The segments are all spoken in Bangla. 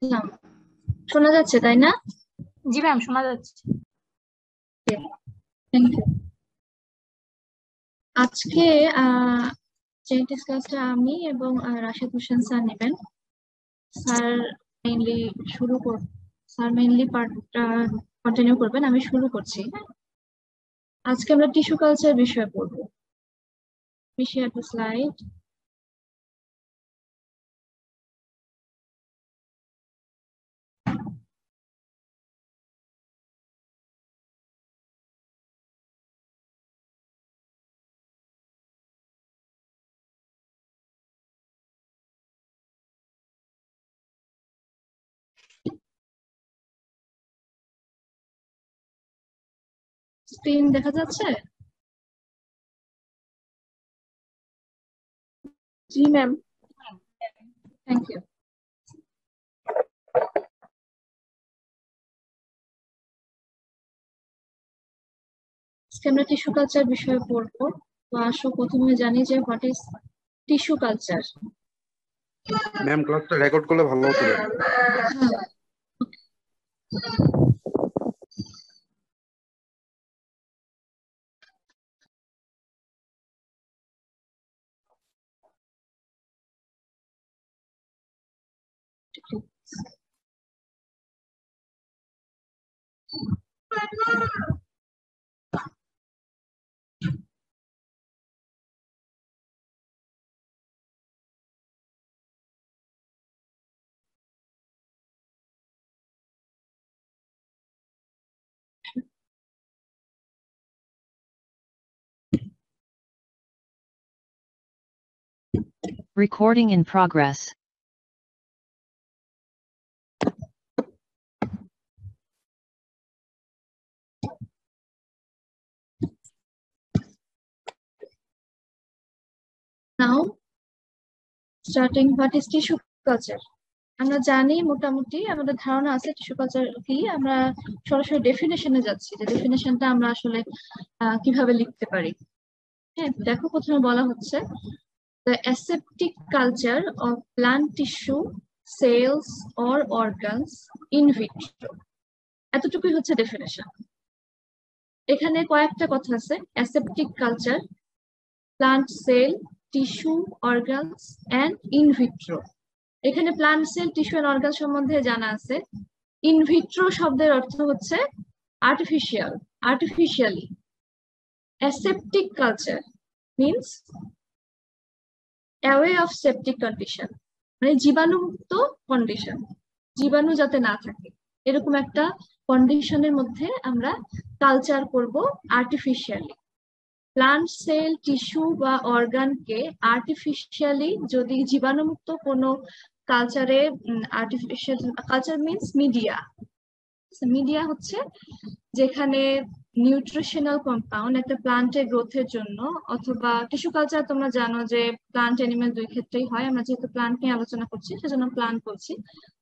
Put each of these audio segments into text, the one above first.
না, শোনা যাচ্ছে তাই না? জি ম্যাম, শোনা যাচ্ছে। Thank you. আজকে জেনেটিক্স ক্লাসটা আমি এবং রাশেদ হোসেন স্যার নেবেন। স্যার মেইনলি শুরু কর স্যার মেইনলি পার্টটা কন্টিনিউ করবেন, আমি শুরু করছি। আজকে আমরা টিস্যু কালচার বিষয়ে পড়বো। আমি শেয়ার দ্য স্লাইড। স্ক্রিন দেখা যাচ্ছে? জি ম্যাম। Thank you. আজকে আমরা টিস্যু কালচার বিষয়ে পড়বো। তো আসো প্রথমে জানি যে what is tissue culture. Ma'am ক্লাসটা রেকর্ড করলে ভালো হতো ma'am. Recording in progress. Now starting what is tissue culture. আমরা জানি মোটামুটি আমাদের ধারণা আছে টিস্যু কালচার কি। আমরা সরাসরি ডেফিনেশনে যাচ্ছি, যে ডেফিনেশনটা আমরা আসলে কিভাবে লিখতে পারি। হ্যাঁ, দেখো প্রথমে বলা হচ্ছে the aseptic culture of plant tissue, cells or organs in vitro. এতটুকুই হচ্ছে ডেফিনেশন। এখানে কয়েকটা কথা আছে, aseptic culture, plant cell, tissue, organs and in vitro। এখানে plant cell, tissue and organ সম্বন্ধে জানা আছে। ইনভিট্রো শব্দের অর্থ হচ্ছে artificially. Aseptic culture means away of septic condition, মানে জীবাণুমুক্ত কন্ডিশন, জীবাণু যাতে না থাকে এরকম একটা কন্ডিশনের মধ্যে আমরা কালচার করব আর্টিফিশিয়ালি। প্লান্ট সেল, টিস্যু বা অর্গানকে আর্টিফিশিয়ালি যদি জীবাণুমুক্ত কোনো কালচারে, আর্টিফিশিয়াল কালচার মিন্স মিডিয়া হচ্ছে যেখানে নিউট্রিশনাল কম্পাউন্ড একটা প্লান্টের গ্রোথের জন্য, অথবা টিস্যু কালচার তোমরা জানো যে প্লান্ট অ্যানিমেল দুই ক্ষেত্রেই হয়। আমরা যেহেতু প্লান্ট নিয়ে আলোচনা করছি সেজন্য প্লান্ট বলছি।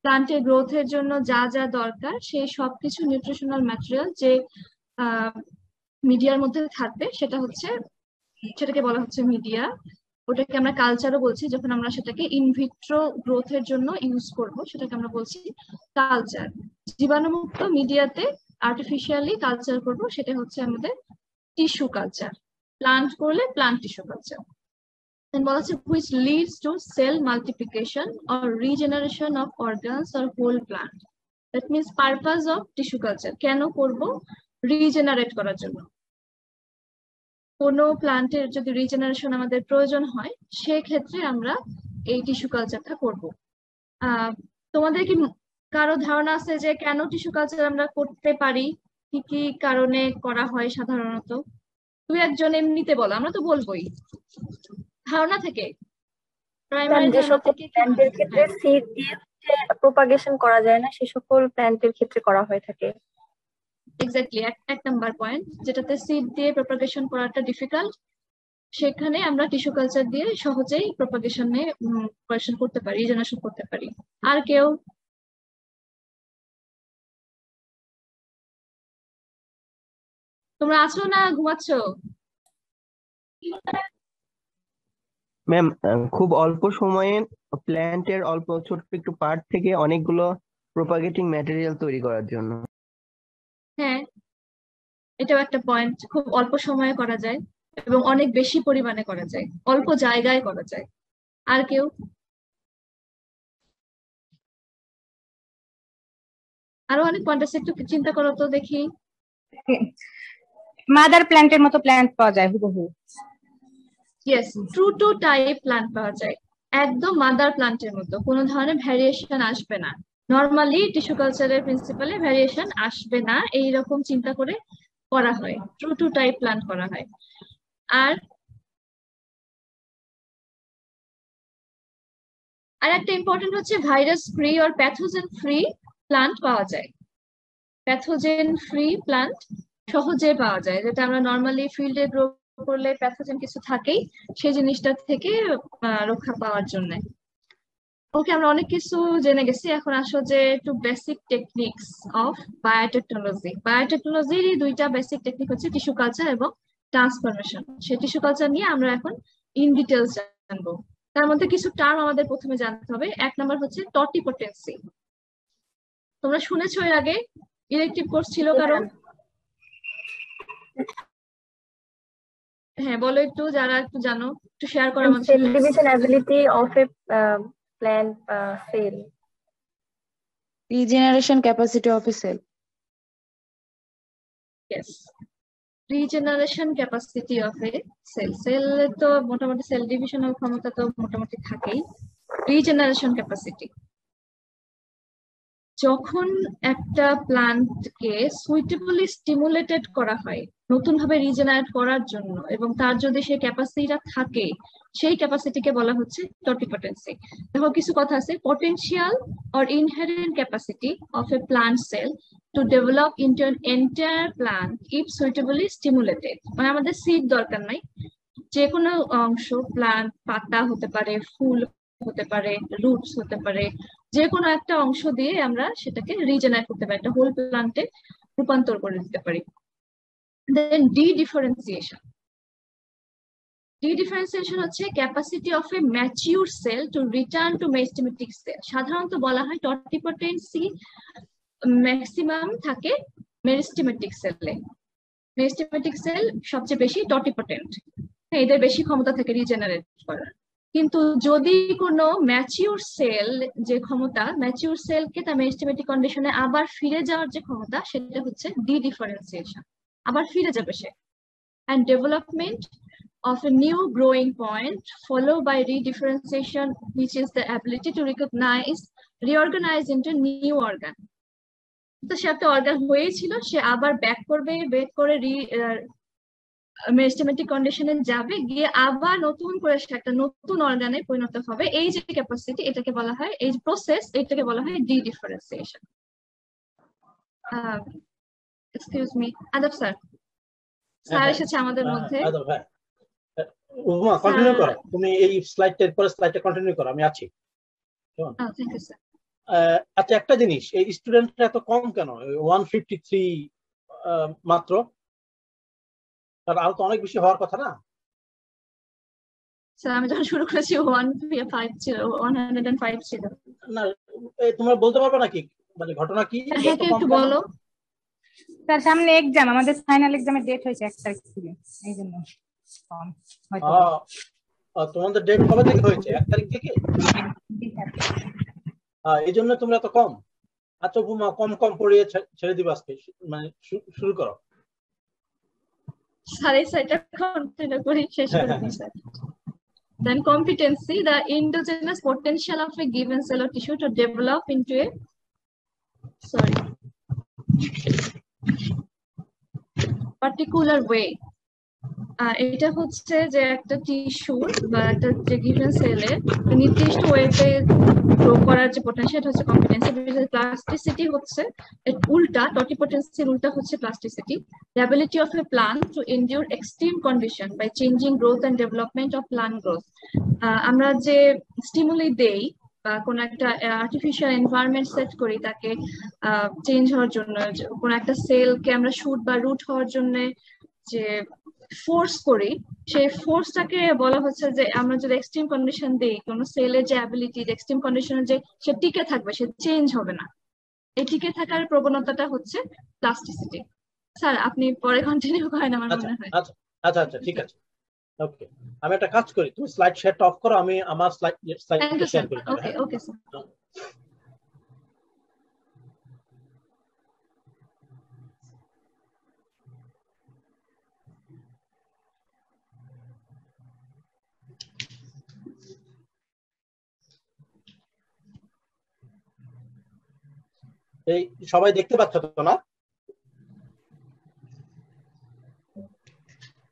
প্লান্টের গ্রোথের জন্য যা যা দরকার সেই সবকিছু নিউট্রিশনাল ম্যাটেরিয়াল যে মিডিয়ার মধ্যে থাকবে সেটাকে বলা হচ্ছে মিডিয়া। ওটাকে আমরা কালচারও বলছি, যখন আমরা সেটাকে ইনভিট্রো গ্রোথের জন্য ইউজ করব সেটাকে আমরা বলছি কালচার। জীবাণুমুক্ত মিডিয়াতে আর্টিফিশিয়ালি কালচার করব সেটা হচ্ছে আমাদের টিস্যু কালচার। প্লান্ট করলে প্লান্ট টিস্যু কালচার। বলা হচ্ছে which leads to cell multiplication or regeneration of organs or whole plant. That means purpose of tissue culture কেন করব? রিজেনারেট করার জন্য। কোনো প্লান্টের যদি রিজেনারেশন আমাদের প্রয়োজন হয় সেক্ষেত্রে আমরা এই টিস্যু কালচারটা করব। তোমাদের কি কারো ধারণা আছে যে কেন টিস্যু কালচার আমরা করতে পারি, কি কি কারণে করা হয় সাধারণত? তুই একজন এমনিতে বল, আমরা তো বলবোই ধারণা থেকে, প্রাইমারি ধারণা থেকে। প্ল্যান্টের ক্ষেত্রে সিড দিয়ে প্রোপাগেশন করা যায় না, সে সকল প্ল্যান্টের ক্ষেত্রে করা হয়ে থাকে। এক্স্যাক্টলি, এক নাম্বার পয়েন্ট, যেটাতে সিড দিয়ে প্রোপাগেশন করাটা ডিফিকাল্ট, সেখানে আমরা টিস্যু কালচার দিয়ে সহজেই প্রোপাগেশনে করতে পারি, রিজেনারেশন করতে পারি। আর কেউ? তোমরা আছো না ঘুমাচ্ছ? ম্যাম খুব অল্প সময়ে প্ল্যান্টের অল্প ছোট্ট একটু পার্ট থেকে অনেকগুলো প্রোপাগেটিং ম্যাটেরিয়াল তৈরি করার জন্য। হ্যাঁ, এটাও একটা পয়েন্ট। খুব অল্প সময়ে করা যায় এবং অনেক বেশি পরিমাণে করা যায়, অল্প জায়গায় করা যায়। আর কেউ? আরো অনেক পয়েন্ট আছে, একটু চিন্তা করো তো দেখি। মাদার প্ল্যান্টের মতো প্ল্যান্ট পাওয়া যায় হুবহু। Yes, true to type plant পাওয়া যায়, একদম মাদার প্ল্যান্টের মতো, কোনো ধরনের ভ্যারিয়েশন আসবে না। নর্মালি টিস্যু কালচারের প্রিন্সিপালে ভ্যারিয়েশন আসবে না, এইরকম চিন্তা করে করা হয়, ট্রু টু টাইপ প্ল্যান্ট করা হয়। আর একটা ইম্পর্টেন্ট হচ্ছে ভাইরাস ফ্রি আর প্যাথোজেন ফ্রি প্ল্যান্ট পাওয়া যায়। প্যাথোজেন ফ্রি প্ল্যান্ট সহজে পাওয়া যায়, যেটা আমরা নর্মালি ফিল্ডে গ্রো করলে প্যাথোজেন কিছু থাকেই, সেই জিনিসটা থেকে রক্ষা পাওয়ার জন্য। ওকে, আমরা অনেক কিছু জেনে গেছি, এখন আসো যে একটু বেসিক টেকনিক্স অফ বায়োটেকনোলজি। বায়োটেকনোলজির দুইটা বেসিক টেকনিক হচ্ছে টিস্যু কালচার এবং ট্রান্সফরমেশন। সেই টিস্যু কালচার নিয়ে আমরা এখন ইন ডিটেলস জানবো। তার মধ্যে কিছু টার্ম আমাদের প্রথমে জানতে হবে। এক নাম্বার হচ্ছে টটিপোটেন্সি। তোমরা শুনেছো এর আগে? ইলেকটিভ কোর্স ছিল কারো? হ্যাঁ, বলো একটু, যারা একটু জানো একটু শেয়ার করো আমাদের সেল সাথে। Division ability of a plant cell. Regeneration capacity of a cell. Yes, regeneration capacity of a cell. Cell তো মোটামুটি সেল ডিভিশনাল ক্ষমতা তো মোটামুটি থাকেই। রিজেনারেশন ক্যাপাসিটি, যখন একটা প্ল্যান্টকে সুইটেবলি স্টিমুলেটেড করা হয় নতুন ভাবে রিজেনারেট করার জন্য, এবং তার যদি সেই ক্যাপাসিটিটা থাকে, সেই ক্যাপাসিটিকে বলা হচ্ছে টটিপোটেন্সি। দেখো কিছু কথা আছে, potential or inherent capacity of a plant cell to develop into an entire plant if suitably stimulated. মানে আমাদের সিড দরকার নাই, যে কোনো অংশ, প্লান্ট পাতা হতে পারে, ফুল হতে পারে, রুটস হতে পারে, যে কোনো একটা অংশ দিয়ে আমরা সেটাকে রিজেনারেট করতে পারি, একটা হোল প্লান্টে রূপান্তর করে দিতে পারি। Then differentiation. ডিফারেন্সিয়েশন হচ্ছে capacity of a mature cell to return to meristematic cell. সাধারণত বলা হয় টটিপোটেন্সি ম্যাক্সিমাম থাকে মেরিস্টেমেটিক সেলে। মেরিস্টেমেটিক সেল সবচেয়ে বেশি টটিপোটেন্ট, এদের বেশি ক্ষমতা থাকে রিজেনারেট করার। কিন্তু যদি কোনো ম্যাচিউর সেল, যে ক্ষমতা ম্যাচিউর সেলকে তার মেরিস্টেমেটিক কন্ডিশনে আবার ফিরে যাওয়ার যে ক্ষমতা, সেটা হচ্ছে ডিফারেন্সিয়েশন, আবার ফিরে যাবে সে। and development of a new growing point followed by redifferentiation, which is the ability to recognize, reorganize into new organ. তো সে একটা অর্গান হয়েছিল, সে আবার ব্যাক করবে, ব্যাক করে মেরিস্টেমেটিক কন্ডিশনে যাবে, গিয়ে আবার নতুন করে সে একটা নতুন অর্গানে পরিণত হবে। এই যে ক্যাপাসিটি, এটাকে বলা হয়, এই প্রসেস, এটাকে বলা হয় ডিফারেন্সিয়েশন। এক্সকিউজ মি, আদাব স্যার। স্যার এসেছে আমাদের মধ্যে। উপমা কন্টিনিউ করো, তুমি এই স্লাইডটার পরে স্লাইডটা কন্টিনিউ করো, আমি আছি। Thank you sir. আচ্ছা, একটা জিনিস, এই স্টুডেন্টরা এত কম কেন? 153 মাত্র, তার আরো তো অনেক বেশি হওয়ার কথা না? স্যার আমি যখন শুরু করেছি 105 ছিল, 105 ছিল। না, তোমরা বলতে পারবে নাকি মানে ঘটনা কি? হ্যাঁ, একটু বলো। তার সামনে এক্সাম, আমাদের ফাইনাল এক্সামের ডেট হয়েছে 1 তারিখ থেকে, এই জন্য কম হয়তো। তোমাদের ডেট কবে থেকে হয়েছে? 1 তারিখ থেকে? এই জন্য তোমরা তো কম। আচ্ছা উপমা, কম কম পড়িয়ে ছেড়ে দিবা আজকে, মানে শুরু করো। সাড়ে 6টা কন্টিনিউ করি, শেষ করে দিই sir. Then competency, the endogenous potential of a given cell or tissue to develop into a particular way. এটা হচ্ছে যে একটা টিস্যু বা একটা যে গিভেন সেলের নির্দিষ্ট ওয়েতে গ্রো করার যে পটেনশিয়াল হচ্ছে কম্পিটেন্সি। প্লাস্টিসিটি হচ্ছে উল্টা, টটিপোটেন্সির উল্টা হচ্ছে plasticity. The ability of a plant to endure extreme condition by changing growth and development of plant growth. আমরা যে স্টিমুলি দেই বা কোন একটা আর্টিফিশিয়াল এনভায়রনমেন্ট সেট করি তাকে চেঞ্জ হওয়ার জন্য, কোন একটা সেলকে আমরা শুট বা রুট হওয়ার জন্য যে ফোর্স করি, সেই ফোর্সটাকে বলা হচ্ছে যে আমরা যদি এক্সট্রিম কন্ডিশন দিই, কোন সেলের যে অ্যাবিলিটি এক্সট্রিম কন্ডিশনে যে সে টিকে থাকবে, সে চেঞ্জ হবে না, এই টিকে থাকার প্রবণতাটা হচ্ছে প্লাস্টিসিটি। স্যার আপনি পরে কন্টিনিউ করেন আমার আচ্ছা মনে হয়। আচ্ছা আচ্ছা আচ্ছা ঠিক আছে, ওকে। আমি একটা কাজ করি, তুমি স্লাইড শেয়ারটা অফ করো, আমি আমার থ্যাংক স্লাইডটা ইউ শেয়ার স্যার। করি তাহলে, ওকে হ্যাঁ। Okay sir. এই সবাই দেখতে পাচ্ছ তো না?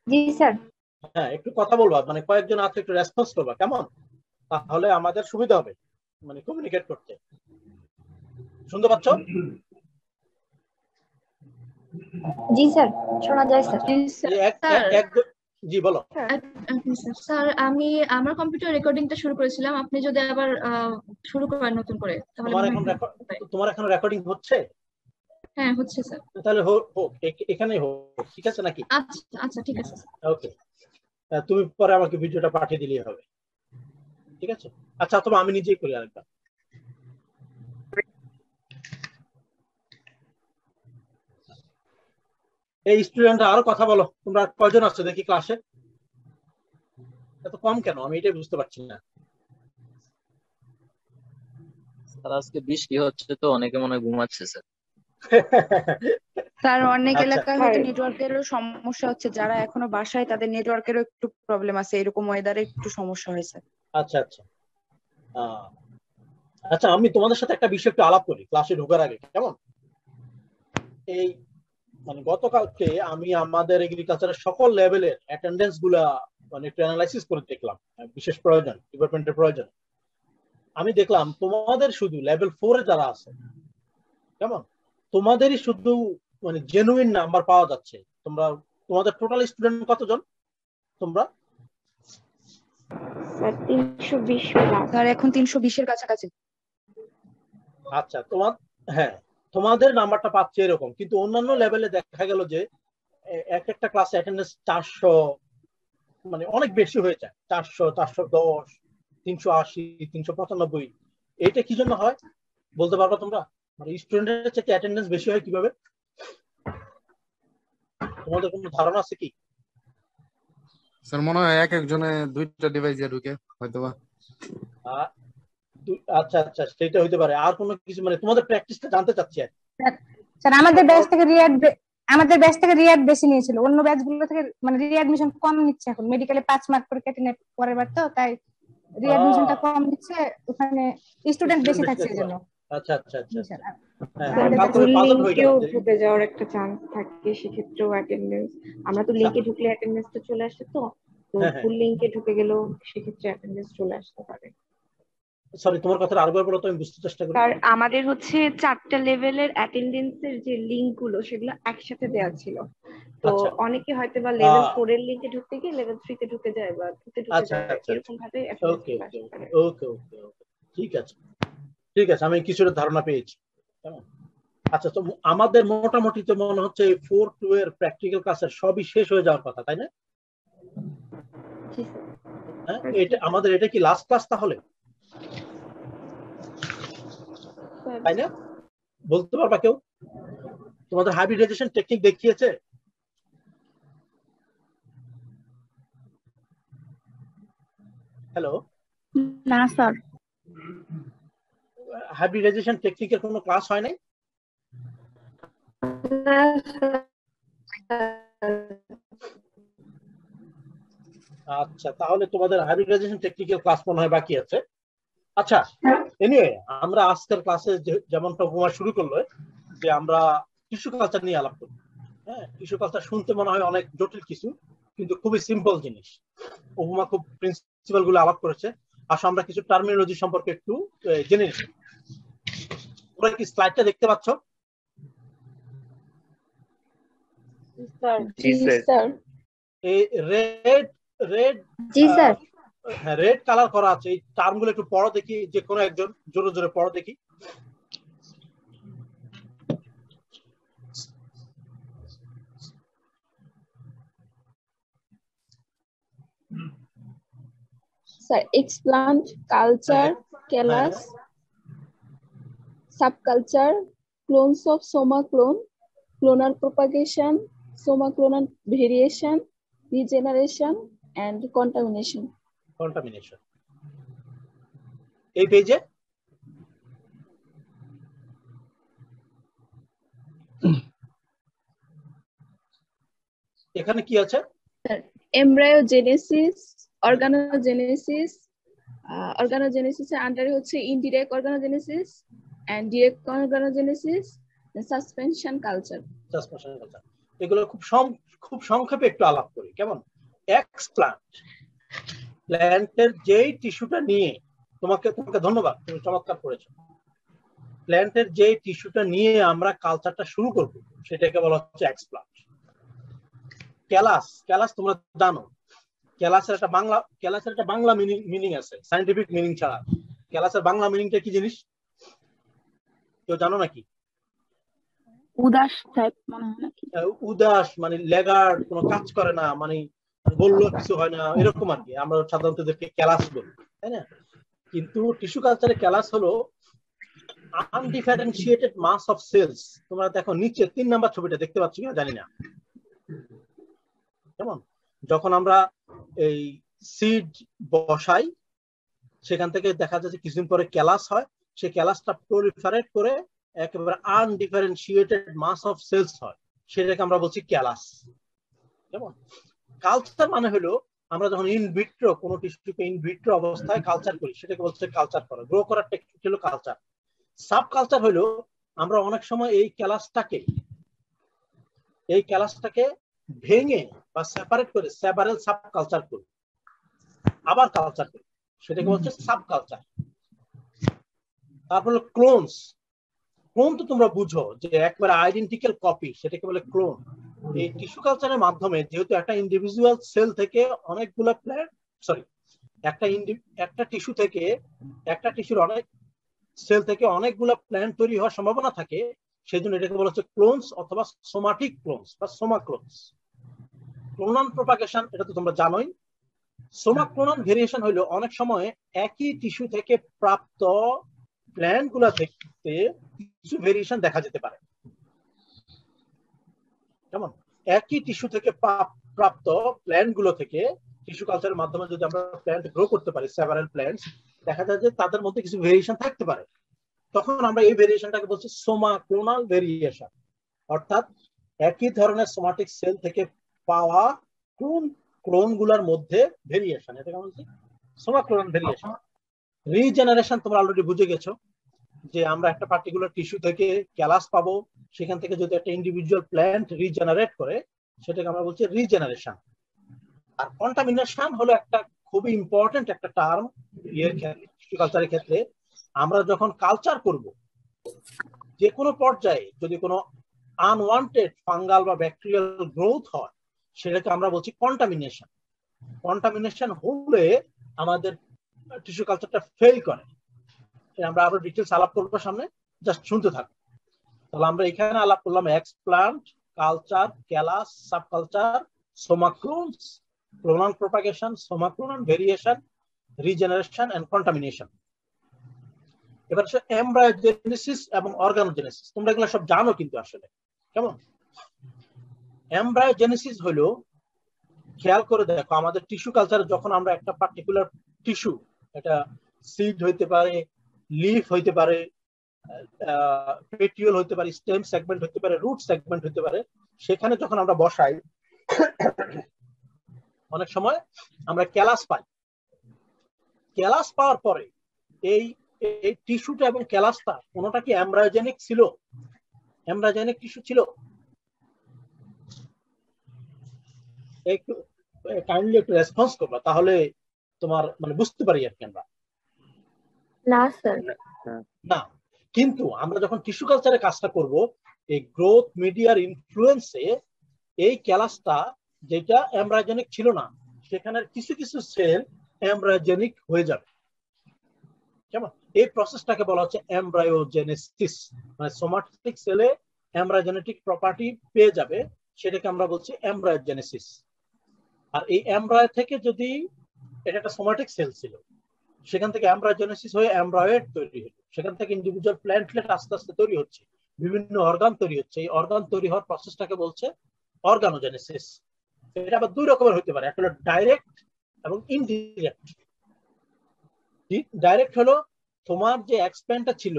জি স্যার। হ্যাঁ, একটু কথা বলবা, মানে কয়েকজন আছে একটু রেসপন্স করবা, কেমন? তাহলে আমাদের সুবিধা হবে মানে কমিউনিকেট করতে। শুনতে পাচ্ছ? জি স্যার, শোনা যায় স্যার। আচ্ছা, এই জি বলো। স্যার আমি আমার কম্পিউটার রেকর্ডিংটা শুরু করেছিলাম, আপনি যদি আবার শুরু করেন নতুন করে তাহলে তোমার মনে এখন হয় হবে। তোমার এখন রেকর্ডিং হচ্ছে? হ্যাঁ হচ্ছে স্যার। তাহলে হোক হোক, এখানেই হোক, ঠিক আছে নাকি? আচ্ছা আচ্ছা ঠিক আছে স্যার। ওকে, তুমি পরে আমাকে ভিডিওটা পাঠিয়ে দিলেই হবে, ঠিক আছে? আচ্ছা, তবে আমি নিজেই করি আরেকবার। এই স্টুডেন্টরা আরো কথা বলো, তোমরা কয়জন আছো দেখি ক্লাসে? এত কম কেন, আমি এটাই বুঝতে পারছি না। স্যার আজকে বৃষ্টি হচ্ছে তো অনেকে মনে হয় ঘুমাচ্ছে স্যার। স্যার অনেক আচ্ছা এলাকায় হয়তো নেটওয়ার্কেরও সমস্যা হচ্ছে, যারা এখনো বাসায় তাদের নেটওয়ার্কেরও একটু প্রবলেম আছে, এরকম ওয়েদারে একটু সমস্যা হয়েছে। আচ্ছা আচ্ছা আচ্ছা, আমি তোমাদের সাথে একটা বিষয় একটু আলাপ করি ক্লাসে ঢোকার আগে, কেমন? এই মানে গতকালকে আমি আমাদের এগ্রিকালচারের সকল লেভেলের অ্যাটেন্ডেন্স গুলা মানে একটু অ্যানালাইসিস করে দেখলাম, বিশেষ প্রয়োজন ডিপার্টমেন্টের প্রয়োজন। আমি দেখলাম তোমাদের শুধু লেভেল 4 এ যারা আছে, কেমন, তোমাদেরই শুধু মানে জেনুইন নাম্বার পাওয়া যাচ্ছে। তোমাদের টোটাল স্টুডেন্ট কতজন তোমরা? স্যার 320 স্যার এখন 320 এর কাছাকাছি। আচ্ছা, হ্যাঁ, তোমাদের নাম্বারটা পাচ্ছে এরকম, কিন্তু অন্যান্য লেভেলে দেখা গেল যে এক একটা ক্লাসে অ্যাটেন্ডেন্স 400, মানে অনেক বেশি হয়ে যায়, 400, 410, 380, 395। এটা কি জন্য হয় বলতে পারবা তোমরা? মানে স্টুডেন্টের চেয়ে অ্যাটেন্ডেন্স বেশি হয় কিভাবে? তোমাদের কোনো ধারণা আছে কি? স্যার মনে হয় এক একজনে দুইটা ডিভাইস দিয়ে ঢুকে হয়তোবা। আচ্ছা আচ্ছা, সেটা হইতে পারে। আর কোনো কিছু মানে তোমাদের প্র্যাকটিসটা জানতে চাচ্ছি আর। স্যার আমাদের ব্যাচ থেকে রিয়াদ বেশি নিয়েছিল, অন্য ব্যাচ গুলো থেকে মানে রিঅ্যাডমিশন কম নিচ্ছে এখন। মেডিকেলে 5 মার্ক করে কেটে নেয় পরের বার, তো তাই রিঅ্যাডমিশনটা কম নিচ্ছে, ওখানে স্টুডেন্ট বেশি থাকছে এজন্য। আচ্ছা আচ্ছা আচ্ছা, লিংকেও ঢুকে যাওয়ার একটা চান্স থাকে, সেক্ষেত্রেও অ্যাটেন্ডেন্স, আমরা তো লিংকে ঢুকলে অ্যাটেন্ডেন্সটা চলে আসে, তো ফুল লিংকে ঢুকে গেলেও সেক্ষেত্রে অ্যাটেন্ডেন্স চলে আসতে পারে। সরি, তোমার কথাটা আরেকবার বলো তো, আমি বুঝতে চেষ্টা করি। আর আমাদের হচ্ছে 4টা লেভেলের অ্যাটেন্ডেন্সের যে লিংক গুলো সেগুলো একসাথে দেওয়া ছিল, তো অনেকে হয়তো বা লেভেল 4 এর লিংকে ঢুকতে গিয়ে লেভেল 3 তে ঢুকে যায় বা 2 তে ঢুকে যায়, এরকম ভাবে ওকে ওকে ওকে, ঠিক আছে ঠিক আছে, আমি কিছুটা ধারণা পেয়েছি। আচ্ছা, তো আমাদের মোটামুটি তো মনে হচ্ছে 4-2 এর প্র্যাকটিক্যাল ক্লাসের সবই শেষ হয়ে যাওয়ার কথা, তাই না? হ্যাঁ, এটা কি লাস্ট ক্লাস তাহলে, তাই না? বলতে পারবা কেউ? তোমাদের হাইব্রিডাইজেশন টেকনিক দেখিয়েছে? হ্যালো? না স্যার। হাইব্রিডাইজেশন টেকনিকের কোনো ক্লাস হয় নাই? আচ্ছা, তাহলে তোমাদের হাইব্রিডাইজেশন টেকনিক্যাল ক্লাস মনে হয় বাকি আছে। আচ্ছা, এনিওয়ে, আমরা আজকের ক্লাসে যেমনটা উপমা শুরু করলো যে আমরা টিস্যু কালচার নিয়ে আলাপ করি। হ্যাঁ, টিস্যু কালচার শুনতে মনে হয় অনেক জটিল কিছু, কিন্তু খুবই সিম্পল জিনিস। উপমা খুব প্রিন্সিপাল গুলো আলাপ করেছে। আসলে আমরা কিছু টার্মিনোলজি সম্পর্কে একটু জেনে নিই। তোমরা কি স্লাইডটা দেখতে পাচ্ছ? এই রেড কালার করা আছে, এই টার্ম গুলো একটু পড়ো দেখি, যে কোনো একজন জোরে জোরে পড়ো দেখি। Sir explant, culture, callus, subculture, clones of soma clone, clonal propagation, soma clonal variation, regeneration, and contamination. Contamination. এই পেজে এখানে কি আছে? Embryogenesis, organogenesis, organogenesis এর আন্ডারে হচ্ছে indirect organogenesis and direct organogenesis, suspension culture. Suspension culture. এগুলো খুব সংক্ষেপে একটু আলাপ করি, কেমন? এক্সপ্লান্ট, প্ল্যান্টের যেই টিস্যুটা নিয়ে, তোমাকে ধন্যবাদ, তুমি চমৎকার করেছো। প্ল্যান্টের যেই টিস্যুটা নিয়ে আমরা কালচারটা শুরু করব সেটাকে বলা হচ্ছে এক্সপ্লান্ট। ক্যালাস তোমরা জানো, ক্যালাসের একটা বাংলা মিনিং আছে, সায়েন্টিফিক মিনিং ছাড়া। ক্যালাসের বাংলা মিনিংটা কি জিনিস কেউ জানো নাকি? উদাস টাইপ মনে হয় নাকি? উদাস মানে লেগার, কোনো কাজ করে না, মানে বললো কিছু হয় না, এরকম আর কি। আমরা সাধারণত এদেরকে ক্যালাস বলি, তাই না? কিন্তু টিস্যু কালচারে ক্যালাস হলো আনডিফারেন্সিয়েটেড মাস অফ সেলস। তোমরা দেখো নিচে 3 নাম্বার ছবিটা দেখতে পাচ্ছ কিনা জানি না, কেমন? যখন আমরা এই সিড বসাই সেখান থেকে দেখা যাচ্ছে কিছুদিন পরে ক্যালাস হয়, সেই ক্যালাসটা প্রলিফারেট করে একেবারে আনডিফারেন্সিয়েটেড মাস অফ সেলস হয়, সেটাকে আমরা বলছি ক্যালাস। কেমন? কালচার মানে হলো আমরা যখন ইনভিট্রো কোনো টিস্যুকে ইনভিট্রো অবস্থায় কালচার করি সেটাকে বলছে কালচার করা, গ্রো করার টেকনিক হলো কালচার। সাব কালচার হলো আমরা অনেক সময় এই ক্যালাসটাকে ভেঙে বা সেপারেট করে সেভারাল সাব কালচার করি, আবার কালচার করি, সেটাকে বলছে সাব কালচার। তারপর ক্লোন তো তোমরা বুঝো যে একবারে আইডেন্টিক্যাল কপি, সেটাকে বলে ক্লোন। এই টিস্যু কালচারের মাধ্যমে যেহেতু একটা ইন্ডিভিজুয়াল সেল থেকে অনেকগুলো একটা টিস্যুর অনেক সেল থেকে অনেকগুলো প্ল্যান্ট তৈরি হওয়ার সম্ভাবনা থাকে, সেই জন্য এটাকে বলা হচ্ছে ক্লোনস অথবা সোমাটিক ক্লোনস বা সোমা ক্লোনস। ক্লোনাল প্রপাগেশন এটা তো তোমরা জানোই। সোমা ক্লোনাল ভেরিয়েশন হলো অনেক সময় একই টিস্যু থেকে প্রাপ্ত প্ল্যান্ট গুলা থেকে কিছু ভেরিয়েশন দেখা যেতে পারে। কেমন? একই টিস্যু থেকে প্রাপ্ত প্ল্যান্ট গুলো থেকে টিস্যু কালচারের মাধ্যমে যদি আমরা প্ল্যান্ট গ্রো করতে পারি, সেভারাল প্ল্যান্টস, দেখা যায় যে তাদের মধ্যে কিছু ভেরিয়েশন থাকতে পারে। তখন আমরা এই ভেরিয়েশনটাকে বলছি সোমা ক্লোনাল ভেরিয়েশন, অর্থাৎ একই ধরনের সোমাটিক সেল থেকে পাওয়া ক্লোন গুলার মধ্যে ভেরিয়েশন, এটাকে বলছি সোমা ক্লোনাল ভেরিয়েশন। রিজেনারেশন তোমরা অলরেডি বুঝে গেছো যে আমরা একটা পার্টিকুলার টিস্যু থেকে ক্যালাস পাবো, সেখান থেকে যদি একটা ইন্ডিভিজুয়াল প্ল্যান্ট রিজেনারেট করে সেটাকে আমরা বলছি রিজেনারেশন। আর কন্টামিনেশন হলো একটা খুবই ইম্পর্টেন্ট একটা টার্ম টিস্যু কালচারের ক্ষেত্রে। আমরা যখন কালচার করব যে কোনো পর্যায়ে যদি কোনো আনওয়ান্টেড ফাঙ্গাল বা ব্যাকটেরিয়াল গ্রোথ হয় সেটাকে আমরা বলছি কন্টামিনেশন। কন্টামিনেশন হলে আমাদের টিস্যু কালচারটা ফেল করে। আমরা আরো ডিটেলস আলাপ করবো সামনে, জাস্ট শুনতে থাকো। তাহলে আমরা এখানে আলাপ করলাম explant, culture, callus, sub culture, soma clones, clonal propagation, soma clonal variation, regeneration and contamination. এবার হচ্ছে এমব্রায়োজেনেসিস এবং অর্গানোজেনেসিস। তোমরা এগুলো সব জানো কিন্তু আসলে, কেমন? এমব্রায়োজেনেসিস হলো, খেয়াল করে দেখো আমাদের টিস্যু কালচারে যখন আমরা একটা পার্টিকুলার টিস্যু, এটা সিড হইতে পারে, লিফ হইতে পারে, পেটিউল হইতে পারে, স্টেম সেগমেন্ট হইতে পারে, রুট সেগমেন্ট হইতে পারে, সেখানে যখন আমরা বসাই অনেক সময় আমরা ক্যালাস পাই। ক্যালাস পাওয়ার পরে এই টিস্যুটা এবং ক্যালাসটা কোনোটা কি এমব্রায়োজেনিক ছিল? এমব্রায়োজেনিক টিস্যু ছিল? একটু কাইন্ডলি একটু রেসপন্স করবা, তাহলে তোমার মানে বুঝতে পারি আর কি আমরা। না স্যার, না, কিন্তু আমরা যখন টিস্যু কালচারে কাজটা করব, এই গ্রোথ মিডিয়ার ইনফ্লুয়েন্সে এই ক্যালাসটা যেটা এমব্রায়োজেনিক ছিল না, সেখানে কিছু কিছু সেল এমব্রায়োজেনিক হয়ে যাবে। কেমন? এই প্রসেসটাকে বলা হচ্ছে এমব্রায়োজেনেসিস। মানে সোমাটিক সেলে এমব্রায়োজেনেটিক প্রপার্টি পেয়ে যাবে, সেটাকে আমরা বলছি এমব্রায়োজেনেসিস। আর এই এমব্রায়ো থেকে যদি এটা একটা সোমাটিক সেল ছিল, সেখান থেকে এমব্রায়োজেনেসিস হয়ে এমব্রায়োয়েড তৈরি হলো, সেখান থেকে ইন্ডিভিজুয়াল প্ল্যান্টলেট আস্তে আস্তে তৈরি হচ্ছে, বিভিন্ন অর্গান তৈরি হচ্ছে, এই অর্গান তৈরি হওয়ার প্রসেসটাকে বলছে অর্গানোজেনেসিস। এটা আবার দুই রকমের হতে পারে, একটা হলো ডাইরেক্ট এবং ইনডিরেক্ট। ডাইরেক্ট হলো তোমার যে এক্সপ্যান্ডটা ছিল,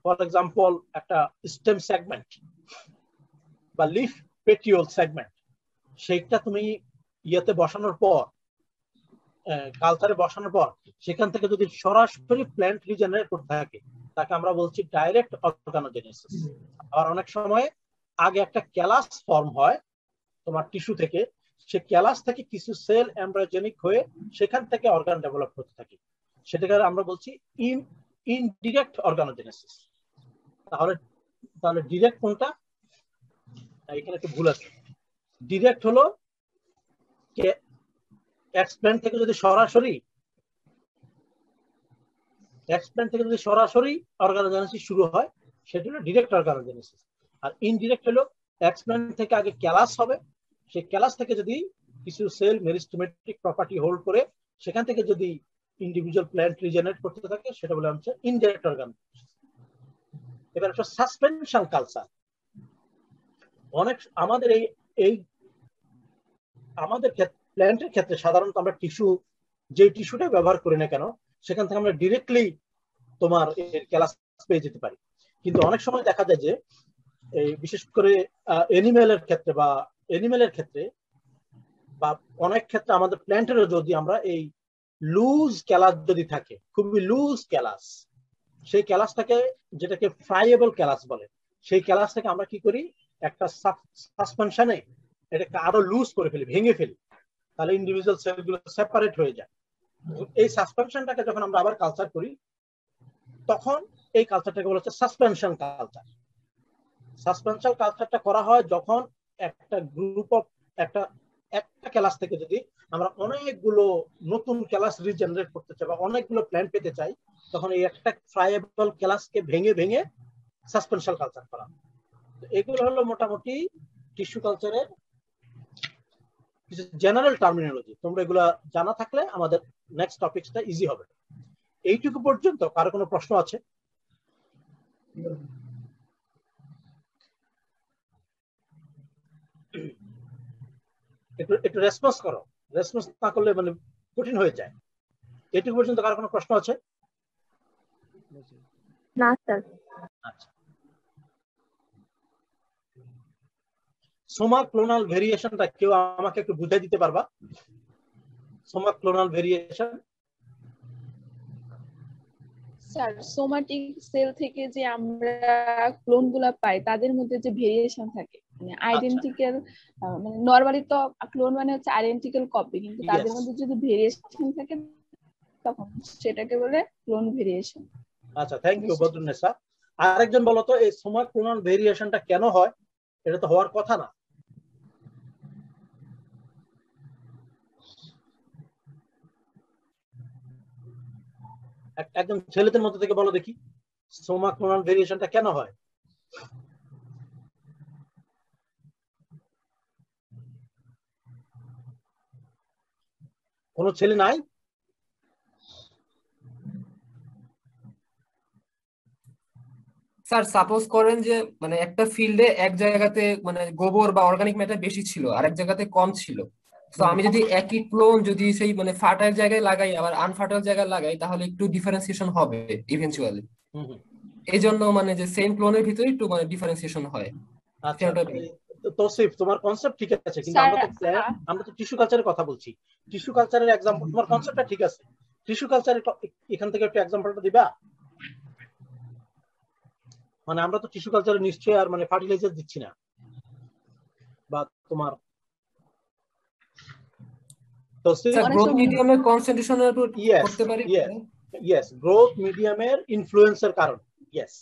ফর এক্সাম্পল একটা স্টেম সেগমেন্ট বা লিফ পেটিওল সেগমেন্ট, সেইটা তুমি ইয়েতে বসানোর পর, কালচারে বসানোর পর সেখান থেকে যদি সরাসরি প্ল্যান্ট রিজেনারেট করতে থাকে তাকে আমরা বলছি ডাইরেক্ট অর্গানোজেনেসিস। আর অনেক সময় আগে একটা ক্যালাস ফর্ম হয় তোমার টিস্যু থেকে, সে ক্যালাস থেকে কিছু সেল এমব্রায়োজেনিক হয়ে সেখান থেকে অর্গান ডেভেলপ করতে থাকে, সেটাকে আমরা বলছি ইনডিরেক্ট অর্গানোজেনেসিস। তাহলে ডিরেক্ট কোনটা? এখানে একটু ভুল আছে। ডিরেক্ট হলো এক্সপ্ল্যান্ট থেকে যদি সরাসরি অর্গানোজেনেসিস শুরু হয় সেটা হলো ডিরেক্ট অর্গানোজেনেসিস। আর ইনডিরেক্ট হলো এক্সপ্ল্যান্ট থেকে আগে ক্যালাস হবে, সেই ক্যালাস থেকে যদি কিছু সেল মেরিস্টেমেটিক প্রপার্টি হোল্ড করে সেখান থেকে যদি ইন্ডিভিজুয়াল প্ল্যান্ট রিজেনারেট করতে থাকে সেটা বলে হচ্ছে ইনডিরেক্ট অর্গানোজেনেসিস। এবার একটা সাসপেনশন কালচার। অনেক আমাদের আমাদের প্ল্যান্টের ক্ষেত্রে সাধারণত আমরা যে টিস্যুটা ব্যবহার করি না কেন সেখান থেকে আমরা ডিরেক্টলি তোমার ক্যালাস পেয়ে যেতে পারি। কিন্তু অনেক সময় দেখা যায় যে বিশেষ করে এনিমেলের ক্ষেত্রে বা অনেক ক্ষেত্রে আমাদের প্ল্যান্টেরও যদি আমরা এই লুজ ক্যালাস যদি থাকে, খুবই লুজ ক্যালাস, সেই ক্যালাসটাকে যেটাকে ফ্রাইয়েবল ক্যালাস বলে, সেই ক্যালাসটাকে আমরা কি করি, একটা সাসপেনশনে এটাকে আরো লুজ করে ফেলি, ভেঙে ফেলি, তাহলে ইন্ডিভিজুয়াল সেলগুলো সেপারেট হয়ে যায়। এই সাসপেনশনটাকে যখন আমরা আবার কালচার করি তখন এই কালচারটাকে বলা হচ্ছে সাসপেনশন কালচার। সাসপেনশন কালচারটা করা হয় যখন একটা গ্রুপ অফ একটা ক্যালাস থেকে যদি আমরা অনেকগুলো নতুন ক্যালাস রিজেনারেট করতে চাই বা অনেকগুলো প্ল্যান্ট পেতে চাই, তখন এই একটা ফ্রাইয়েবল ক্যালাসকে ভেঙে সাসপেনশন কালচার করা। এগুলো হলো মোটামুটি টিস্যু কালচারের কিছু জেনারেল টার্মিনোলজি। তোমরা এগুলা জানা থাকলে আমাদের নেক্সট টপিকসটা ইজি হবে। এইটুকু পর্যন্ত কারো কোনো প্রশ্ন আছে? একটু রেসপন্স করো, রেসপন্স না করলে মানে কঠিন হয়ে যায়। এইটুকু পর্যন্ত কারো কোনো প্রশ্ন আছে? না স্যার। আচ্ছা, সোমা ক্লোনাল ভেরিয়েশনটা কেউ আমাকে একটু বুঝাই দিতে পারবা? Soma clonal variation. Sir, somatic sell থেকে যে আমরা ক্লোন গুলা পাই তাদের মধ্যে যে ভেরিয়েশন থাকে, মানে আইডেন্টিক্যাল, মানে নরমালি তো ক্লোন মানে হচ্ছে আইডেন্টিক্যাল কপি, কিন্তু তাদের মধ্যে যদি ভেরিয়েশন থাকে তখন সেটাকে বলে ক্লোন ভেরিয়েশন। আচ্ছা, থ্যাংক ইউ বদরুন্নেসা। আরেকজন বলো তো, এই সোমা ক্লোনাল ভেরিয়েশনটা কেন হয়? এটা তো হওয়ার কথা না। একদম ছেলেদের মধ্যে থেকে বলো দেখি, সোমা ক্লোনাল ভেরিয়েশনটা কেন হয়? কোনো ছেলে নাই? স্যার সাপোজ করেন যে মানে একটা ফিল্ডে এক জায়গাতে মানে গোবর বা অর্গানিক ম্যাটার বেশি ছিল আর এক জায়গাতে কম ছিল, তো আমি যদি একই ক্লোন যদি সেই মানে ফার্টাইল জায়গায় লাগাই আবার আনফার্টাইল জায়গায় লাগাই তাহলে একটু ডিফারেন্সিয়েশন হবে ইভেন্চুয়ালি। এই জন্য মানে যে সেম ক্লোনের ভিতরে একটু মানে ডিফারেন্সিয়েশন হয়। আচ্ছা, তৌসিফ তোমার কনসেপ্ট ঠিক আছে, কিন্তু আমরা তো টিস্যু কালচারের কথা বলছি। টিস্যু কালচারের এক্সাম্পল, তোমার কনসেপ্টটা ঠিক আছে, টিস্যু কালচারের এখান থেকে একটা এক্সাম্পলটা দিবা? মানে আমরা তো টিস্যু কালচারে নিশ্চয়ই আর মানে ফার্টিলাইজার দিচ্ছি না, বা তোমার গ্রোথ মিডিয়ামের কনসেন্ট্রেশনের উপর করতে পারি। ইয়েস, গ্রোথ মিডিয়ামের ইনফ্লুয়েন্সের কারণে, ইয়েস,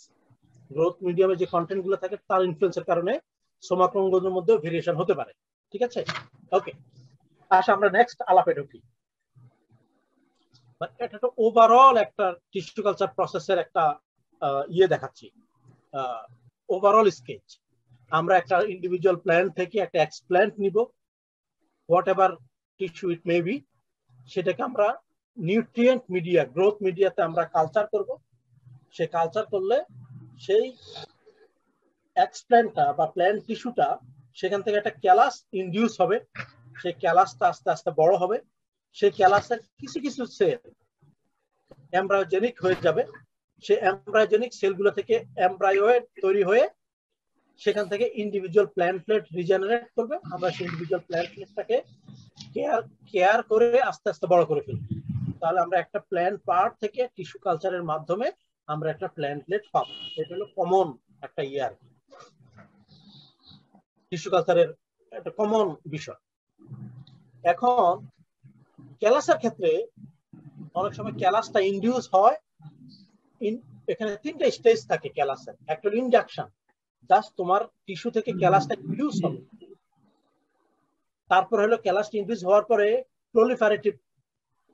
গ্রোথ মিডিয়ামের যে কন্টেন্ট গুলো থাকে তার ইনফ্লুয়েন্সের কারণে সোমা ক্লোনগুলোর মধ্যে ভেরিয়েশন হতে পারে। ঠিক আছে, ওকে। আচ্ছা, আমরা নেক্সট আলাপে ঢুকি। এটা তো ওভারঅল একটা টিস্যু কালচার প্রসেসের একটা দেখাচ্ছি, ওভারঅল স্কেচ। আমরা একটা ইন্ডিভিজুয়াল প্ল্যান্ট থেকে একটা এক্সপ্ল্যান্ট নিব, what ever tissue it may be, সেটাকে আমরা নিউট্রিয়েন্ট মিডিয়া, গ্রোথ মিডিয়াতে আমরা কালচার করব। সেই কালচার করলে সেই এক্সপ্ল্যান্টটা বা প্ল্যান্ট টিস্যুটা সেখান থেকে একটা ক্যালাস ইনডিউস হবে, সেই ক্যালাসটা আস্তে আস্তে বড় হবে, সেই ক্যালাসের কিছু কিছু সেল এমব্রায়োজেনিক হয়ে যাবে, সেই এমব্রায়োজেনিক সেলগুলো থেকে এমব্রায়োয়েড তৈরি হয়ে সেখান থেকে ইন্ডিভিজুয়াল প্ল্যান্টলেট রিজেনারেট করবে। আমরা সেই ইন্ডিভিজুয়াল প্ল্যান্টলেটটাকে কেয়ার করে আস্তে আস্তে বড় করে ফেলবো। তাহলে আমরা একটা প্ল্যান্ট পার্ট থেকে টিস্যু কালচারের মাধ্যমে আমরা একটা প্ল্যান্টলেট পাবো। এটা হলো কমন একটা ইয়ার টিস্যু কালচারের একটা কমন বিষয়। এখন ক্যালাসের ক্ষেত্রে অনেক সময় ক্যালাসটা ইনডিউস হয়, এখানে তিনটা স্টেজ থাকে ক্যালাসের। একটা হলো ইনডাকশন, জাস্ট তোমার টিস্যু থেকে ক্যালাসটা ইনডিউস হবে। তারপর হলো ক্যালাসটা ইনডিউস হওয়ার পরে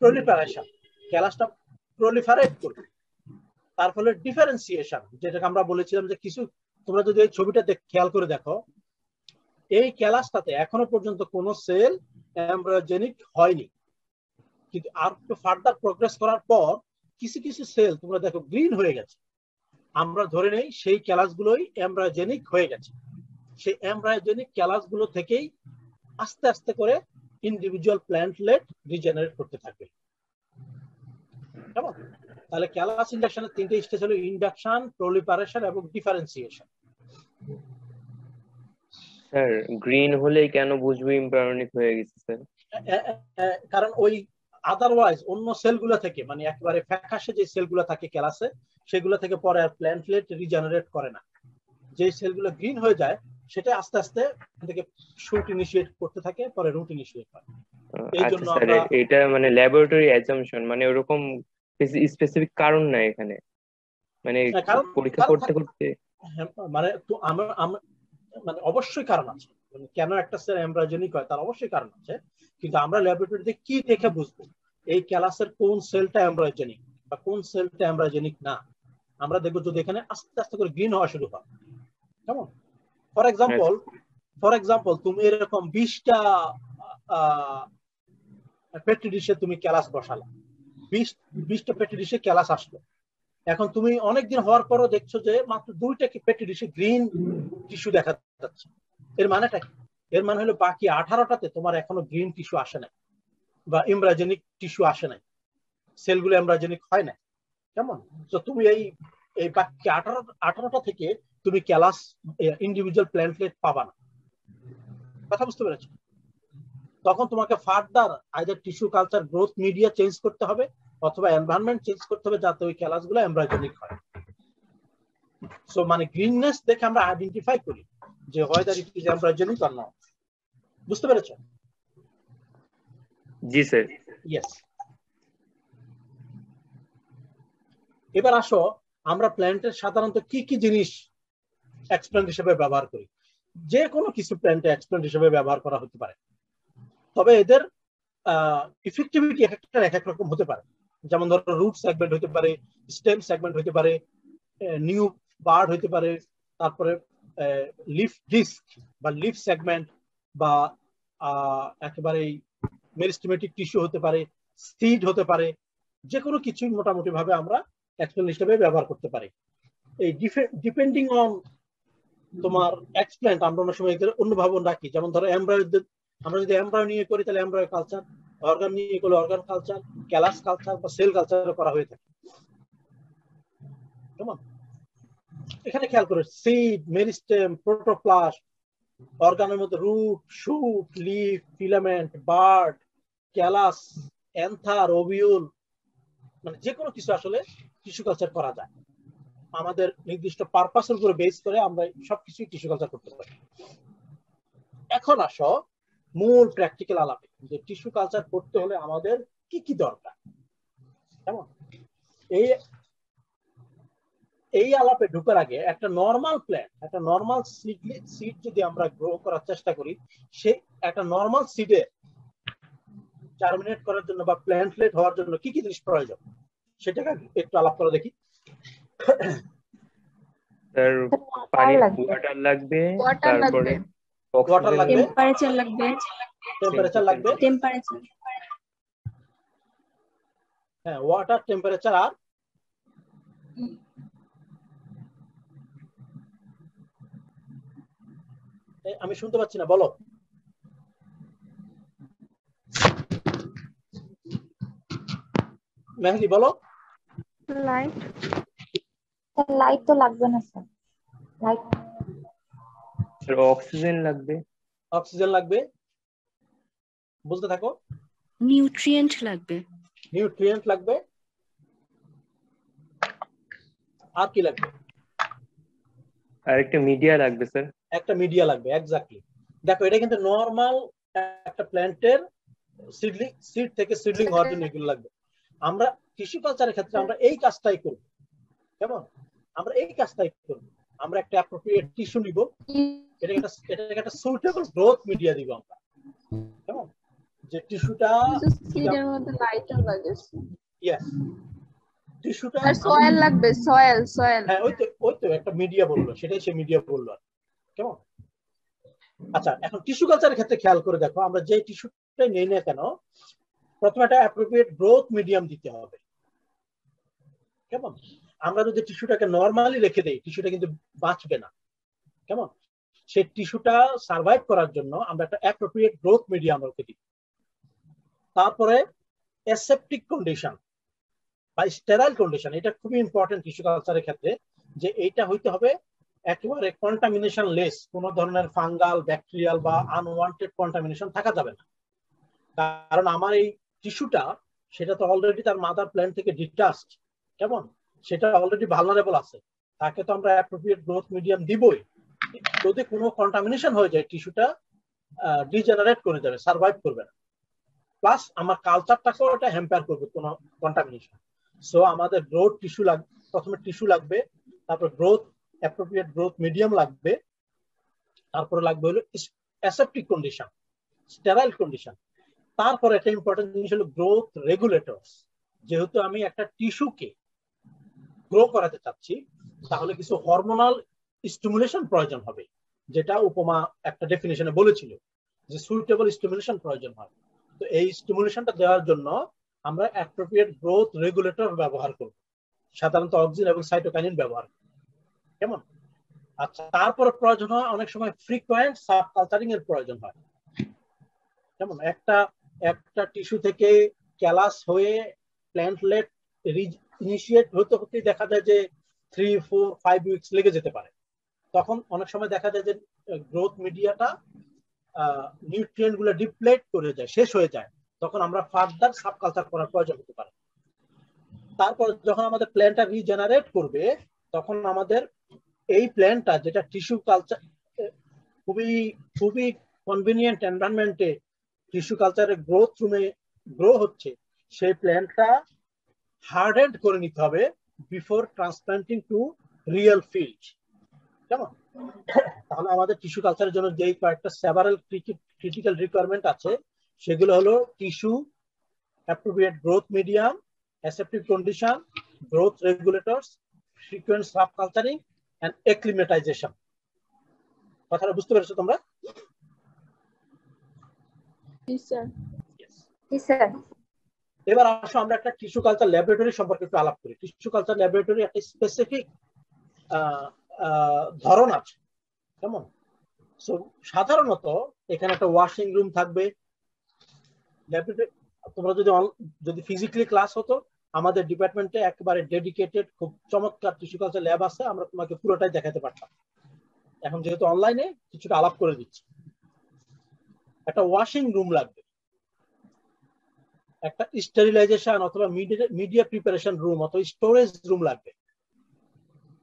প্রলিফারেশন, ক্যালাসটা প্রলিফারেট করবে। তারপর হলো ডিফারেন্সিয়েশন, যেটাকে আমরা বলেছিলাম যে কিছু, তোমরা যদি এই ছবিটা খেয়াল করে দেখো, এই ক্যালাসটাতে এখনো পর্যন্ত কোনো সেল এমব্রায়োজেনিক হয়নি, কিন্তু আর একটু ফার্দার প্রোগ্রেস করার পর কিছু কিছু সেল তোমরা দেখো গ্রিন হয়ে গেছে। আমরা ধরে নেই সেই ক্যালাসগুলোই এমব্রায়োজেনিক হয়ে গেছে। সেই এমব্রায়োজেনিক ক্যালাসগুলো থেকেই আস্তে আস্তে করে ইন্ডিভিজুয়াল প্ল্যান্টলেট রিজেনারেট করতে থাকবে। কেমন? তাহলে ক্যালাস ইন্ডাকশনের তিনটে স্টেজ হলো ইন্ডাকশন, প্রলিফারেশন এবং ডিফারেন্সিয়েশন। স্যার গ্রিন হলে কেন বুঝবো এমব্রায়োনিক হয়ে গেছে স্যার? কারণ ওই আদারওয়াইজ অন্য সেলগুলো থেকে, মানে একেবারে ফ্যাকাশে যে সেলগুলো থাকে ক্যালাসে, সেগুলো থেকে পরে আর প্ল্যান্টলেট রিজেনারেট করে না। যে সেলগুলো গ্রিন হয়ে যায় সেটা আস্তে আস্তে থেকে শুট ইনিশিয়েট করতে থাকে, পরে রুট ইনিশিয়েট করে। এই জন্য আমরা এটা মানে ল্যাবরেটরি অ্যাজাম্পশন, মানে ওরকম স্পেসিফিক কারণ না এখানে, মানে পরীক্ষা করতে করতে মানে মানে অবশ্যই কারণ আছে। কেন একটা সেল এমব্রায়োজেনিক হয় তার অবশ্যই কারণ আছে, কিন্তু আমরা ল্যাবরেটরিতে কি দেখে বুঝবো এই ক্যালাসের কোন সেলটা এমব্রায়োজেনিক বা কোন সেলটা এমব্রায়োজেনিক না? আমরা দেখবো যদি এখানে আস্তে আস্তে করে গ্রিন হওয়া শুরু হয়। কেমন? ফর এক্সাম্পল তুমি এরকম 20টা পেট্রি ডিশে তুমি ক্যালাস বসালা, 20টা পেট্রি ডিশে ক্যালাস আসলো। এখন তুমি অনেকদিন হওয়ার পরও দেখছো যে মাত্র 2টা পেট্রি ডিশে গ্রিন টিস্যু দেখা যাচ্ছে। এর মানেটা কি? এর মানে হলো বাকি 18টাতে তোমার এখনো গ্রিন টিস্যু আসে নাই বা এমব্রায়োজেনিক টিস্যু আসে নাই, সেলগুলো এমব্রায়োজেনিক হয় না। কেমন? তো তুমি এই বাকি 18টা থেকে তুমি ক্যালাস ইন্ডিভিজুয়াল প্ল্যান্টলেট পাবা না। কথা বুঝতে পেরেছো? তখন তোমাকে further either tissue culture growth media change করতে হবে অথবা এনভায়রনমেন্ট চেঞ্জ করতে হবে যাতে ওই ক্যালাসগুলো এমব্রায়োজেনিক হয়। সো মানে গ্রিননেস দেখে আমরা আইডেন্টিফাই করি যে whether it is embryogenic or not. বুঝতে পেরেছো? জি স্যার। ইয়েস। এবার আসো আমরা প্ল্যান্টের সাধারণত কি কি জিনিস এক্সপ্ল্যান্ট হিসেবে ব্যবহার করি। যে কোনো কিছু প্ল্যান্টে এক্সপ্ল্যান্ট হিসেবে ব্যবহার করা হতে পারে, তবে এদের ইফেক্টিভিটি এক এক রকম হতে পারে। যেমন ধরো রুট সেগমেন্ট হতে পারে, স্টেম সেগমেন্ট হতে পারে, নিউ বার্ড হতে পারে, তারপরে লিফ ডিস্ক বা লিফ সেগমেন্ট বা একেবারে মেরিস্টেমেটিক টিস্যু হতে পারে, সিড হতে পারে, যে কোনো কিছুই মোটামুটি ভাবে আমরা এক্সপ্ল্যান্ট হিসেবে ব্যবহার করতে পারি। এই ডিপেন্ডিং অন তোমার এক্সপ্ল্যান্ট আমরা অনেক সময় অন্য ভাবন রাখি। যেমন ধরো আমরা যদি এমব্রায়ো নিয়ে করি তাহলে এমব্রায়ো কালচার, অর্গান নিয়ে করলে অর্গান কালচার, ক্যালাস কালচার বা সেল কালচার করা হয়ে থাকে। কেমন? এখানে খেয়াল করে সিড, মেরিস্টেম, প্রোটোপ্লাস্ট, অর্গানের মধ্যে root, shoot, leaf, filament, bud, callus, anther, ovule, মানে যে কোনো কিছু আসলে টিস্যু কালচার করা যায়। আমাদের নির্দিষ্ট পারপাসের উপরে বেস করে আমরা সবকিছুই টিস্যু কালচার করতে পারি। এখন আসো মূল প্র্যাকটিক্যাল আলাপে, যে টিস্যু কালচার করতে হলে আমাদের কি কি দরকার। কেমন? এই আলাপে ঢোকার আগে একটা নর্মাল প্ল্যান্ট, একটা নর্মাল সিড যদি আমরা গ্রো করার চেষ্টা করি, সেই একটা নর্মাল সিডে জার্মিনেট করার জন্য বা প্ল্যান্টলেট হওয়ার জন্য কি কি জিনিস প্রয়োজন সেটাকে একটু আলাপ করে দেখি। স্যার পানি, ওয়াটার লাগবে, তারপরে ওয়াটার লাগবে, টেম্পারেচার লাগবে, টেম্পারেচার হ্যাঁ ওয়াটার, টেম্পারেচার আর আমি শুনতে পাচ্ছি না, বলো। মেহেদি বলো। লাইট লাইট তো লাগবে না স্যার। লাইট স্যার অক্সিজেন লাগবে। অক্সিজেন লাগবে, বলতে থাকো। নিউট্রিয়েন্ট লাগবে। নিউট্রিয়েন্ট লাগবে, আর কি লাগবে? আর একটা মিডিয়া লাগবে স্যার। একটা মিডিয়া লাগবে, এক্স্যাক্টলি। দেখো এটা কিন্তু নরমাল একটা প্ল্যান্টের সিড থেকে সিডলিং হওয়ার জন্য এগুলো লাগবে। আমরা টিস্যু কালচারের ক্ষেত্রে আমরা এই কাজটাই করব। কেমন? আমরা এই কাজটাই করব। আমরা একটা অ্যাপ্রোপ্রিয়েট টিস্যু নিব, এটাকে একটা সুইটেবল গ্রোথ মিডিয়া দিব আমরা। কেমন? যে টিস্যুটা সিডের মধ্যে লাইটও লাগে। ইয়েস, টিস্যুটা আর সয়েল লাগবে, সয়েল। হ্যাঁ, ওই তো একটা মিডিয়া বললো, সেটাই সে মিডিয়া বললো। কেমন? আচ্ছা, এখন টিস্যু কালচারের ক্ষেত্রে খেয়াল করে দেখো, আমরা যে টিস্যুটাই নেই না কেন, প্রথমে একটা অ্যাপ্রোপ্রিয়েট গ্রোথ মিডিয়াম দিতে হবে। কেমন? আমরা যদি টিস্যুটাকে নরমালি রেখে দেই, টিস্যুটা কিন্তু বাঁচবে না। কেমন? সেই টিস্যুটা সার্ভাইভ করার জন্য আমরা একটা অ্যাপ্রোপ্রিয়েট গ্রোথ মিডিয়াম ওকে দিই। তারপরে অ্যাসেপ্টিক কন্ডিশন বা স্টেরাইল কন্ডিশন, এটা খুবই ইম্পর্টেন্ট টিস্যু কালচারের ক্ষেত্রে, যে এইটা হইতে হবে একেবারে কন্টামিনেশন লেস, কোনো ধরনের ফাঙ্গাল, ব্যাকটেরিয়াল বা আনওয়ান্টেড কন্টামিনেশন থাকা যাবে না। কারণ আমার এই টিস্যুটা, সেটা তো অলরেডি তার মাদার প্ল্যান্ট থেকে ডিটাচড। কেমন? সেটা অলরেডি ভালনারেবল আছে, তাকে তো আমরা অ্যাপ্রোপ্রিয়েট গ্রোথ মিডিয়াম দিবই। যদি কোনো কন্টামিনেশন হয়ে যায়, টিস্যুটা ডিজেনারেট করে যাবে, সার্ভাইভ করবে না। প্লাস আমার কালচারটাকেও এটা হ্যাম্পার করবে কোনো কন্টামিনেশন। সো আমাদের গ্রোথ টিস্যু লাগবে, প্রথমে টিস্যু লাগবে, তারপর গ্রোথ অ্যাপ্রোপ্রিয়েট গ্রোথ মিডিয়াম লাগবে, তারপরে লাগবে হলো অ্যাসেপ্টিক কন্ডিশন, স্টেরাইল কন্ডিশন। তারপর একটা ইম্পর্টেন্ট জিনিস হলো গ্রোথ রেগুলেটরস। যেহেতু আমি একটা টিস্যুকে গ্রো করাতে চাচ্ছি, তাহলে কিছু হরমোনাল স্টিমুলেশন প্রয়োজন হবে, যেটা উপমা একটা ডেফিনিশনে বলেছিল যে সুইটেবল স্টিমুলেশন প্রয়োজন হয়। তো এই স্টিমুলেশনটা দেওয়ার জন্য আমরা অ্যাপ্রোপ্রিয়েট গ্রোথ রেগুলেটর ব্যবহার করব, সাধারণত অক্সিন এবং সাইটোকাইনিন ব্যবহার করব। কেমন? আচ্ছা, তারপর প্রয়োজন হয় অনেক সময় ফ্রিকোয়েন্ট সাব কালচারিং এর প্রয়োজন হয়। যেমন একটা টিস্যু থেকে ক্যালাস হয়ে প্ল্যান্টলেট ইনিশিয়েট হতে হতে দেখা যায় যে 3, 4, 5 উইকস লেগে যেতে পারে। তখন অনেক সময় দেখা যায় যে গ্রোথ মিডিয়াটা নিউট্রিয়েন্ট গুলো ডিপ্লেট করে যায়, শেষ হয়ে যায়। তখন আমরা ফার্দার সাব কালচার করার প্রয়োজন হতে পারে। তারপর যখন আমাদের প্ল্যান্টটা রিজেনারেট করবে, তখন আমাদের এই প্ল্যান্টটা, যেটা টিস্যু কালচার খুবই খুবই কনভিনিয়েন্ট এনভায়রনমেন্টে টিস্যু কালচারের গ্রোথ রুমে গ্রো হচ্ছে, সেই প্ল্যান্টটা হার্ডেন্ড করে নিতে হবে before transplanting two real field. কেমন? তাহলে আমাদের টিস্যু কালচারের জন্য যেই কয়েকটা সেভারাল ক্রিটিক্যাল রিকোয়ারমেন্ট আছে, সেগুলো হলো tissue, appropriate growth medium, aseptic condition, growth regulators, frequent sub culturing and acclimatisation. কথাটা বুঝতে পেরেছো তোমরা? এবার আসো আমরা একটা টিস্যু কালচার ল্যাবরেটরি সম্পর্কে একটু আলাপ করি। টিস্যু কালচার ল্যাবরেটরি একটা স্পেসিফিক ধরন আছে। কেমন? সাধারণত এখানে একটা ওয়াশিং রুম থাকবে। তোমরা যদি ফিজিক্যালি ক্লাস হতো, আমাদের ডিপার্টমেন্টে একেবারে ডেডিকেটেড খুব চমৎকার টিস্যু কালচার ল্যাব আছে, আমরা তোমাকে পুরোটাই দেখাতে পারতাম। এখন যেহেতু অনলাইনে কিছুটা আলাপ করে দিচ্ছি। একটা ওয়াশিং রুম লাগবে, একটা স্টেরিলাইজেশন অথবা মিডিয়া প্রিপারেশন রুম অথবা স্টোরেজ রুম লাগবে,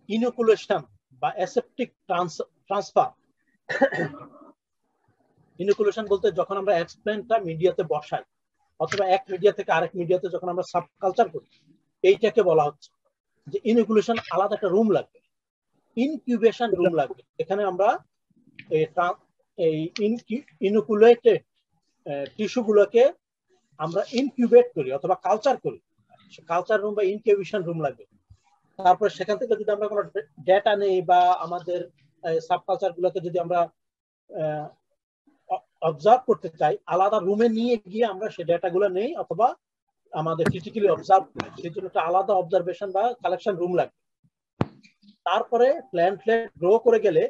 ইনোকুলেশন বা অ্যাসেপ্টিক ট্রান্সফার। ইনোকুলেশন বলতে যখন আমরা এক্সপ্ল্যান্টটা মিডিয়াতে বসাই অথবা এক মিডিয়া থেকে আরেক মিডিয়াতে যখন আমরা সাব কালচার করি, এইটাকে বলা হচ্ছে যে ইনোকুলেশন। আলাদা একটা রুম লাগবে, ইনকিউবেশন রুম লাগবে। এখানে আমরা এই ইনোকুলেটেড টিস্যু গুলোকে আমরা ইনকিউবেট করি অথবা কালচার করি, কালচার রুম বা ইনকিউবেশন রুম লাগবে। তারপর সেখান থেকে যদি আমরা কোনো ডেটা নেই বা আমাদের সাব কালচার গুলোকে যদি আমরা অবজার্ভ করতে চাই, আলাদা রুমে নিয়ে গিয়ে আমরা সেই ডেটাগুলো নেই অথবা আমাদের ক্রিটিক্যালি অবজার্ভ করি। সেই জন্য একটা আলাদা অবজারভেশন বা কালেকশন রুম লাগবে। তারপরে প্ল্যান্টলেট গ্রো করে গেলে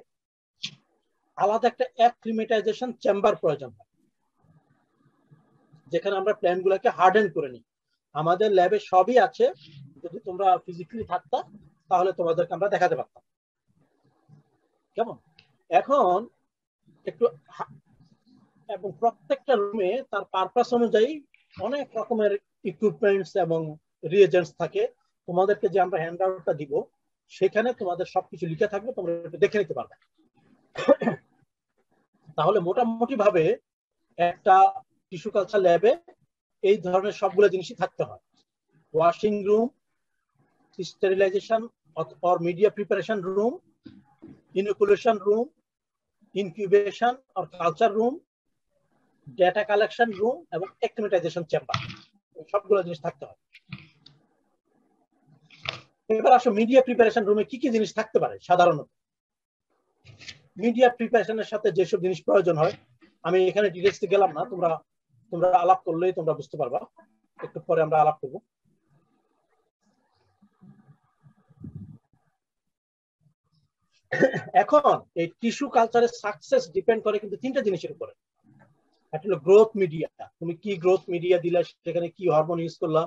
আলাদা একটা অ্যাক্লিমেটাইজেশন চেম্বার প্রয়োজন হয়, যেখানে আমরা প্ল্যান গুলাকে হার্ডেন করে নিই। আমাদের ল্যাবে সবই আছে, যদি তোমরা ফিজিক্যালি থাকতা তাহলে তোমাদেরকে আমরা দেখাতে পারতাম। কেমন? এখন একটু এবং প্রত্যেকটা রুমে তার পারপাস অনুযায়ী অনেক রকমের ইকুইপমেন্টস এবং রিএজেন্টস থাকে। তোমাদেরকে যে আমরা হ্যান্ড আউটটা দিব সেখানে তোমাদের সবকিছু লিখে থাকবে, তোমরা দেখে নিতে পারবে। তাহলে মোটামুটি ভাবে একটা টিস্যু কালচার ল্যাবে এই ধরনের সবগুলো জিনিসই থাকতে হয়। Washing room, sterilisation or media preparation room, inoculation room, incubation or culture room, data collection room এবং অ্যাক্লিমেটাইজেশন চেম্বার, সবগুলো জিনিস থাকতে হয়। এবার আসো মিডিয়া প্রিপারেশন রুমে কি কি জিনিস থাকতে পারে। সাধারণত মিডিয়া প্রিপারেশনের সাথে যেসব জিনিস প্রয়োজন হয়, আমি এখানে ডিটেইলসে গেলাম না, তোমরা আলাপ করলেই তোমরা বুঝতে পারবা। একটু পরে আমরা আলাপ করব। এখন এই টিস্যু কালচারের সাকসেস ডিপেন্ড করে কিন্তু তিনটা জিনিসের উপরে। একটা হলো গ্রোথ মিডিয়া, তুমি কি গ্রোথ মিডিয়া দিলা, সেখানে কি হরমোন ইউজ করলা,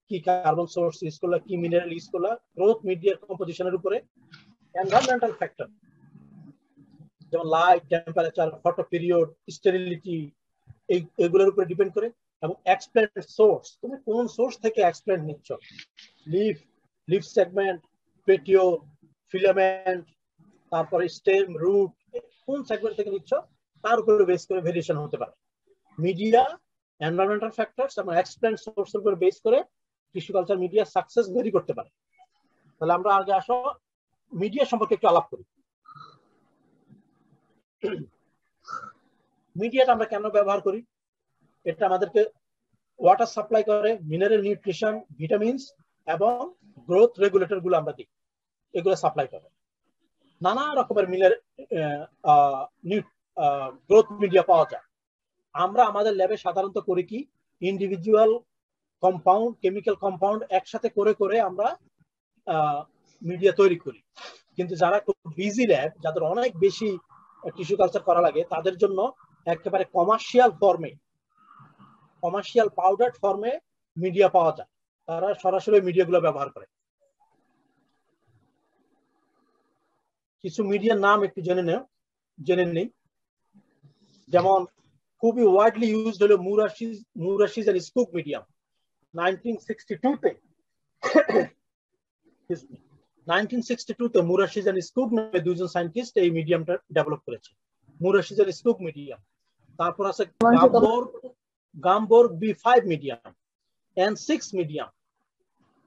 কি কার্বন সোর্স ইউজ করলা, কি মিনারেল ইউজ করলা, গ্রোথ মিডিয়ার কম্পোজিশনের উপরে। এনভায়রনমেন্টাল ফ্যাক্টর যেমন light, temperature, photo period, sterility, এইগুলোর উপরে ডিপেন্ড করে। এবং এক্সপ্ল্যান্ট সোর্স, তুমি কোন সোর্স থেকে এক্সপ্ল্যান্ট নিচ্ছ, লিফ সেগমেন্ট, পেটিওল, ফিলামেন্ট, তারপরে স্টেম, রুট, কোন সেগমেন্ট থেকে নিচ্ছ তার উপরে বেস করে ভেরিয়েশন হতে পারে। মিডিয়া, এনভায়রনমেন্টাল ফ্যাক্টরস এবং এক্সপ্ল্যান্ট সোর্সের উপর বেস করে tissue culture media success very করতে পারে। তাহলে আমরা আগে আসো মিডিয়া সম্পর্কে একটু আলাপ করি। মিডিয়াটা আমরা কেন ব্যবহার করি? এটা আমাদেরকে ওয়াটার সাপ্লাই করে, মিনারেল নিউট্রিশন, ভিটামিনস এবং গ্রোথ রেগুলেটর গুলো আমরা দিই, এগুলো সাপ্লাই করে। নানা রকমের গ্রোথ মিডিয়া পাওয়া যায়। আমরা আমাদের ল্যাবে সাধারণত করি কি, ইন্ডিভিজুয়াল কম্পাউন্ড, কেমিক্যাল কম্পাউন্ড একসাথে করে করে আমরা মিডিয়া তৈরি করি। কিন্তু যারা খুব বিজি ল্যাব, যাদের অনেক বেশি টিস্যু কালচার করা লাগে, তাদের জন্য একেবারে কমার্শিয়াল ফর্মে, কমার্শিয়াল পাউডার ফর্মে মিডিয়া পাওয়া যায়, তারা সরাসরি মিডিয়াগুলো ব্যবহার করে। কিছু মিডিয়ার নাম একটু জেনে নেই। যেমন খুবই ওয়াইডলি ইউজড হলো মুরাশিস এন্ড স্কুক মিডিয়াম। 1962 মুরাশিস এন্ড স্কুক নামে দুইজন সায়েন্টিস্ট এই মিডিয়ামটা ডেভেলপ করেছে, মুরাশিস এন্ড স্কুক মিডিয়াম। তারপর আছে গামবোর্গ B5 মিডিয়াম, N6 মিডিয়াম,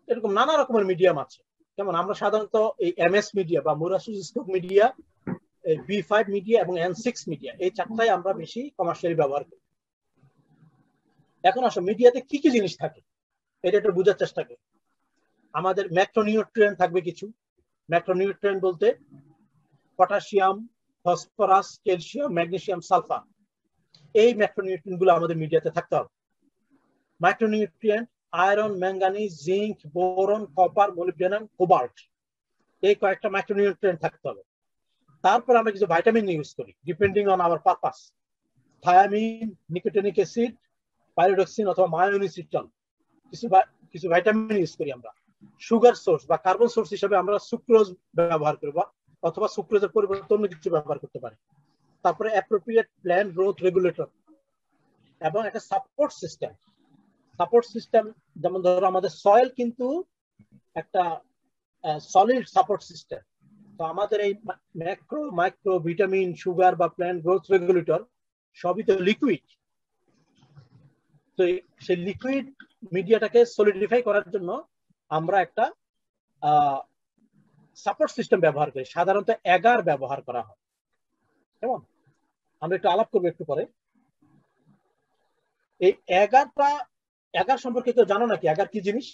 এরকম নানা রকমের মিডিয়াম আছে। যেমন আমরা সাধারণত এই MS মিডিয়া বা মুরাশিস স্কুক মিডিয়া, B5 মিডিয়া এবং N6 মিডিয়া, এই চারটাই আমরা বেশি কমার্শিয়ালি ব্যবহার করি। এখন আসো মিডিয়াতে কি কি জিনিস থাকে এটা একটু বোঝার চেষ্টা করি। আমাদের ম্যাক্রোনিউট্রিয়েন্ট থাকবে কিছু। ম্যাক্রোনিউট্রিয়েন্ট বলতে potassium, phosphorus, calcium, magnesium, sulphur, এই ম্যাক্রোনিউট্রিয়েন্ট গুলো আমাদের মিডিয়াতে থাকতে হবে। Micronutrient iron, manganese, zinc, boron, copper, molybdenum, cobalt, এই কয়েকটা মাইক্রোনিউট্রিয়েন্ট থাকতে হবে। তারপর আমরা কিছু ভাইটামিন ইউজ করি depending on our purpose. Thiamine, nicotinic acid, pyridoxine অথবা মায়োনিসিটল, কিছু ভাইটামিন ইউজ করি আমরা। সুগার সোর্স বা কার্বন সোর্স হিসেবে আমরা সুক্রোজ ব্যবহার করব অথবা সুক্রোজের পরিবর্তে অন্য কিছু ব্যবহার করতে পারি। তারপরে অ্যাপ্রোপ্রিয়েট প্ল্যান্ট গ্রোথ রেগুলেটর এবং একটা সাপোর্ট সিস্টেম। যেমন ধরো আমাদের সয়েল কিন্তু একটা সলিড সাপোর্ট সিস্টেম, তো আমাদের এই ম্যাক্রো, মাইক্রো, ভিটামিন, সুগার বা প্ল্যান্ট গ্রোথ রেগুলেটর সবই তো লিকুইড। তো সেই লিকুইড মিডিয়াটাকে সলিডিফাই করার জন্য আমরা একটা সাপোর্ট সিস্টেম ব্যবহার করি, সাধারণত এগার ব্যবহার করা হয়। কেমন? আমরা একটু আলাপ করবো একটু পরে। এই এগার সম্পর্কে কেউ জানো নাকি? এগার কি জিনিস?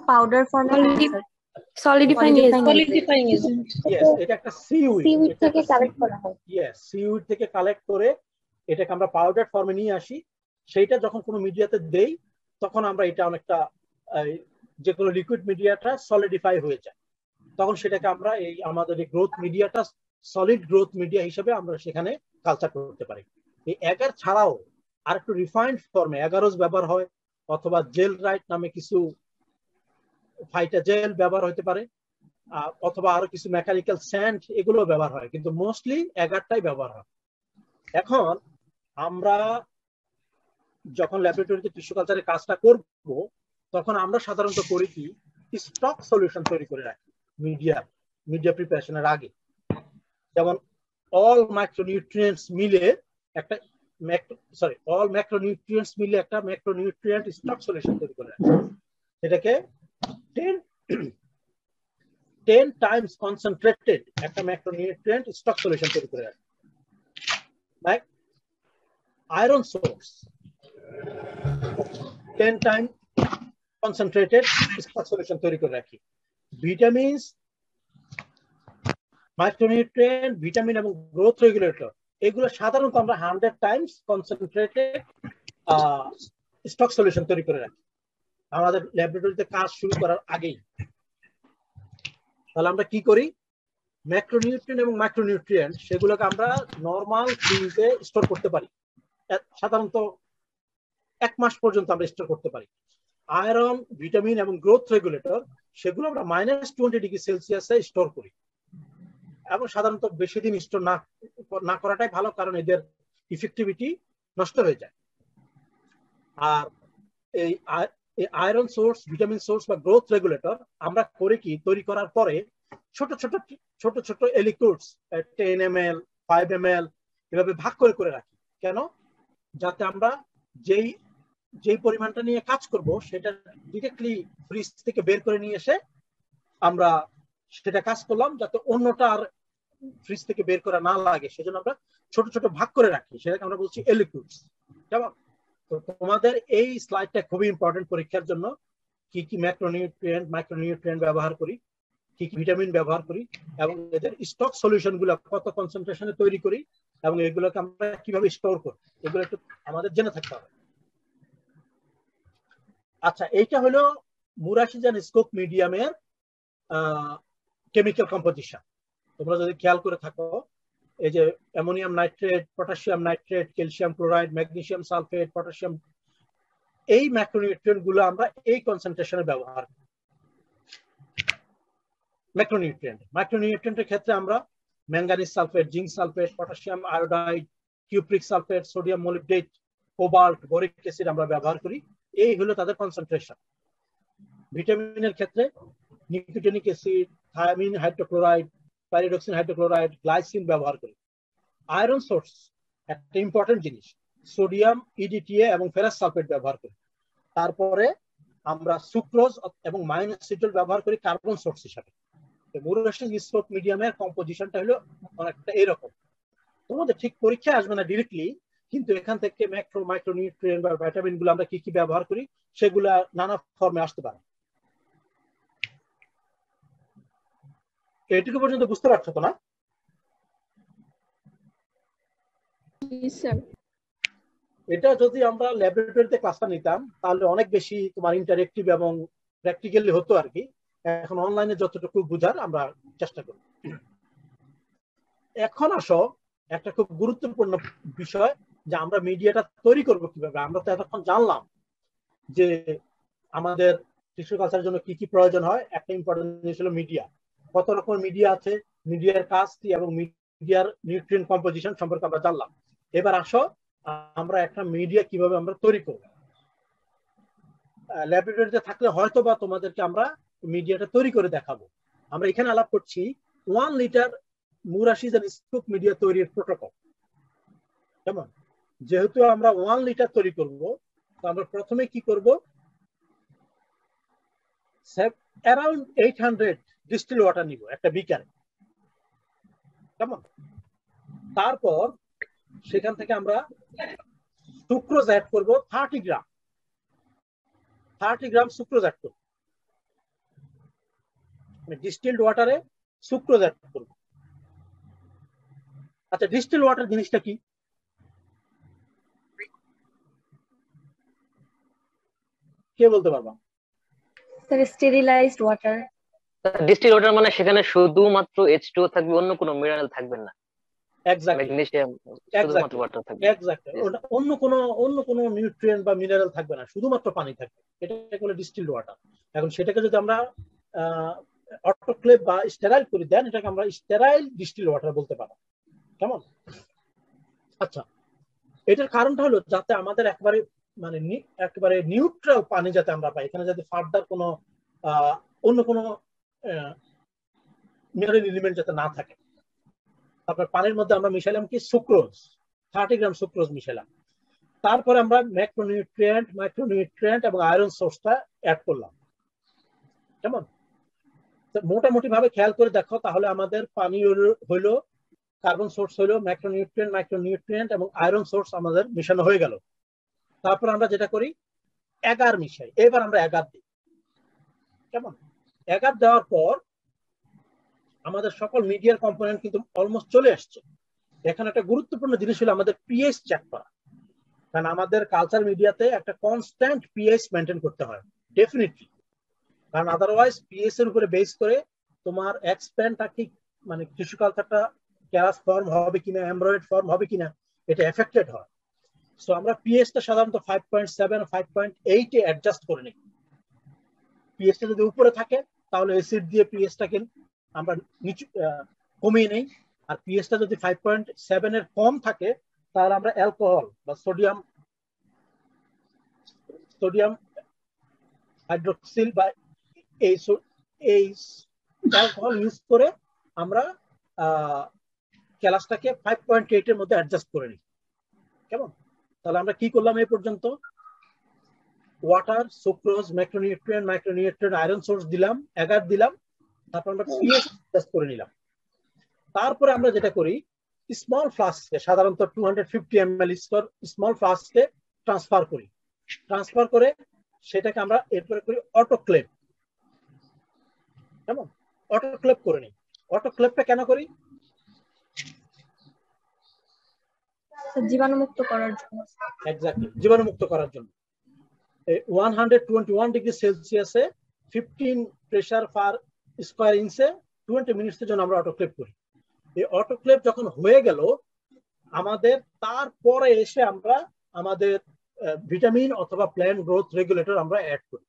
পাউডার ফর্মে সলিডিফাইং এজেন্ট। ইয়েস, এটা একটা সিউইড থেকে কালেক্ট করা হয়। ইয়েস, সিউইড থেকে কালেক্ট করে এটাকে আমরা পাউডার ফর্মে নিয়ে আসি। সেইটা যখন কোনো মিডিয়াতে দেই তখন আমরা এটা অনেকটা যে কোনো লিকুইড মিডিয়াটা সলিডিফাই হয়ে যায়, তখন সেটাকে আমরা এই আমাদের এই গ্রোথ মিডিয়াটা সলিড গ্রোথ মিডিয়া হিসেবে আমরা সেখানে কালচার করতে পারি। এই এগার ছাড়াও আর একটু রিফাইন্ড ফর্মে এগারোজ ব্যবহার হয়, অথবা জেল রাইট নামে কিছু ফাইটা জেল ব্যবহার হতে পারে, অথবা আরো কিছু মেকানিক্যাল স্যান্ড এগুলো ব্যবহার হয়, কিন্তু মোস্টলি এগারটাই ব্যবহার হয়। এখন আমরা যখন ল্যাবরেটরিতে টিস্যু কালচারের কাজটা করব, তখন আমরা সাধারণত করি কি, স্টক সলিউশন তৈরি করে রাখি মিডিয়া প্রিপারেশনের আগে। যেমন অল ম্যাক্রোনিউট্রিয়েন্টস মিলে একটা অল ম্যাক্রোনিউট্রিয়েন্টস মিলে একটা ম্যাক্রোনিউট্রিয়েন্ট স্টক সলিউশন তৈরি করে রাখি। এটাকে 10 টাইমস কনসেন্ট্রেটেড একটা ম্যাক্রোনিউট্রিয়েন্ট স্টক সলিউশন তৈরি করে রাখি। Like iron source 10 time concentrated stock solution তৈরি করে রাখি। ভিটামিনস, মাইক্রোনিউট্রিয়েন্ট, ভিটামিন এবং গ্রোথ রেগুলেটর এগুলো সাধারণত আমরা 100 টাইমস কনসেন্ট্রেটেড স্টক সলিউশন তৈরি করে রাখি আমাদের ল্যাবরেটরিতে কাজ শুরু করার আগেই। তাহলে আমরা কি করি, ম্যাক্রোনিউট্রিয়েন্ট এবং মাইক্রোনিউট্রিয়েন্ট সেগুলোকে আমরা নরমাল ফ্রিজে স্টোর করতে পারি, সাধারণত 1 মাস পর্যন্ত আমরা স্টোর করতে পারি। আয়রন, ভিটামিন এবং গ্রোথ রেগুলেটর সেগুলো আমরা -20 ডিগ্রি সেলসিয়াসে স্টোর করি, এবং সাধারণত বেশি দিন স্টোর না করাটাই ভালো, কারণ এদের ইফেক্টিভিটি নষ্ট হয়ে যায়। আর এই আয়রন সোর্স, ভিটামিন সোর্স বা গ্রোথ রেগুলেটর আমরা করে কি, তৈরি করার পরে ছোট ছোট এলিকুইডস 10 ml 5 ml এভাবে ভাগ করে রাখি। কেন? যাতে আমরা যেই পরিমাণটা নিয়ে কাজ করব সেটা ডিরেক্টলি ফ্রিজ থেকে বের করে নিয়ে এসে আমরা সেটা কাজ করলাম, যাতে অন্যটা আর ফ্রিজ থেকে বের করা না লাগে, সেজন্য আমরা ছোট ছোট ভাগ করে রাখি, সেটাকে আমরা বলছি এলিকুইডস। কেমন? তো তোমাদের এই স্লাইডটা খুবই ইম্পর্টেন্ট পরীক্ষার জন্য। কি কি ম্যাক্রোনিউট্রিয়েন্ট, মাইক্রোনিউট্রিয়েন্ট ব্যবহার করি, কি কি ভিটামিন ব্যবহার করি, এবং এদের স্টক সলিউশন গুলো কত কনসেন্ট্রেশনে তৈরি করি, এবং এগুলোকে আমরা কিভাবে স্টোর করি, এগুলো একটু আমাদের জেনে থাকতে হবে। আচ্ছা, এইটা হলো মুরাশিজান স্কোপ মিডিয়ামের কেমিক্যাল কম্পোজিশন। তোমরা যদি খেয়াল করে থাকো, এই যে ammonium nitrate, potassium nitrate, calcium chloride, magnesium sulphate, potassium, এই ম্যাক্রোনিউট্রিয়েন্ট গুলো আমরা এই কনসেন্ট্রেশনে ব্যবহার করি। মাইক্রোনিউট্রিয়েন্টের ক্ষেত্রে আমরা manganese sulphate, zinc sulphate, potassium iodide, cupric sulphate, sodium molybdate, cobalt, boric acid আমরা ব্যবহার করি। এই হলো তাদের কনসেন্ট্রেশন। ভিটামিনের ক্ষেত্রে nicotinic acid, thymine hydrochloride, pyridoxine hydrochloride, glycine ব্যবহার করি। আয়রন সোর্স একটা ইম্পর্টেন্ট জিনিস, সোডিয়াম, ইডিটিএ এবং ফেরাস সালফেট ব্যবহার করি। তারপরে আমরা সুক্রোজ এবং মাইনোসিটল ব্যবহার করি কার্বন সোর্স হিসাবে। মুরাশিজান স্কোপ মিডিয়ামের কম্পোজিশনটা হলো অনেকটা এরকম। তোমাদের ঠিক পরীক্ষায় আসবে না ডিরেক্টলি, কিন্তু এখান থেকে মাইক্রোনিউট্রিয়েন্ট বা ভিটামিন গুলো আমরা কি কি ব্যবহার করি সেগুলা নানা ফর্মে আসতে পারে। এইটুকু পর্যন্ত বুঝতে পারছো তো না? এটা যদি আমরা ল্যাবরেটরিতে ক্লাসটা নিতাম তাহলে অনেক বেশি তোমার ইন্টারেক্টিভ এবং প্র্যাকটিক্যালি হতো আর কি। এখন অনলাইনে যতটুকু বুঝার আমরা চেষ্টা করি। এখন আসো একটা খুব গুরুত্বপূর্ণ বিষয়, যে আমরা মিডিয়াটা তৈরি করবো কিভাবে। আমরা তো এতক্ষণ জানলাম যে আমাদের টিস্যু কালচারের জন্য কি কি প্রয়োজন হয়। একটা ইম্পর্টেন্ট জিনিস হলো মিডিয়া, কত রকম মিডিয়া আছে, মিডিয়ার কাজ কি, এবং মিডিয়ার নিউট্রিয়েন্ট কম্পোজিশন সম্পর্কে আমরা জানলাম। এবার আসো আমরা একটা মিডিয়া কিভাবে আমরা তৈরি করব। ল্যাবরেটরিতে থাকলে হয়তো বা তোমাদেরকে আমরা মিডিয়াটা তৈরি করে দেখাবো। আমরা এখানে আলাপ করছি 1 লিটার মুরাশিজান স্কোপ মিডিয়া তৈরির প্রোটোকল। কেমন? যেহেতু আমরা 1 লিটার তৈরি করব, তো আমরা প্রথমে কি করব, অ্যারাউন্ড 800 ডিস্টিল ওয়াটার নিব একটা বিকারে। কেমন? তারপর সেখান থেকে আমরা সুক্রোজ অ্যাড করব 30 গ্রাম। 30 গ্রাম সুক্রোজ অ্যাড করব, ডিস্টিলড ওয়াটারে সুক্রোজ অ্যাড করব। আচ্ছা, ডিস্টিল ওয়াটার জিনিসটা কি? কে বলতে পারবা? Sir, sterilised water. Distil water মানে সেখানে শুধুমাত্র H2O থাকবে, অন্য কোনো মিনারেল থাকবে না, এক্স্যাক্টলি ম্যাগনেসিয়াম শুধুমাত্র ওয়াটার থাকবে। এক্স্যাক্টলি অন্য কোনো নিউট্রিয়েন্ট বা মিনারেল থাকবে না, শুধুমাত্র পানি থাকবে, এটাকে বলে ডিস্টিলড ওয়াটার। এখন সেটাকে যদি আমরা অটোক্লেভ বা স্টেরাইল করে দেন, এটাকে আমরা স্টেরাইল ডিস্টিলড ওয়াটার বলতে পারবো। কেমন? আচ্ছা, এটার কারণটা হলো যাতে আমাদের একেবারে নিউট্রাল পানি যাতে আমরা পাই, এখানে যাতে ফার্দার কোনো অন্য কোনো মিনারেল এলিমেন্ট যাতে না থাকে। তারপর পানির মধ্যে আমরা মিশালাম কি সুক্রোজ, 30 গ্রাম সুক্রোজ মিশালাম। তারপরে আমরা ম্যাক্রোনিউট্রিয়েন্ট, মাইক্রোনিউট্রিয়েন্ট এবং আয়রন সোর্সটা অ্যাড করলাম। কেমন? মোটামুটি ভাবে খেয়াল করে দেখো, তাহলে আমাদের পানি হইলো, কার্বন সোর্স হইলো, ম্যাক্রোনিউট্রিয়েন্ট, মাইক্রোনিউট্রিয়েন্ট এবং আয়রন সোর্স আমাদের মিশানো হয়ে গেল। তারপর আমরা যেটা করি, এগার মিশাই। এবার আমরা এগার দিই। কেমন? এগার দেওয়ার পর আমাদের সকল মিডিয়ার কম্পোনেন্ট কিন্তু অলমোস্ট চলে আসছে। এখানে একটা গুরুত্বপূর্ণ জিনিস হলো আমাদের পিএইচ চেক করা, কারণ আমাদের কালচার মিডিয়াতে একটা কনস্ট্যান্ট পিএইচ মেনটেন করতে হয় ডেফিনেটলি, কারণ আদারওয়াইজ পিএইচ এর উপরে বেস করে তোমার এক্সপ্যান্ডটা ঠিক টিস্যু কালচারটা ক্যারাস ফর্ম হবে কিনা, এমব্রয়েড ফর্ম হবে কিনা, এটা এফেক্টেড হয়। সো আমরা পিএইচটা সাধারণত 5.7 5.8 এ অ্যাডজাস্ট করে নিই। পিএইচটা যদি উপরে থাকে তাহলে অ্যাসিড দিয়ে পিএইচটাকে আমরা নিচু কমিয়ে নেই, আর পিএইচটা যদি 5.7 এর কম থাকে তাহলে আমরা অ্যালকোহল বা সোডিয়াম হাইড্রোক্সিল বা এই অ্যালকোহল ইউজ করে আমরা ক্যালাসটাকে 5.8 এর মধ্যে অ্যাডজাস্ট করে নিই। কেমন? তাহলে আমরা কি করলাম এই পর্যন্ত? Water, sucrose, macronutrient, micronutrient, iron source দিলাম, এগার দিলাম, তারপর আমরা পিএইচ অ্যাডজাস্ট করে নিলাম। তারপরে আমরা যেটা করি, স্মল ফ্লাস্কে, সাধারণত 250 ml স্মল ফ্লাস্কে ট্রান্সফার করি। ট্রান্সফার করে সেটাকে আমরা এরপরে করি অটোক্লেভ। কেমন? অটোক্লেভ করে নিই। অটোক্লেভটা কেন করি? জীবাণুমুক্ত করার জন্য। এক্স্যাক্টলি, জীবাণুমুক্ত করার জন্য। 121 ডিগ্রি সেলসিয়াসে 15 প্রেসার পার স্কয়ার ইঞ্চে 20 মিনিটের জন্য আমরা অটোক্লেভ করি। এই অটোক্লেভ যখন হয়ে গেল আমাদের, তারপরে এসে আমরা আমাদের ভিটামিন অথবা প্ল্যান্ট গ্রোথ রেগুলেটর আমরা অ্যাড করি।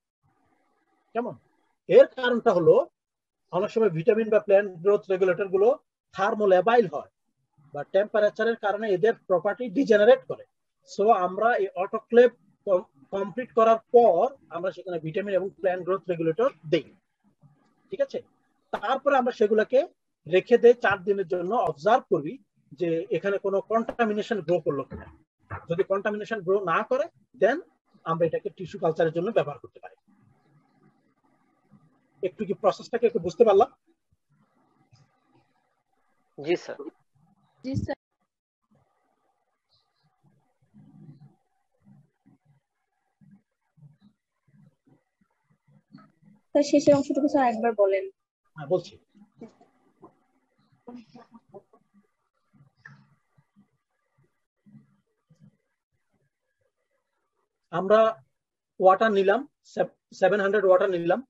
কেমন? এর কারণটা হলো অনেক সময় ভিটামিন বা প্ল্যান্ট গ্রোথ রেগুলেটর গুলো থার্মোলেবাইল হয় বা টেম্পারেচারের কারণে এদের প্রপার্টি ডিজেনারেট করে। সো আমরা এই অটোক্লেভ কমপ্লিট করার পর আমরা সেখানে ভিটামিন এবং প্ল্যান্ট গ্রোথ রেগুলেটর দেই। ঠিক আছে? তারপরে আমরা সেগুলোকে রেখে দেই 4 দিনের জন্য, অবজার্ভ করি যে এখানে কোনো কন্টামিনেশন গ্রো করলো কিনা। যদি কন্টামিনেশন গ্রো না করে দেন আমরা এটাকে টিস্যু কালচারের জন্য ব্যবহার করতে পারি। একটু কি প্রসেসটাকে একটু বুঝতে পারলাম? জি স্যার। জি স্যার। স্যার শেষের অংশটুকু স্যার একবার বলেন। হ্যাঁ বলছি। আমরা ওয়াটার নিলাম, 700 ওয়াটার নিলাম।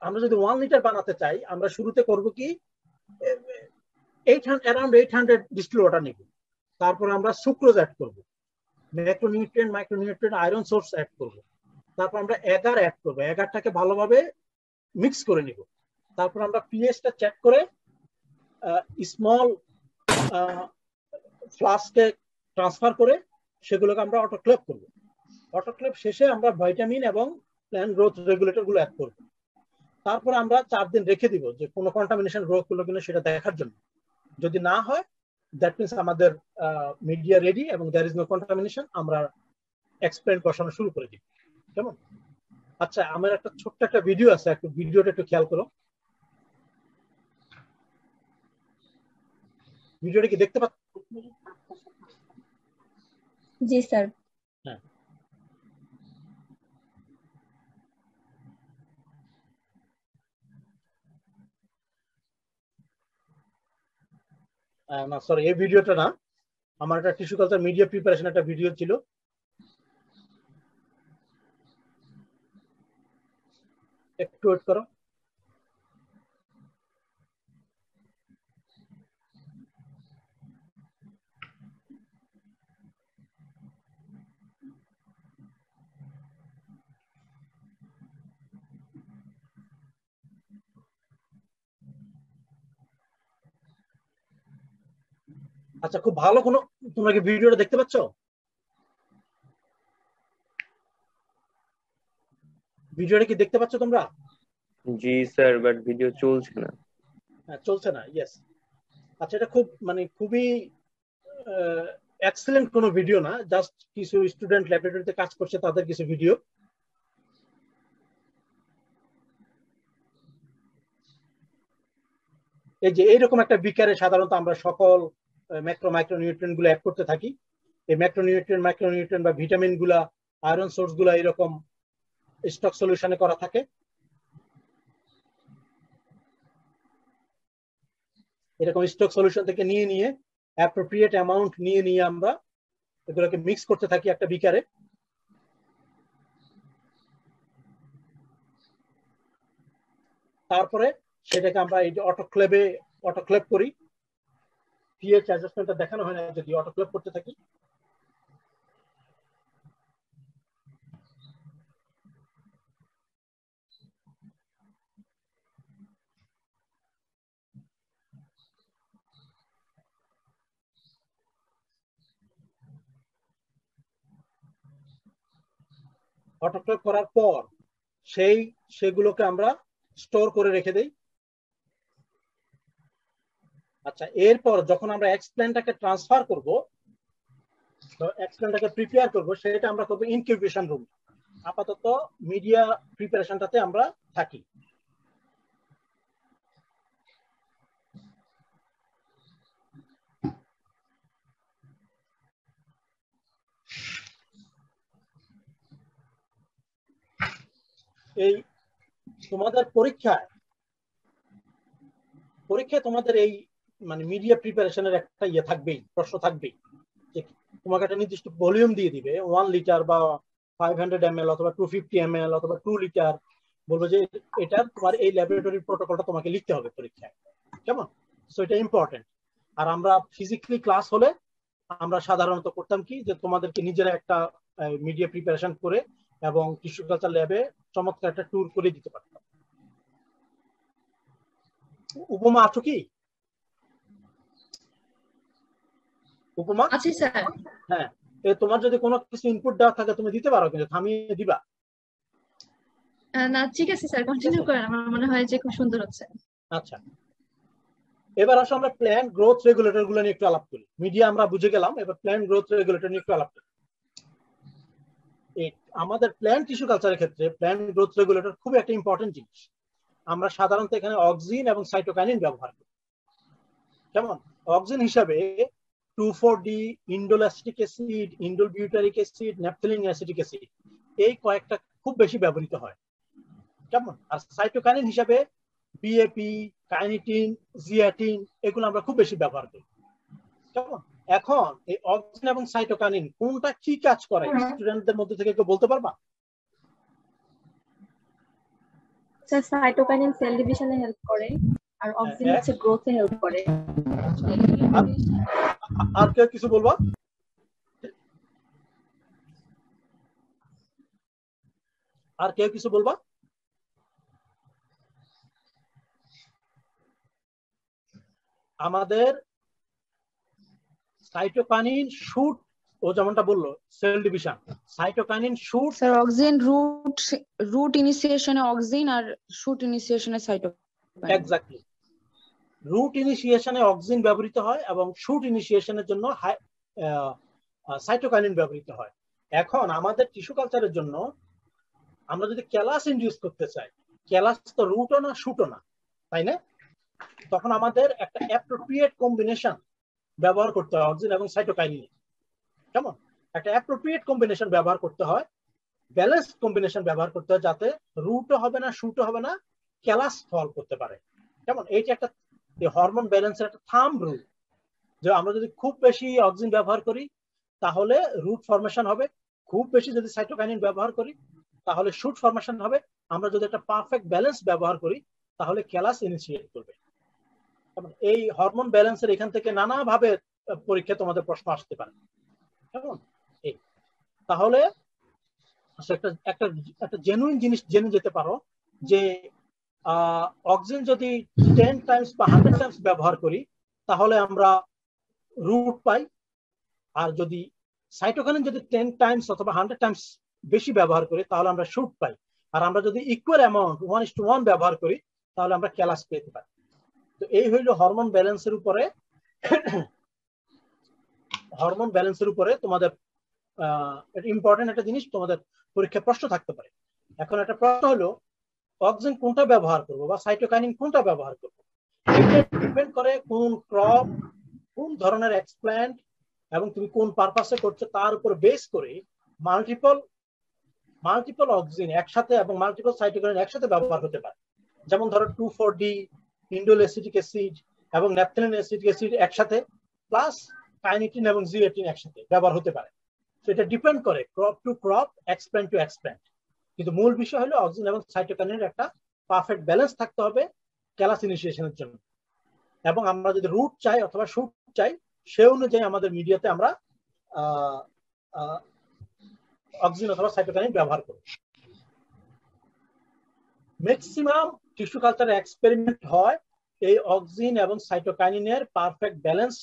আমরা যদি 1 লিটার বানাতে চাই আমরা শুরুতে করব কি, অ্যারাউন্ড 800 ডিস্টিল ওয়াটার নিব। তারপর আমরা সুক্রোজ অ্যাড করব, macronutrient, micronutrient, iron source add করব। তারপর আমরা এগার অ্যাড করব, এগারটাকে ভালোভাবে মিক্স করে নিব। তারপর আমরা পিএইচটা চেক করে স্মল ফ্লাস্কে ট্রান্সফার করে সেগুলোকে আমরা অটোক্লেভ করব। অটোক্লেভ শেষে আমরা ভিটামিন এবং প্ল্যান্ট গ্রোথ রেগুলেটর গুলো অ্যাড করব। তারপর আমরা 4 দিন রেখে দিব যে কোনো কন্টামিনেশন গ্রো করলো কিনা সেটা দেখার জন্য। যদি না হয় দ্যাট মিনস আমাদের মিডিয়া রেডি এবং দেয়ার ইজ নো কন্টামিনেশন, আমরা এক্সপ্লেন্ট বসানো শুরু করে দিই। কেমন? আচ্ছা, আমার একটা ছোট্ট একটা ভিডিও আছে, একটু ভিডিওটা একটু খেয়াল করো। ভিডিওটা কি দেখতে পাচ্ছ? জি স্যার। হ্যাঁ। না সরি, এই ভিডিওটা না, আমার একটা টিস্যু কালচার মিডিয়া প্রিপারেশন একটা ভিডিও ছিল। একটু একটু ওয়েট করো। আচ্ছা, খুব ভালো কোনো, তোমরা কি ভিডিওটা দেখতে পাচ্ছ? ভিডিওটা কি দেখতে পাচ্ছ তোমরা? জি স্যার, বাট ভিডিও চলছে না। হ্যাঁ, চলছে না, ইয়েস। আচ্ছা, এটা খুব মানে খুবই এক্সেলেন্ট কোনো ভিডিও না, জাস্ট কিছু স্টুডেন্ট ল্যাবরেটরিতে কাজ করছে তাদের কিছু ভিডিও। এই যে এইরকম একটা বিকারে সাধারণত আমরা সকল মাইক্রোনিউট্রিয়েন্ট গুলো অ্যাড করতে থাকি। এই মাইক্রোনিউট্রিয়েন্ট বা ভিটামিন গুলা, আয়রন সোর্স গুলা এরকম স্টক সলিউশনে করা থাকে। এরকম স্টক সলিউশন থেকে নিয়ে অ্যাপ্রোপ্রিয়েট অ্যামাউন্ট নিয়ে আমরা এগুলোকে মিক্স করতে থাকি একটা বিকারে। তারপরে সেটাকে আমরা এই যে অটোক্লেভ করি। পিএইচ অ্যাডজাস্টমেন্টটা দেখানো হয় না, যদি অটোক্লেভ করতে থাকি। অটোক্লেভ করার পর সেগুলোকে আমরা স্টোর করে রেখে দেই। আচ্ছা, এরপর যখন আমরা এক্সপ্লেনটাকে ট্রান্সফার করব, এক্সপ্লেনটাকে প্রিপেয়ার করব, সেটা আমরা করব ইনকিউবেশন রুম। আপাতত মিডিয়া প্রিপারেশনটাতে আমরা থাকি। এই তোমাদের পরীক্ষায় তোমাদের এই মানে মিডিয়া প্রিপারেশনের একটা ইয়ে থাকবেই, প্রশ্ন থাকবেই, যে তোমাকে একটা নির্দিষ্ট ভলিউম দিয়ে দিবে, 1 লিটার বা 500 ml অথবা 250 ml অথবা 2 লিটার, বলবো যে এটা তোমার এই ল্যাবরেটরি প্রটোকলটা তোমাকে লিখতে হবে পরীক্ষায়, কেমন? সো এটা ইম্পর্টেন্ট। আর আমরা ফিজিক্যালি ক্লাস হলে আমরা সাধারণত করতাম কি, যে তোমাদেরকে নিজেরা একটা মিডিয়া প্রিপারেশন করে এবং টিস্যু কালচার ল্যাবে চমৎকার একটা ট্যুর করে দিতে পারতাম। উপমা আছো কি? উপমা আছি স্যার। হ্যাঁ, তোমার যদি কোনো কিছু ইনপুট দেওয়া থাকে তুমি দিতে পারো, কিন্তু থামিয়ে দিবা না। ঠিক আছে স্যার, কন্টিনিউ করেন, আমার মনে হয় যে খুব সুন্দর হচ্ছে। আচ্ছা, এবার আসলে আমরা প্ল্যান্ট গ্রোথ রেগুলেটর গুলো নিয়ে একটু আলাপ করি। মিডিয়া আমরা বুঝে গেলাম, এবার প্ল্যান্ট গ্রোথ রেগুলেটর নিয়ে একটু আলাপ করি। আমাদের প্ল্যান্ট টিস্যু কালচারের ক্ষেত্রে প্ল্যান্ট গ্রোথ রেগুলেটর খুব একটা ইম্পর্টেন্ট জিনিস। আমরা সাধারণত এখানে অক্সিন এবং সাইটোকাইনিন ব্যবহার করি। যেমন অক্সিন হিসাবে 2,4-D, indole acetic acid, indole butyric acid, naphthalene acetic acid, এই কয়েকটা খুব বেশি ব্যবহৃত হয়, কেমন? আর সাইটোকাইনিন হিসাবে বিএপি, কাইনিটিন, জিয়াটিন, এগুলো আমরা খুব বেশি ব্যবহার করি, কেমন? এখন এই অক্সিন এবং সাইটোকাইনিন কোনটা কি কাজ করে স্টুডেন্টদের মধ্যে থেকে কেউ বলতে পারবা? স্যার, সাইটোকাইনিন সেল ডিভিশনে হেল্প করে আর অক্সিন হচ্ছে গ্রোথে হেল্প করে। আর কেউ কিছু বলবা? আর কেউ কিছু বলবা? আমাদের সাইটোকাইনিন শুট, ও যেমনটা বললো cell division, cytokinin shoot. Sir, auxin root ইনিশিয়েশনে অক্সিন আর শুট ইনিশিয়েশনে সাইটোকাইনিন। এক্স্যাক্টলি, রুট ইনিশিয়েশনে অক্সিন ব্যবহৃত হয় এবং শুট ইনিশিয়েশনের জন্য সাইটোকাইনিন ব্যবহৃত হয়। এখন আমাদের টিস্যু কালচারের জন্য আমরা যদি ক্যালাস ইনডিউস করতে চাই, ক্যালাস তো রুটও না শুটও না, তাই না? তখন আমাদের একটা অ্যাপ্রোপ্রিয়েট কম্বিনেশন ব্যবহার করতে হয় অক্সিন এবং সাইটোকাইনিন, কেমন? একটা অ্যাপ্রোপ্রিয়েট কম্বিনেশন ব্যবহার করতে হয়, ব্যালেন্সড কম্বিনেশন ব্যবহার করতে হয়, যাতে রুটও হবে না শুটও হবে না, ক্যালাস ফল করতে পারে, কেমন? এইটা একটা হরমোন ব্যালেন্সের একটা থাম্ব রুল, যে আমরা যদি খুব বেশি অক্সিন ব্যবহার করি তাহলে রুট ফরমেশন হবে, খুব বেশি যদি সাইটোকাইনিন ব্যবহার করি তাহলে শুট ফরমেশন হবে, আমরা যদি একটা পারফেক্ট ব্যালেন্স ব্যবহার করি তাহলে ক্যালাস ইনিশিয়েট করবে। এই হরমোন ব্যালেন্সের এখান থেকে নানাভাবে পরীক্ষা তোমাদের প্রশ্ন আসতে পারে, কেমন? তাহলে একটা জেনুইন জিনিস জেনে যেতে পারো যে অক্সিজেন যদি 10 টাইমস বা 100 টাইমস ব্যবহার করি তাহলে আমরা রুট পাই, আর যদি সাইটোকাইনিন যদি 10 টাইমস অথবা 100 টাইমস বেশি ব্যবহার করি তাহলে আমরা শুট পাই, আর আমরা যদি ইকুয়াল অ্যামাউন্ট 1:1 ব্যবহার করি তাহলে আমরা ক্যালাস পেতে পারি। তো এই হইল হরমোন ব্যালেন্সের উপরে তোমাদের এটা ইম্পর্টেন্ট একটা জিনিস, তোমাদের পরীক্ষা প্রশ্ন থাকতে পারে। এখন একটা প্রশ্ন হলো অক্সিজেন কোনটা ব্যবহার করব বা সাইটোকাইনিন কোনটা ব্যবহার করব, এটা ডিপেন্ড করে কোন ক্রপ, কোন ধরনের এক্সপ্ল্যান্ট এবং তুমি কোন পারপাসে করছো তার উপর বেস করে মাল্টিপল অক্সিজেন একসাথে এবং মাল্টিপল সাইটোকাইনিন একসাথে ব্যবহার হতে পারে। যেমন ধরো 2,4-D ইন্ডোল অ্যাসিটিক অ্যাসিড এবং ন্যাপথলিন অ্যাসিটিক অ্যাসিড একসাথে প্লাস কাইনেটিন এবং জিওটিন একসাথে ব্যবহার হতে পারে। সেটা ডিপেন্ড করে crop to crop, explant to explant, কিন্তু মূল বিষয় হলো অক্সিজেন এবং সাইটোকাইনিনের একটা পারফেক্ট ব্যালেন্স থাকতে হবে ক্যালাস ইনিশিয়েশনের জন্য। এবং আমরা যদি রুট চাই অথবা শুট চাই সে অনুযায়ী আমাদের মিডিয়াতে আমরা অক্সিজেন অথবা সাইটোকাইনিন ব্যবহার করব। ম্যাক্সিমাম টিস্যু কালচার এক্সপেরিমেন্ট হয় এই অক্সিজেন এবং সাইটোকাইনিনের পারফেক্ট ব্যালেন্স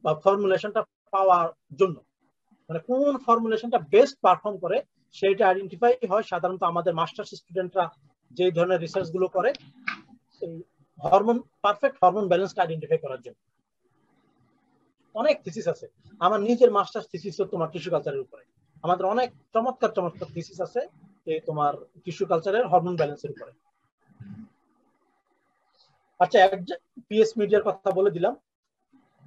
বা ফর্মুলেশনটা পাওয়ার জন্য, মানে কোন ফর্মুলেশনটা বেস্ট পারফর্ম করে সেটা আইডেন্টিফাই হয় সাধারণত আমাদের মাস্টার্স স্টুডেন্টরা যে ধরনের রিসার্চ গুলো করে এই পারফেক্ট হরমোন ব্যালেন্সটা আইডেন্টিফাই করার জন্য। অনেক থিসিস আছে, আমার নিজের মাস্টার্স থিসিস তোমার টিস্যু কালচারের উপরে, আমাদের অনেক চমৎকার থিসিস আছে এই তোমার টিস্যু কালচারের হরমোন ব্যালেন্সের উপরে। আচ্ছা, পিএস মিডিয়ার কথা বলে দিলাম,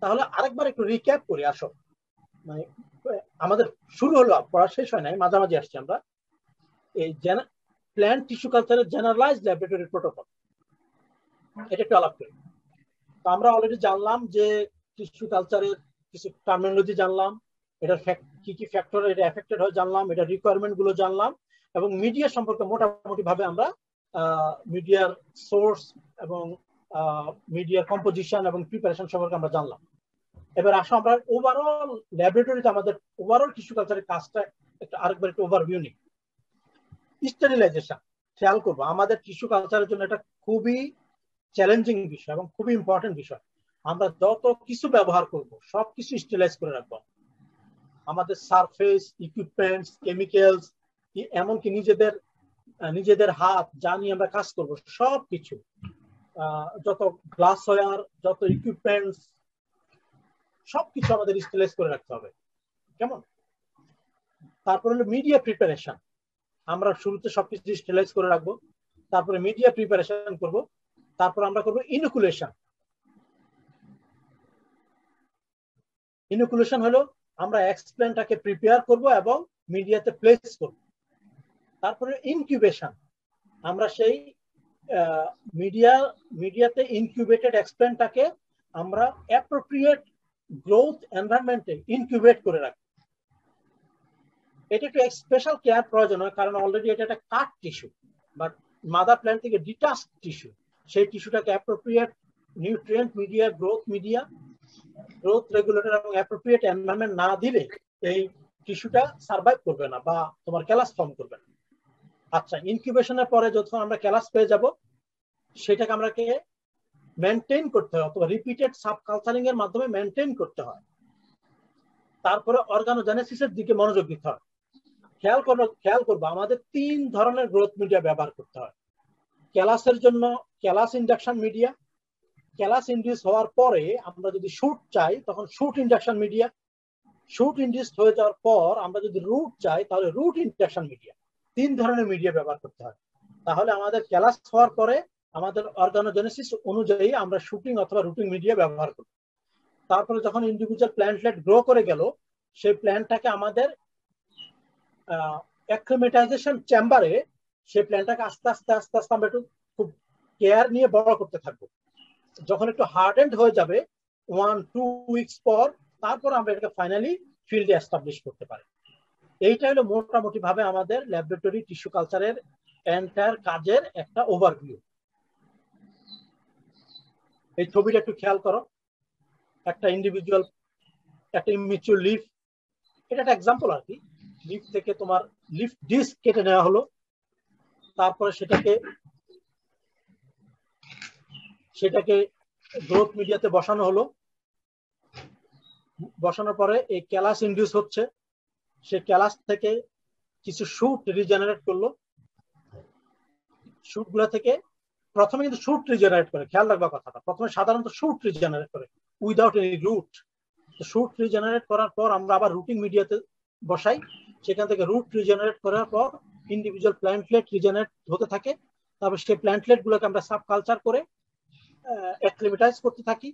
তাহলে আরেকবার একটু রিক্যাপ করি। আসো, মানে আমাদের শুরু হলো, পড়া শেষ হয় নাই, মাঝামাঝি আসছি আমরা। এই প্ল্যান্ট টিস্যু কালচারের জেনারেলাইজড ল্যাবরেটরি প্রোটোকল, এটা একটু আলাপ করি। তো আমরা অলরেডি জানলাম যে টিস্যু কালচারের কিছু টার্মিনোলজি জানলাম, এটার কি কি ফ্যাক্টর এটা এফেক্টেড হয় জানলাম, এটা রিকোয়ারমেন্ট গুলো জানলাম, এবং মিডিয়া সম্পর্কে মোটামুটি ভাবে আমরা মিডিয়ার সোর্স এবং মিডিয়ার কম্পোজিশন এবং প্রিপারেশন সম্পর্কে আমরা জানলাম। এবার আসো আমরা ওভারঅল ল্যাবরেটরিতে আমাদের ওভারঅল টিস্যু কালচারের কাজটা আরেকবার একটু ওভারভিউ নিই। স্টেরিলাইজেশন খেয়াল করবো, আমাদের টিস্যু কালচারের জন্য এটা খুবই চ্যালেঞ্জিং বিষয় এবং খুবই ইম্পর্টেন্ট বিষয়। আমরা যত কিছু ব্যবহার করব সবকিছু স্টেরিলাইজ করে রাখবো, আমাদের সারফেস, ইকুইপমেন্টস, কেমিক্যালস, এমনকি নিজেদের হাত যা নিয়ে আমরা কাজ করবো সবকিছু, যত গ্লাস ওয়্যার, যত ইকুইপমেন্টস, সবকিছু আমাদের স্টেরিলাইজ করে রাখতে হবে, কেমন? তারপরে হলো মিডিয়া প্রিপারেশন, আমরা শুরুতে সবকিছু স্টেরিলাইজ করে রাখবো, তারপরে মিডিয়া প্রিপারেশন করব, তারপর আমরা করব ইনোকুলেশন। ইনোকুলেশন হলো আমরা এক্সপ্ল্যান্টটাকে প্রিপেয়ার করব এবং মিডিয়াতে প্লেস করব। তারপরে ইনকিউবেশন, আমরা সেই মিডিয়াতে ইনকিউবেটেড এক্সপ্ল্যান্টটাকে আমরা অ্যাপ্রোপ্রিয়েট গ্রোথ এনভায়রনমেন্টে ইনকিউবেট করে রাখবো। এটা একটু স্পেশাল কেয়ার প্রয়োজন হয়, কারণ অলরেডি এটা একটা cut tissue, but mother plant থেকে ডিটাচ টিস্যু, সেই টিস্যুটাকে appropriate nutrient media, growth regulator এবং অ্যাপ্রোপ্রিয়েট এনভায়রনমেন্ট না দিলে এই টিস্যুটা সার্ভাইভ করবে না বা তোমার ক্যালাস ফর্ম করবে না। আচ্ছা, ইনকিউবেশনের পরে যখন আমরা ক্যালাস পেয়ে যাব সেটাকে আমরাকে মেনটেন করতে হয় অথবা রিপিটেড সাব কালচারিং এর মাধ্যমে মেনটেন করতে হয়। তারপরে অর্গানোজেনেসিসের দিকে মনোযোগ দিতে হয়। খেয়াল করবো আমাদের 3 ধরনের গ্রোথ মিডিয়া ব্যবহার করতে হয়। ক্যালাসের জন্য callous induction media, callous induce হওয়ার পরে আমরা যদি শুট চাই তখন shoot induction media, shoot induce হয়ে যাওয়ার পর আমরা যদি রুট চাই তাহলে রুট ইন্ডাকশন মিডিয়া। 3 ধরনের মিডিয়া ব্যবহার করতে হয়। তাহলে আমাদের ক্যালাস হওয়ার পরে আমাদের অর্গানোজেনেসিস অনুযায়ী আমরা শুটিং অথবা রুটিং মিডিয়া ব্যবহার করব। তারপরে যখন ইন্ডিভিজুয়াল প্ল্যান্টলেট গ্রো করে গেল সেই প্ল্যান্টটাকে আমাদের অ্যাক্লিমেটাইজেশন চেম্বারে সেই প্ল্যান্টটাকে আস্তে আস্তে আমরা একটু খুব কেয়ার নিয়ে বড় করতে থাকবো। যখন একটু হার্ডেন্ড হয়ে যাবে 1-2 উইকস পর, তারপর আমরা এটাকে ফাইনালি ফিল্ডে এস্টাবলিশ করতে পারি। এইটা হলো মোটামুটি ভাবে আমাদের ল্যাবরেটরি টিস্যু কালচারের এন্টায়ার কাজের একটা ওভারভিউ। এই ছবিটা একটু খেয়াল করো, একটা ইন্ডিভিজুয়াল, একটা ইমিউচুয়াল লিফ, এটা একটা এক্সাম্পল আর কি। লিফ থেকে তোমার লিফ ডিস্ক কেটে নেওয়া হলো, তারপরে সেটাকে গ্রোথ মিডিয়াতে বসানো হলো। বসানোর পরে এই ক্যালাস ইনডিউস হচ্ছে, সে ক্যালাস থেকে কিছু শুট রিজেনারেট করলো। শুট গুলা থেকে প্রথমে কিন্তু শুট রিজেনারেট করে, খেয়াল রাখবা কথাটা, প্রথমে সাধারণত শুট রিজেনারেট করে without any root. Shoot regenerate করার পর আমরা আবার রুটিং মিডিয়াতে বসাই, সেখান থেকে রুট রিজেনারেট করার পর ইন্ডিভিজুয়াল প্ল্যান্টলেট রিজেনারেট হতে থাকে। তারপর সেই প্ল্যান্টলেট গুলোকে আমরা সাব কালচার করে অ্যাক্লিমেটাইজ করতে থাকি।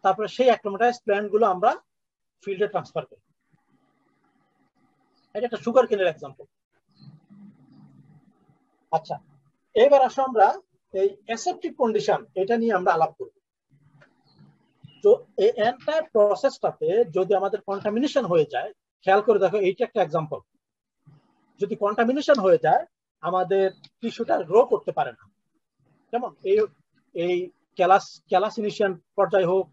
তারপরে সেই অ্যাক্লিমেটাইজ প্ল্যান্ট গুলো আমরা ফিল্ডে ট্রান্সফার করি। এটা একটা সুগার কেনের এক্সাম্পল। আচ্ছা, এবার আসো আমরা এই অ্যাসেপ্টিক কন্ডিশন, এটা নিয়ে আমরা আলাপ করব। তো এই এন্টায়ার প্রসেসটাতে যদি আমাদের কন্টামিনেশন হয়ে যায়, খেয়াল করে দেখো, এইটা একটা এক্সাম্পল। যদি কন্টামিনেশন হয়ে যায়, আমাদের টিস্যুটা গ্রো করতে পারে না। যেমন এই ক্যালাস ইনিশিয়েশন পর্যায়ে হোক,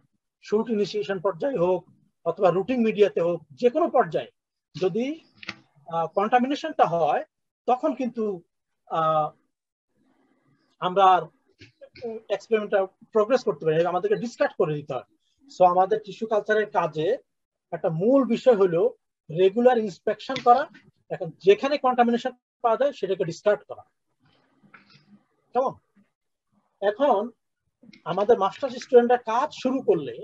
শুট ইনিশিয়েশন পর্যায়ে হোক, অথবা রুটিং মিডিয়াতে হোক, যে কোনো পর্যায়ে যদি কন্টামিনেশনটা হয়, তখন কিন্তু আমরা এক্সপেরিমেন্টটা প্রোগ্রেস করতে পারি, আমাদেরকে ডিসকার্ড করে দিতে হয়। সো আমাদের টিস্যু কালচারের কাজে একটা মূল বিষয় হলো রেগুলার ইন্সপেকশন করা, এখন যেখানে কন্টামিনেশন পাওয়া যায় সেটাকে ডিসকার্ড করা। কেমন? এখন আমাদের মাস্টার্স স্টুডেন্টরা কাজ শুরু করলে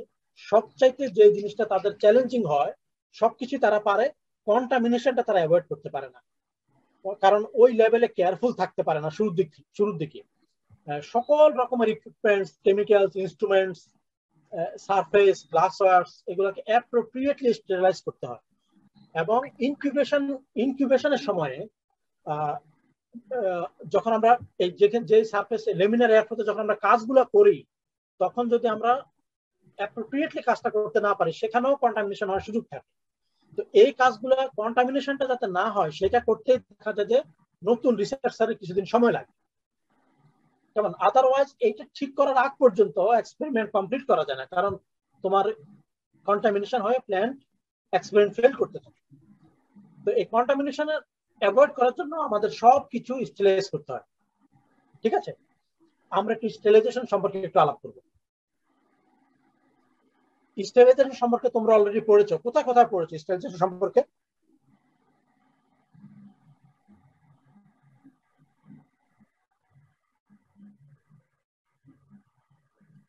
সবচাইতে যে জিনিসটা তাদের চ্যালেঞ্জিং হয়, সবকিছু তারা পারে, কন্টামিনেশনটা তারা অ্যাভয়েড করতে পারে না, কারণ ওই লেভেলে কেয়ারফুল থাকতে পারে না শুরুর দিকে। সকল রকমের ইকুইপমেন্টস, কেমিক্যালস, ইনস্ট্রুমেন্টস, সারফেস, গ্লাসওয়্যারস, এগুলোকে অ্যাপ্রোপ্রিয়েটলি স্টেরিলাইজ করতে হয়। এবং ইনকিউবেশনের সময়ে যখন আমরা এই যে সারফেস লেমিনার এয়ারফ্লোতে যখন আমরা কাজগুলো করি, তখন যদি আমরা অ্যাপ্রোপ্রিয়েটলি কাজটা করতে না পারি, সেখানেও কন্টামিনেশন হওয়ার সুযোগ থাকে। তো এই কাজগুলো কন্টামিনেশনটা যাতে না হয়, সেটা করতে দেখা যায় যে নতুন রিসার্চারের কিছুদিন সময় লাগে। যেমন আদারওয়াইজ এইটা ঠিক করার আগ পর্যন্ত এক্সপেরিমেন্ট কমপ্লিট করা যায় না, কারণ তোমার কন্টামিনেশন হয়ে প্ল্যান্ট এক্সপেরিমেন্ট ফেল করতে থাকে। তো এই কন্টামিনেশন অ্যাভয়েড করার জন্য আমাদের সব কিছু স্টেরিলাইজ করতে হয়। ঠিক আছে, আমরা একটু স্টেরিলাইজেশন সম্পর্কে একটু আলাপ করব। স্টেরিলাইজেশন সম্পর্কে তোমরা অলরেডি পড়েছো, কোথায় কোথায় পড়েছো স্টেরিলাইজেশন সম্পর্কে?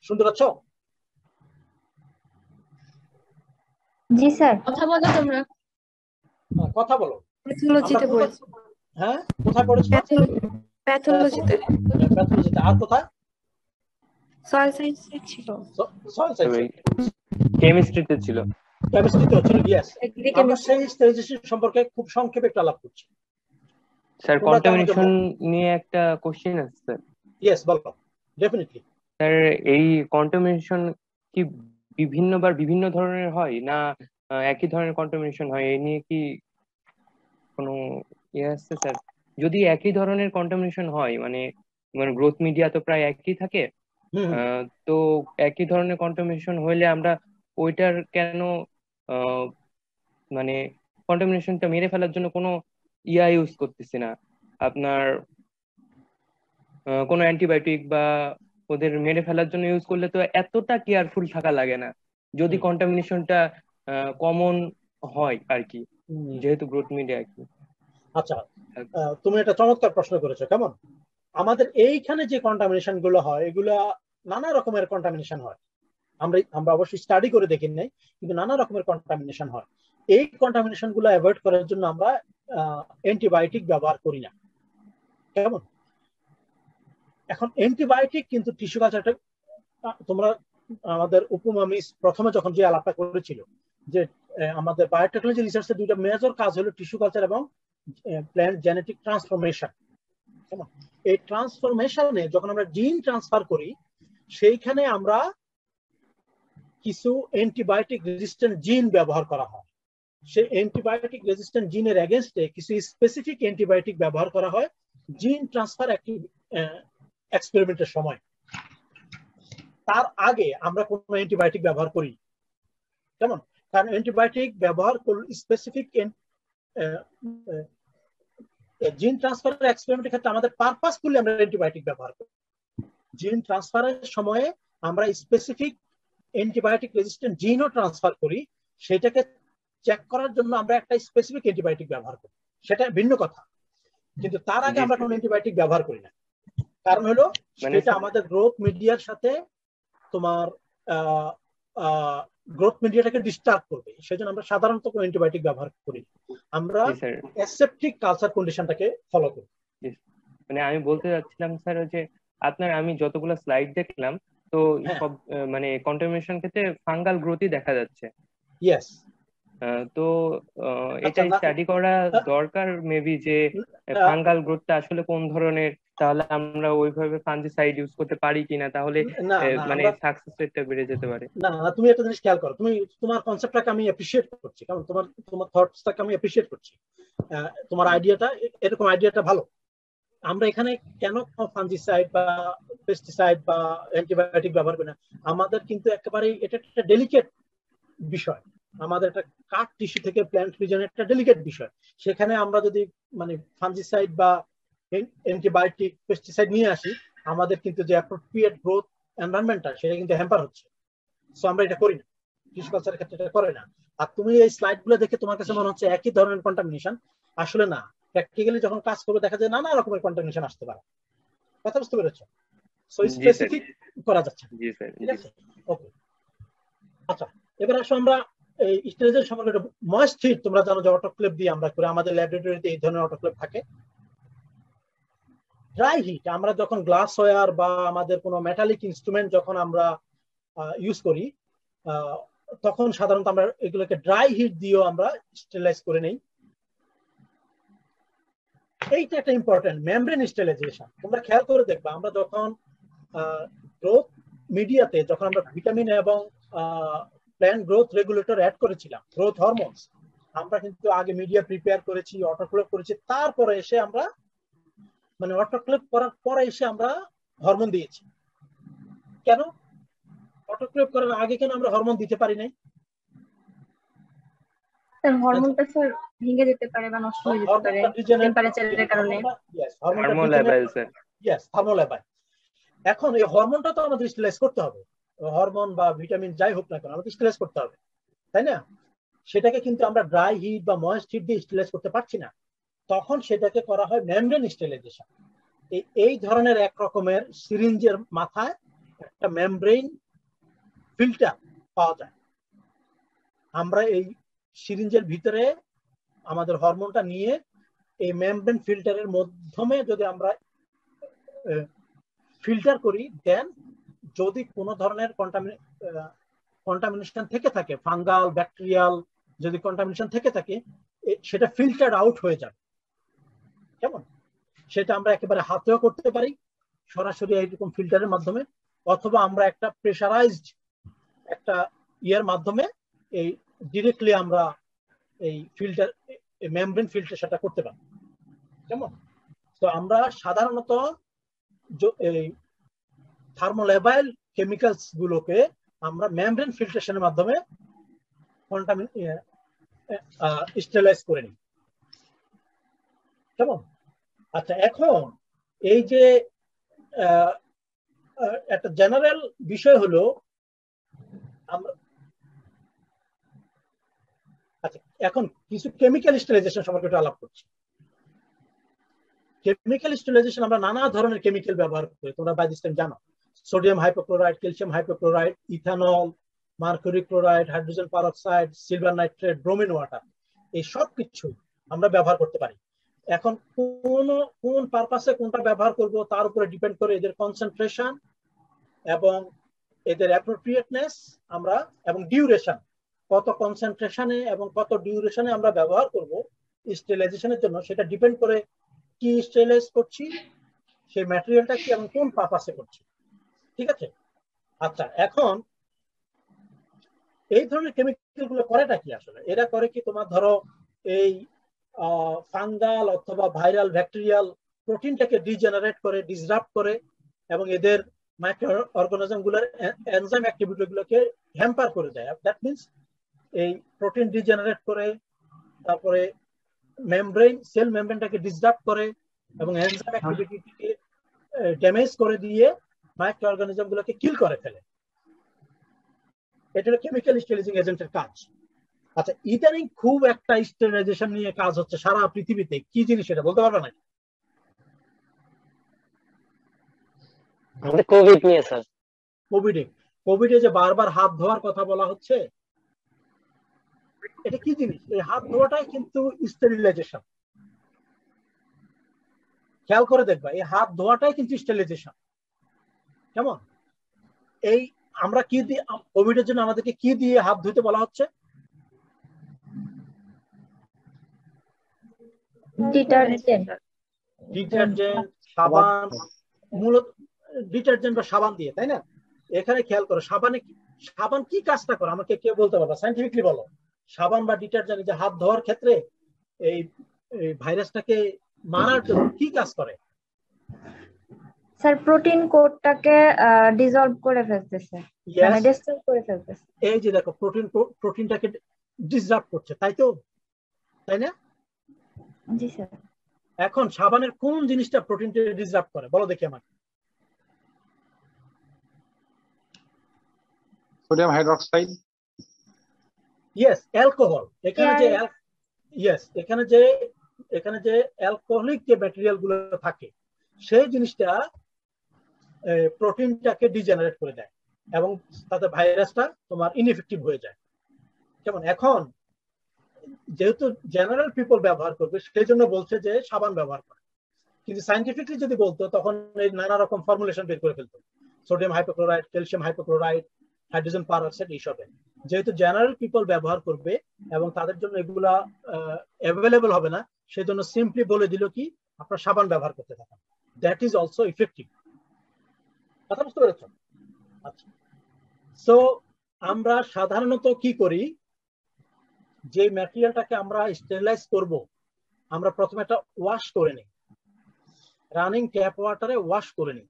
শুনতে পাচ্ছ? জি স্যার। কথা বলো তোমরা। কথা বলো। প্যাথোলজিতে পড়েছি। হ্যাঁ, কোথায় পড়েছো? প্যাথোলজিতে। প্যাথোলজিতে। আর কোথায়? সয়েল সায়েন্সে ছিল। সয়েল সায়েন্সে। কেমিস্ট্রিতে ছিল। কেমিস্ট্রিতে ছিল, ইয়েস। আমরা সেই স্টেরিলাইজেশন সম্পর্কে খুব সংক্ষেপে একটু আলাপ করছি। স্যার, কন্টামিনেশন নিয়ে একটা কোশ্চেন আছে স্যার। ইয়েস, বলো। ডেফিনেটলি। স্যার, এই কন্টামিনেশন কি বিভিন্নবার বিভিন্ন ধরনের হয়, না একই ধরনের কন্টামিনেশন হয়? এই নিয়ে কি কোনো ইয়ে আছে স্যার? যদি একই ধরনের কন্টামিনেশন হয়, মানে গ্রোথ মিডিয়া তো প্রায় একই থাকে, তো একই ধরনের কন্টামিনেশন হইলে আমরা ওইটার কেন মানে কন্টামিনেশনটা মেরে ফেলার জন্য কোনো ইয়া ইউজ করতেছি না, আপনার কোনো অ্যান্টিবায়োটিক বা ওদের মেরে ফেলার জন্য ইউজ করলে তো এতটা কেয়ারফুল থাকা লাগে না, যদি কন্টামিনেশনটা কমন হয় আর কি, যেহেতু গ্রোথ মিডিয়া আর কি। আচ্ছা, তুমি একটা চমৎকার প্রশ্ন করেছো। কেমন? আমাদের এইখানে যে কন্টামিনেশন গুলো হয়, এগুলা নানা রকমের কন্টামিনেশন হয়। আমরা অবশ্যই স্টাডি করে দেখি নাই, কিন্তু নানা রকমের কন্টামিনেশন হয়। এই কন্টামিনেশন গুলো অ্যাভয়েড করার জন্য আমরা অ্যান্টিবায়োটিক ব্যবহার করি না। কেমন? এখন অ্যান্টিবায়োটিক কিন্তু টিস্যু কালচারটা, তোমরা আমাদের উপমা মিস প্রথমে যখন যে আলাপটা করেছিল, যে আমাদের বায়োটেকনোলজি রিসার্চের দুইটা মেজর কাজ হলো টিস্যু কালচার এবং প্ল্যান্ট জেনেটিক ট্রান্সফরমেশন। কেমন? এই ট্রান্সফরমেশনে যখন আমরা জিন ট্রান্সফার করি, সেইখানে আমরা কিছু অ্যান্টিবায়োটিক রেজিস্ট্যান্ট জিন ব্যবহার করা হয়। সেই অ্যান্টিবায়োটিক রেজিস্ট্যান্ট জিনের এগেইনস্টে কিছু স্পেসিফিক অ্যান্টিবায়োটিক ব্যবহার করা হয়, জিন ট্রান্সফার এক্সপেরিমেন্টের সময়। তার আগে আমরা কোনো অ্যান্টিবায়োটিক ব্যবহার করি, কেমন? কারণ অ্যান্টিবায়োটিক ব্যবহার করলে স্পেসিফিক জিন ট্রান্সফার এক্সপেরিমেন্টের ক্ষেত্রে আমাদের পারপাসফুলি আমরা অ্যান্টিবায়োটিক ব্যবহার করি। জিন ট্রান্সফারের সময়ে আমরা স্পেসিফিক অ্যান্টিবায়োটিক রেজিস্ট্যান্ট জিনও ট্রান্সফার করি, সেটাকে চেক করার জন্য আমরা একটা স্পেসিফিক অ্যান্টিবায়োটিক ব্যবহার করি, সেটা ভিন্ন কথা। কিন্তু তার আগে আমরা কোনো অ্যান্টিবায়োটিক ব্যবহার করি না। কারণ হলো সেটা আমাদের গ্রোথ মিডিয়ার সাথে তোমার গ্রোথ মিডিয়াটাকে ডিস্টার্ব করবে, সেজন্য আমরা সাধারণত কোনো অ্যান্টিবায়োটিক ব্যবহার করি, আমরা অ্যাসেপ্টিক কালচার কন্ডিশনটাকে ফলো করি। মানে আমি বলতে চাচ্ছিলাম স্যার যে আপনার আমি যতগুলো স্লাইড দেখলাম তো সব মানে কন্টামিনেশন ক্ষেত্রে ফাঙ্গাল গ্রোথই দেখা যাচ্ছে। ইয়েস। তো এটা স্টাডি করা দরকার মেবি যে ফাঙ্গাল গ্রোথটা আসলে কোন ধরনের, তাহলে আমরা ওইভাবে ফাঞ্জিসাইড ইউজ করতে পারি কিনা, তাহলে মানে সাকসেস রেটটা বেড়ে যেতে পারে। না তুমি একটা জিনিস খেয়াল করো, তোমার কনসেপ্টটাকে আমি অ্যাপ্রিশিয়েট করছি, কারণ তোমার থটসটাকে আমি অ্যাপ্রিশিয়েট করছি, তোমার আইডিয়াটা, এরকম আইডিয়াটা ভালো। আমরা এখানে কেন ফাঞ্জিসাইড বা পেস্টিসাইড বা অ্যান্টিবায়োটিক ব্যবহার করি না? আমাদের কিন্তু একেবারে এটা একটা ডেলিকেট বিষয়, আমাদের একটা কাট টিস্যু থেকে প্ল্যান্ট রিজনের একটা ডেলিকেট বিষয়। সেখানে আমরা যদি মানে ফাঞ্জিসাইড বা অ্যান্টিবায়োটিক পেস্টিসাইড নিয়ে আসি, আমাদের কিন্তু যে অ্যাপ্রোপ্রিয়েট গ্রোথ এনভায়রনমেন্টটা সেটা কিন্তু হ্যাম্পার হচ্ছে। সো আমরা এটা করি না, টিস্যু কালচারের ক্ষেত্রে এটা করে না। আর তুমি এই স্লাইড গুলো দেখে তোমার কাছে মনে হচ্ছে একই ধরনের কন্টামিনেশন, আসলে না। প্র্যাকটিক্যালি যখন কাজ করবে দেখা যায় নানা রকমের কন্টামিনেশন আসতে পারে। কথা বুঝতে পেরেছো? সো স্পেসিফিক করা যাচ্ছে। জি স্যার। ঠিক আছে, ওকে। আচ্ছা, এবার আসো আমরা এই স্টেজের সম্পর্কে ময়েস্ট হিট, তোমরা জানো যে অটোক্লেভ দিয়ে আমরা করি, আমাদের ল্যাবরেটরিতে এই ধরনের অটোক্লেভ থাকে। ড্রাই হিট আমরা যখন গ্লাস ওয়্যার বা আমাদের কোনো মেটালিক ইনস্ট্রুমেন্ট যখন আমরা ইউজ করি, তখন সাধারণত আমরা এগুলোকে ড্রাই হিট দিয়েও আমরা স্টেরিলাইজ করে নেই। এইটা একটা ইম্পর্টেন্ট, মেমব্রেন স্টেরিলাইজেশন। তোমরা খেয়াল করে দেখবা, আমরা যখন গ্রোথ মিডিয়াতে যখন আমরা ভিটামিন এবং প্ল্যান্ট গ্রোথ রেগুলেটর অ্যাড করেছিলাম, গ্রোথ হরমোনস, আমরা কিন্তু আগে মিডিয়া প্রিপেয়ার করেছি, অটোক্লেভ করেছি, তারপরে এসে আমরা মানে অটোক্লেভ করার পরে এসে আমরা হরমোন দিয়েছি। কেন অটোক্লেভ করার আগে কেন আমরা হরমোন দিতে পারি নাই? স্যার হরমোনটা স্যার ভেঙে যেতে পারে বা নষ্ট হয়ে যেতে পারে টেম্পারেচারের কারণে। থার্মোলাইবাইল। এখন এই হরমোনটা তো আমাদের স্টেরিলাইজ করতে হবে, হরমোন বা ভিটামিন যাই হোক না কেন আমাদের স্টেরিলাইজ করতে হবে, তাই না? সেটাকে কিন্তু আমরা ড্রাই হিট বা ময়েস্ট হিট দিয়ে স্টেরিলাইজ করতে পারছি না, তখন সেটাকে করা হয় মেমব্রেন স্টেরিলাইজেশন। এই ধরনের এক রকমের সিরিঞ্জের মাথায় একটা মেমব্রেন ফিল্টার পাওয়া যায়। আমরা এই সিরিঞ্জের ভিতরে আমাদের হরমোনটা নিয়ে এই মেমব্রেন ফিল্টারের মাধ্যমে যদি আমরা ফিল্টার করি, দেন যদি কোনো ধরনের কন্টামিনেশন থেকে থাকে, ফাঙ্গাল ব্যাকটেরিয়াল যদি কন্টামিনেশন থেকে থাকে, সেটা ফিল্টার আউট হয়ে যাবে। কেমন? সেটা আমরা একেবারে হাতেও করতে পারি সরাসরি এইরকম ফিল্টারের মাধ্যমে, অথবা আমরা একটা প্রেসারাইজড একটা ইয়ের মাধ্যমে এই ডিরেক্টলি আমরা এই ফিল্টার মেমব্রেন ফিল্টার সেটা করতে পারি। কেমন? তো আমরা সাধারণত এই থার্মোলাইবাইল কেমিক্যালস গুলোকে আমরা মেমব্রেন ফিল্ট্রেশনের মাধ্যমে স্টেরিলাইজ করে নিই। কেমন? আচ্ছা, এখন এই যে একটা জেনারেল বিষয় হলো আমরা আচ্ছা এখন কিছু কেমিক্যাল স্টেরিলাইজেশন সম্পর্কে একটু আলাপ করছি। কেমিক্যাল স্টেরিলাইজেশন আমরা নানা ধরনের কেমিক্যাল ব্যবহার করি, তোমরা বাই দিস টাইম জানো। Sodium hypochloride, calcium hypochloride, ethanol, mercury chloride, hydrogen peroxide, silver nitrate, bromine water, এই সব কিছু আমরা ব্যবহার করতে পারি। এখন কোন পারপাসে কোনটা ব্যবহার করব তার উপরে ডিপেন্ড করে এদের কনসেন্ট্রেশন এবং এদের অ্যাপ্রোপ্রিয়েটনেস আমরা এবং ডিউরেশন, কত কনসেন্ট্রেশনে এবং কত ডিউরেশনে আমরা ব্যবহার করব স্টেরিলাইজেশনের জন্য, সেটা ডিপেন্ড করে কি স্টেরিলাইজ করছি, সেই ম্যাটেরিয়ালটা কি এবং কোন পারপাসে করছি। ঠিক আছে? আচ্ছা, এখন এই ধরনের কেমিক্যাল গুলো করেটা কি আসলে? এরা করে কি, তোমার ধরো এই ফাঙ্গাল অথবা ভাইরাল ব্যাকটেরিয়াল প্রোটিনটাকে ডিজেনারেট করে, ডিসরাপ্ট করে এবং এদের মাইক্রো অর্গানিজম গুলোর এনজাইম অ্যাক্টিভিটি গুলোকে হ্যাম্পার করে দেয়। দ্যাট মিনস এই প্রোটিন ডিজেনারেট করে, তারপরে মেমব্রেন সেল মেমব্রেনটাকে ডিসরাপ্ট করে এবং এনজাইম অ্যাক্টিভিটিকে ড্যামেজ করে দিয়ে মাইক্রো অর্গানিজম গুলোকে কিল করে ফেলে। এটা হলো কেমিক্যাল স্টেরিলাইজিং এজেন্টের কাজ। আচ্ছা, ইদানিং খুব একটা স্টেরিলাইজেশন নিয়ে কাজ হচ্ছে সারা পৃথিবীতে, কি জিনিস এটা বলতে পারবে না? আমাদের কোভিড নিয়ে স্যার। কোভিডে যে বারবার হাত ধোয়ার কথা বলা হচ্ছে, এটা কি জিনিস? এই হাত ধোয়াটাই কিন্তু স্টেরিলাইজেশন। খেয়াল করে দেখবা, এই হাত ধোয়াটাই কিন্তু স্টেরিলাইজেশন। কেমন? এই আমরা কি দিয়ে কোভিডের জন্য আমাদেরকে কি দিয়ে হাত ধুতে বলা হচ্ছে? ডিটারজেন্ট, সাবান, মূলত ডিটারজেন্ট বা সাবান দিয়ে, তাই না? এখানে খেয়াল করো, সাবান কি কাজটা করে আমাকে কেউ বলতে পারবে? সায়েন্টিফিকলি বলো। সাবান বা ডিটারজেন্ট যে হাত ধোয়ার ক্ষেত্রে এই ভাইরাসটাকে মারার জন্য কি কাজ করে? স্যার প্রোটিন কোডটাকে ডিসলভ করে ফেলতেছে, মানে ডিসলভ করে ফেলতেছে। এই যে দেখো, প্রোটিনটাকে ডিসরাপ্ট করছে, তাই তো? তাই না? জি স্যার। এখন সাবানের কোন জিনিসটা প্রোটিনটাকে ডিসরাপ্ট করে বলো দেখি আমাকে। Sodium hydroxide. Yes, alcohol. এখানে যে অ্যালকোহলিক যে ম্যাটেরিয়াল গুলো থাকে, সেই জিনিসটা প্রোটিনটাকে ডিজেনারেট করে দেয় এবং তাতে ভাইরাসটা তোমার ইনএফেক্টিভ হয়ে যায়। যেমন এখন যেহেতু জেনারেল পিপল ব্যবহার করবে, সেই জন্য বলছে যে সাবান ব্যবহার করে, কিন্তু সায়েন্টিফিকলি যদি বলতো তখন এই নানা রকম ফর্মুলেশন বের করে ফেলতো, sodium hypochloride, calcium hypochlorite, hydrogen peroxide, এইসবে। যেহেতু জেনারেল পিপল ব্যবহার করবে এবং তাদের জন্য এগুলা অ্যাভেলেবল হবে না, সেই জন্য সিম্পলি বলে দিল কি আপনারা সাবান ব্যবহার করতে থাকেন। That is also effective. কথা বুঝতে পেরেছ? আচ্ছা, সো আমরা সাধারণত কি করি, যে ম্যাটেরিয়ালটাকে আমরা স্টেরিলাইজ করব, আমরা প্রথমে একটা ওয়াশ করে নিই, রানিং ট্যাপ ওয়াটারে ওয়াশ করে নিই,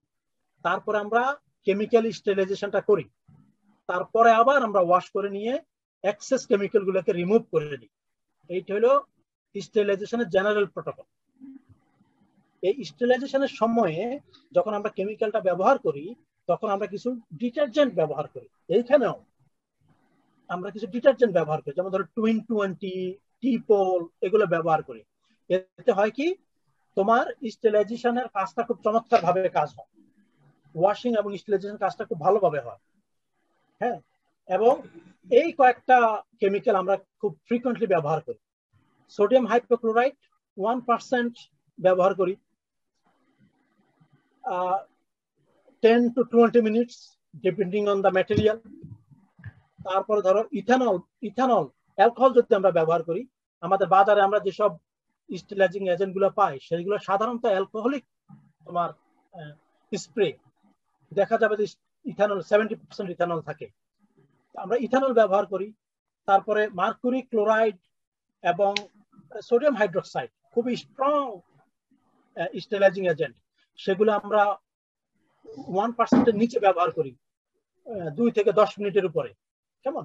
তারপরে আমরা কেমিক্যাল স্টেরিলাইজেশনটা করি, তারপরে আবার আমরা ওয়াশ করে নিয়ে এক্সেস কেমিক্যাল গুলোকে রিমুভ করে দিই। এইটা হলো স্টেরিলাইজেশনের জেনারেল প্রটোকল। এই স্টেরিলাইজেশনের সময়ে যখন আমরা কেমিক্যালটা ব্যবহার করি, তখন আমরা কিছু ডিটারজেন্ট ব্যবহার করি। এইখানেও আমরা কিছু ডিটারজেন্ট ব্যবহার করি, যেমন ধরো 2020, টিপল, এগুলো ব্যবহার করি। এতে হয় কি, তোমার স্টেরিলাইজেশনের কাজটা খুব চমৎকার ভাবে কাজ হয়, ওয়াশিং এবং স্টেরিলাইজেশন কাজটা খুব ভালোভাবে হয়। হ্যাঁ, এবং এই কয়েকটা কেমিক্যাল আমরা খুব ফ্রিকোয়েন্টলি ব্যবহার করি। সোডিয়াম হাইপোক্লোরাইড 1% ব্যবহার করি 10 to 20 minutes depending on the material. তারপরে ধরো ইথানল, অ্যালকোহল যদি আমরা ব্যবহার করি, আমাদের বাজারে আমরা যেসব স্টেরিলাইজিং এজেন্ট গুলো পাই, সেগুলো সাধারণত অ্যালকোহলিক তোমার স্প্রে। দেখা যাবে যে ইথানল 70% ইথানল থাকে, আমরা ইথানল ব্যবহার করি। তারপরে মার্কুরি ক্লোরাইড এবং সোডিয়াম হাইড্রোক্সাইড খুবই স্ট্রং স্টেরিলাইজিং এজেন্ট, সেগুলো আমরা 1% এর নিচে ব্যবহার করি 2 থেকে 10 মিনিটের উপরে। কেমন?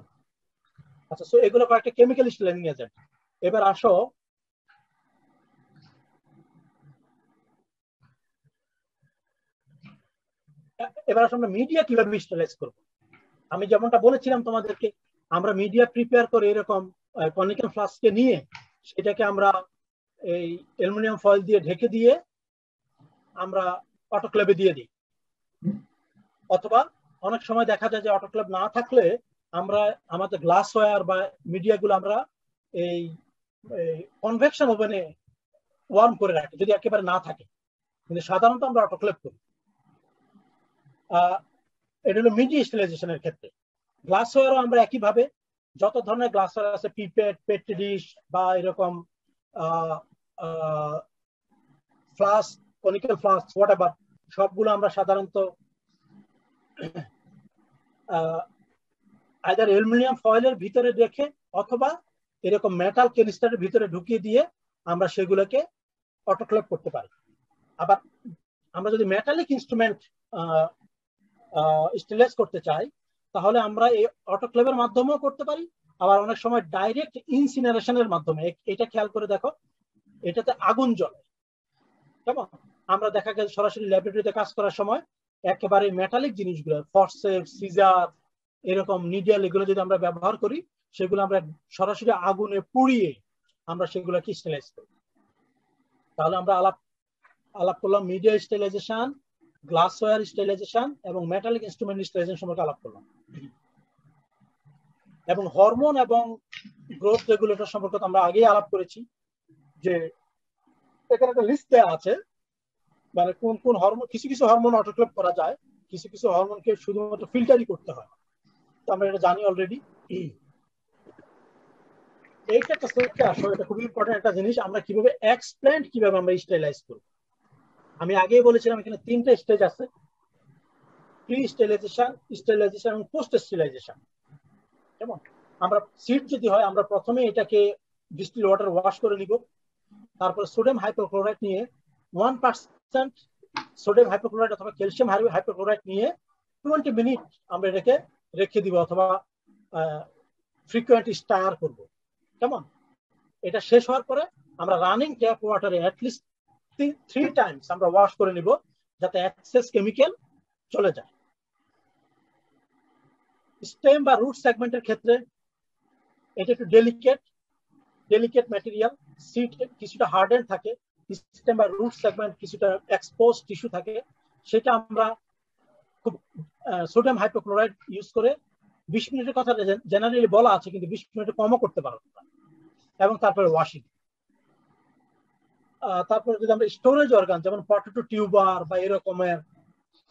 আচ্ছা, সো এগুলো কয়েকটা কেমিক্যাল স্টেরিলাইজিং এজেন্ট। এবার আসো আমরা মিডিয়া কিভাবে স্টেরিলাইজ করব। আমি যেমনটা বলেছিলাম তোমাদেরকে, আমরা মিডিয়া প্রিপেয়ার করে এরকম কনিক্যাল ফ্লাস্কে নিয়ে সেটাকে আমরা এই অ্যালুমিনিয়াম ফয়েল দিয়ে ঢেকে দিয়ে আমরা অটোক্লেভে দিয়ে দিই, অথবা অনেক সময় দেখা যায় যে অটোক্লেভ না থাকলে আমরা আমাদের গ্লাসওয়্যার বা মিডিয়াগুলো আমরা এই কনভেকশন ওভেনে ওয়ার্ম করে রাখি যদি একেবারে না থাকে, কিন্তু সাধারণত আমরা অটোক্লেভ করি। এটা হলো মিডিয়া স্টেরিলাইজেশনের ক্ষেত্রে। গ্লাসওয়্যারও আমরা একইভাবে, যত ধরনের গ্লাসওয়্যার আছে, পিপেট, পেট্রি ডিশ বা এরকম ফ্লাস্ক, কনিক্যাল ফ্লাস্ক, হোয়াটএভার, সবগুলো আমরা সাধারণত আইদার অ্যালুমিনিয়াম ফয়েলের ভিতরে রেখে অথবা এরকম মেটাল ক্যানিস্টারের ভিতরে ঢুকিয়ে দিয়ে আমরা সেগুলোকে অটোক্লেভ করতে পারি। আবার আমরা যদি মেটালিক ইনস্ট্রুমেন্ট স্টেরিলাইজ করতে চাই তাহলে আমরা এই অটোক্লেভের মাধ্যমেও করতে পারি, আবার অনেক সময় ডাইরেক্ট ইনসিনারেশনের মাধ্যমে। এটা খেয়াল করে দেখো, এটাতে আগুন জ্বলে, কেমন? আমরা দেখা গেছে সরাসরি ল্যাবরেটরিতে কাজ করার সময় একেবারে মেটালিক জিনিসগুলো, ফরসেপ, সিজার, এরকম নিডেল, এগুলো যদি আমরা ব্যবহার করি, সেগুলো আমরা সরাসরি আগুনে পুড়িয়ে আমরা সেগুলোকে স্টেরিলাইজ করি। তাহলে আমরা আলাপ করলাম মিডিয়া স্টেরিলাইজেশন, গ্লাসওয়্যার স্টেরিলাইজেশন এবং মেটালিক ইনস্ট্রুমেন্ট স্টেরিলাইজেশন সম্পর্কে আলাপ করলাম। এবং হরমোন এবং গ্রোথ রেগুলেটর সম্পর্কে আমরা আগেই আলাপ করেছি, যে এখানে একটা লিস্ট দেওয়া আছে, মানে কোন কোন হরমোন, কিছু কিছু হরমোন অটোক্লেভ করা যায়, কিছু কিছু হরমোনকে শুধুমাত্র ফিল্টারই করতে হয়, তো আমরা এটা জানি অলরেডি। এইটা একটা স্টেপে আসো, এটা খুবই ইম্পর্টেন্ট একটা জিনিস, আমরা কিভাবে এক্সপ্লেন্ট কিভাবে আমরা স্টেরিলাইজ করব। আমি আগেই বলেছিলাম এখানে 3টা স্টেজ আছে, প্রি স্টেরিলাইজেশন, স্টেরিলাইজেশন এবং পোস্ট স্টেরিলাইজেশন। কেমন? আমরা সিড যদি হয়, আমরা প্রথমে এটাকে ডিস্টিল ওয়াটার ওয়াশ করে নিব, তারপর সোডিয়াম হাইপোক্লোরাইড নিয়ে 1% সোডিয়াম হাইপোক্লোরাইড অথবা ক্যালসিয়াম হাইপোক্লোরাইড নিয়ে 20 মিনিট আমরা এটাকে রেখে দিব অথবা ফ্রিকোয়েন্ট স্টার করব। কেমন? এটা শেষ হওয়ার পরে আমরা রানিং ট্যাপ ওয়াটারে অ্যাটলিস্ট 3 টাইমস আমরা ওয়াশ করে নিব, যাতে এক্সেস কেমিক্যাল চলে যায়। স্টেম বা রুট সেগমেন্টের ক্ষেত্রে এটা একটু ডেলিকেট ম্যাটেরিয়াল, সিড কিছুটা হার্ডেন থাকে, স্টেম বা রুট সেগমেন্ট কিছুটা এক্সপোজ টিস্যু থাকে, সেটা আমরা খুব সোডিয়াম হাইপোক্লোরাইড ইউজ করে 20 মিনিটের কথা জেনারেলি বলা আছে, কিন্তু 20 মিনিটে কমও করতে পারবো না, এবং তারপরে ওয়াশিং। তারপরে যদি আমরা স্টোরেজ অর্গান যেমন পটেটো টিউবার বা এরকমের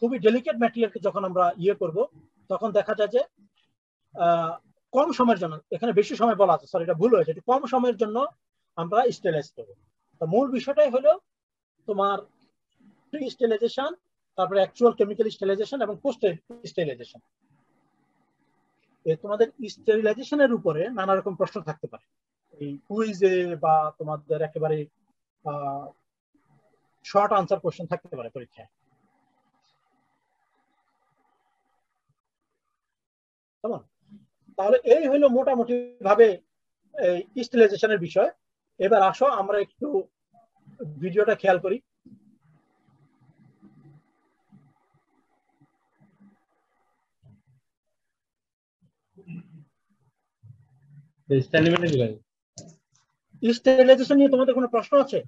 খুবই ডেলিকেট ম্যাটেরিয়ালকে যখন আমরা করব, তখন দেখা যায় যে কম সময়ের জন্য, এখানে বেশি সময় বলা আছে, সরি এটা ভুল হয়েছে, একটু কম সময়ের জন্য আমরা স্টেরিলাইজ করবো। তো মূল বিষয়টাই হলো তোমার প্রি স্টেরিলাইজেশন, তারপরে অ্যাকচুয়াল কেমিক্যাল স্টেরিলাইজেশন এবং পোস্ট স্টেরিলাইজেশন। তোমাদের স্টেরিলাইজেশনের উপরে নানা রকম প্রশ্ন থাকতে পারে, এই কুইজে বা তোমাদের একেবারে শর্ট আনসার কোশ্চেন থাকতে পারে পরীক্ষায়। কেমন? তাহলে এই হলো মোটামুটি ভাবে স্টেরিলাইজেশনের বিষয়। এবার আসো আমরা একটু ভিডিওটা খেয়াল করি। স্টেরিলাইজেশন নিয়ে তোমাদের কোনো প্রশ্ন আছে?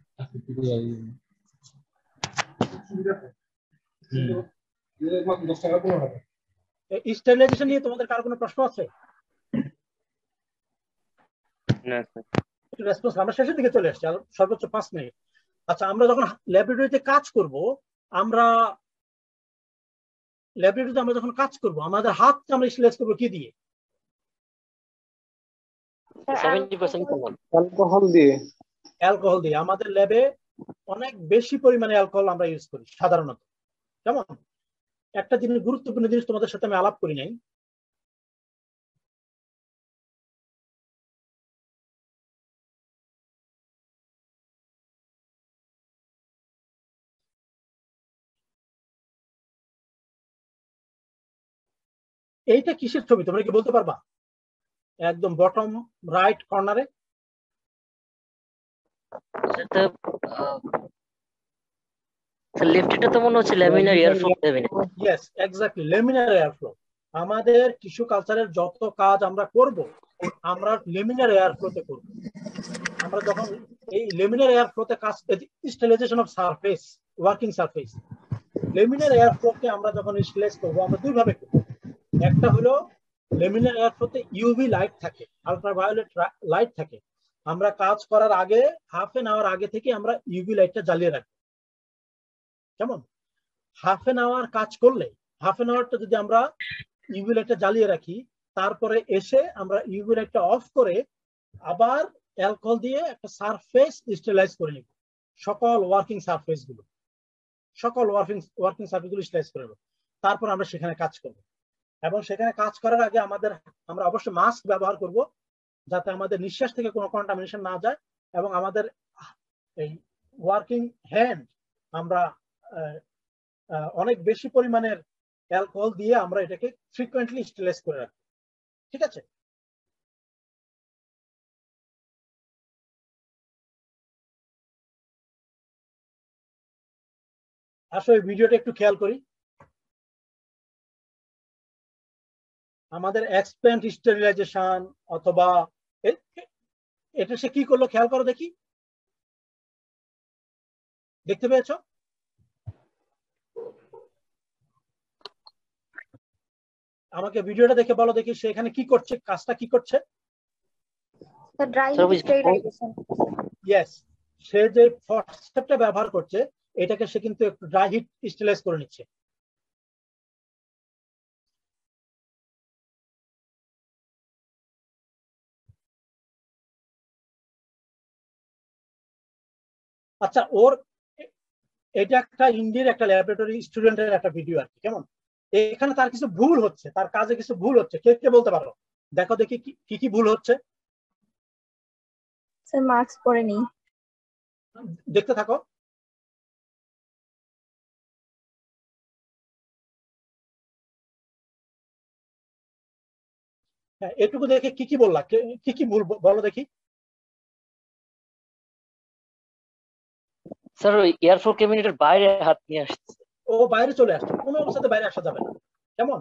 স্টেরিলাইজেশন নিয়ে তোমাদের কার কোনো প্রশ্ন আছে? রেসপন্স আমরা শেষের দিকে চলে আসছি, সর্বোচ্চ 5 মিনিট। আচ্ছা, আমরা যখন ল্যাবরেটরিতে কাজ করব, আমাদের হাতটা আমরা স্টেরিলাইজ করব কি দিয়ে? 70% অ্যালকোহল দিয়ে। আমাদের ল্যাবে অনেক বেশি পরিমাণে অ্যালকোহল আমরা ইউজ করি সাধারণত। কেমন? একটা জিনিস, গুরুত্বপূর্ণ জিনিস তোমাদের সাথে আমি আলাপ করি নাই, এইটা কিসের ছবি তোমরা কি বলতে পারবা? একদম বটম রাইট কর্নারে লেফটটা তো মনে হচ্ছে laminar airflow. Yes, exactly, laminar airflow. আমাদের টিস্যু কালচারের যত কাজ আমরা করব, আমরা ল্যামিনার এয়ারফ্লোতে করব। আমরা যখন এই ল্যামিনার এয়ারফ্লোতে কাজ, sterilisation of surface, working surface, laminar এয়ারফ্লোতে আমরা যখন স্টেরিলাইজ করব, আমরা দুই ভাবে করব। একটা হলো ল্যামিনার এয়ারফ্লোতে ইউভি লাইট থাকে, আলট্রাভায়োলেট লাইট থাকে। আমরা কাজ করার আগে হাফ এন আওয়ার আগে থেকে আমরা ইউভি লাইটটা জ্বালিয়ে রাখি। কেমন? হাফ এন আওয়ার কাজ করলে, হাফ এন আওয়ারটা যদি আমরা ইউভি লাইটটা জ্বালিয়ে রাখি, তারপরে এসে আমরা ইউভি লাইটটা অফ করে আবার অ্যালকোহল দিয়ে একটা সারফেস স্টেরিলাইজ করে নিব। সকল ওয়ার্কিং সারফেস গুলো স্টেরিলাইজ করে নেব। তারপর আমরা সেখানে কাজ করব, এবং সেখানে কাজ করার আগে আমরা অবশ্যই মাস্ক ব্যবহার করব, যাতে আমাদের নিঃশ্বাস থেকে কোনো কন্টামিনেশন না যায়, এবং আমাদের এই ওয়ার্কিং হ্যান্ড আমরা অনেক বেশি পরিমাণের অ্যালকোহল দিয়ে আমরা এটাকে ফ্রিকোয়েন্টলি স্টেরিলাইজ করে রাখি। ঠিক আছে, আসলে ভিডিওটা একটু খেয়াল করি। আমাদের এক্সপ্যান্ড স্টেরিলাইজেশন অথবা এটা সে কি করলো খেয়াল করো দেখি, দেখতে পেয়েছো? আমাকে ভিডিওটা দেখে বলো দেখি সে এখানে কি করছে, কাজটা কি করছে। ইয়েস, সে যে ফর্সেপটা ব্যবহার করছে এটাকে সে কিন্তু একটু ড্রাই হিট স্টেরিলাইজ করে নিচ্ছে। আচ্ছা, ওর এটা একটা ইন্ডিয়ার একটা ল্যাবরেটরি স্টুডেন্টের একটা ভিডিও আর কি, কেমন? এখানে তার কিছু ভুল হচ্ছে, তার কাজে কিছু ভুল হচ্ছে। কে কে বলতে পারো? দেখো দেখি কি কি ভুল হচ্ছে। স্যার মার্কস পড়েনি। দেখতে থাকো। হ্যাঁ, এটুকু দেখে কি কি বললা, কি কি ভুল বলো দেখি। স্যার ওই এয়ারফ্লো ক্যাবিনেটের বাইরে হাত নিয়ে আসছে। ও বাইরে চলে আসছে, কোনো অবস্থাতে বাইরে আসা যাবে না, কেমন?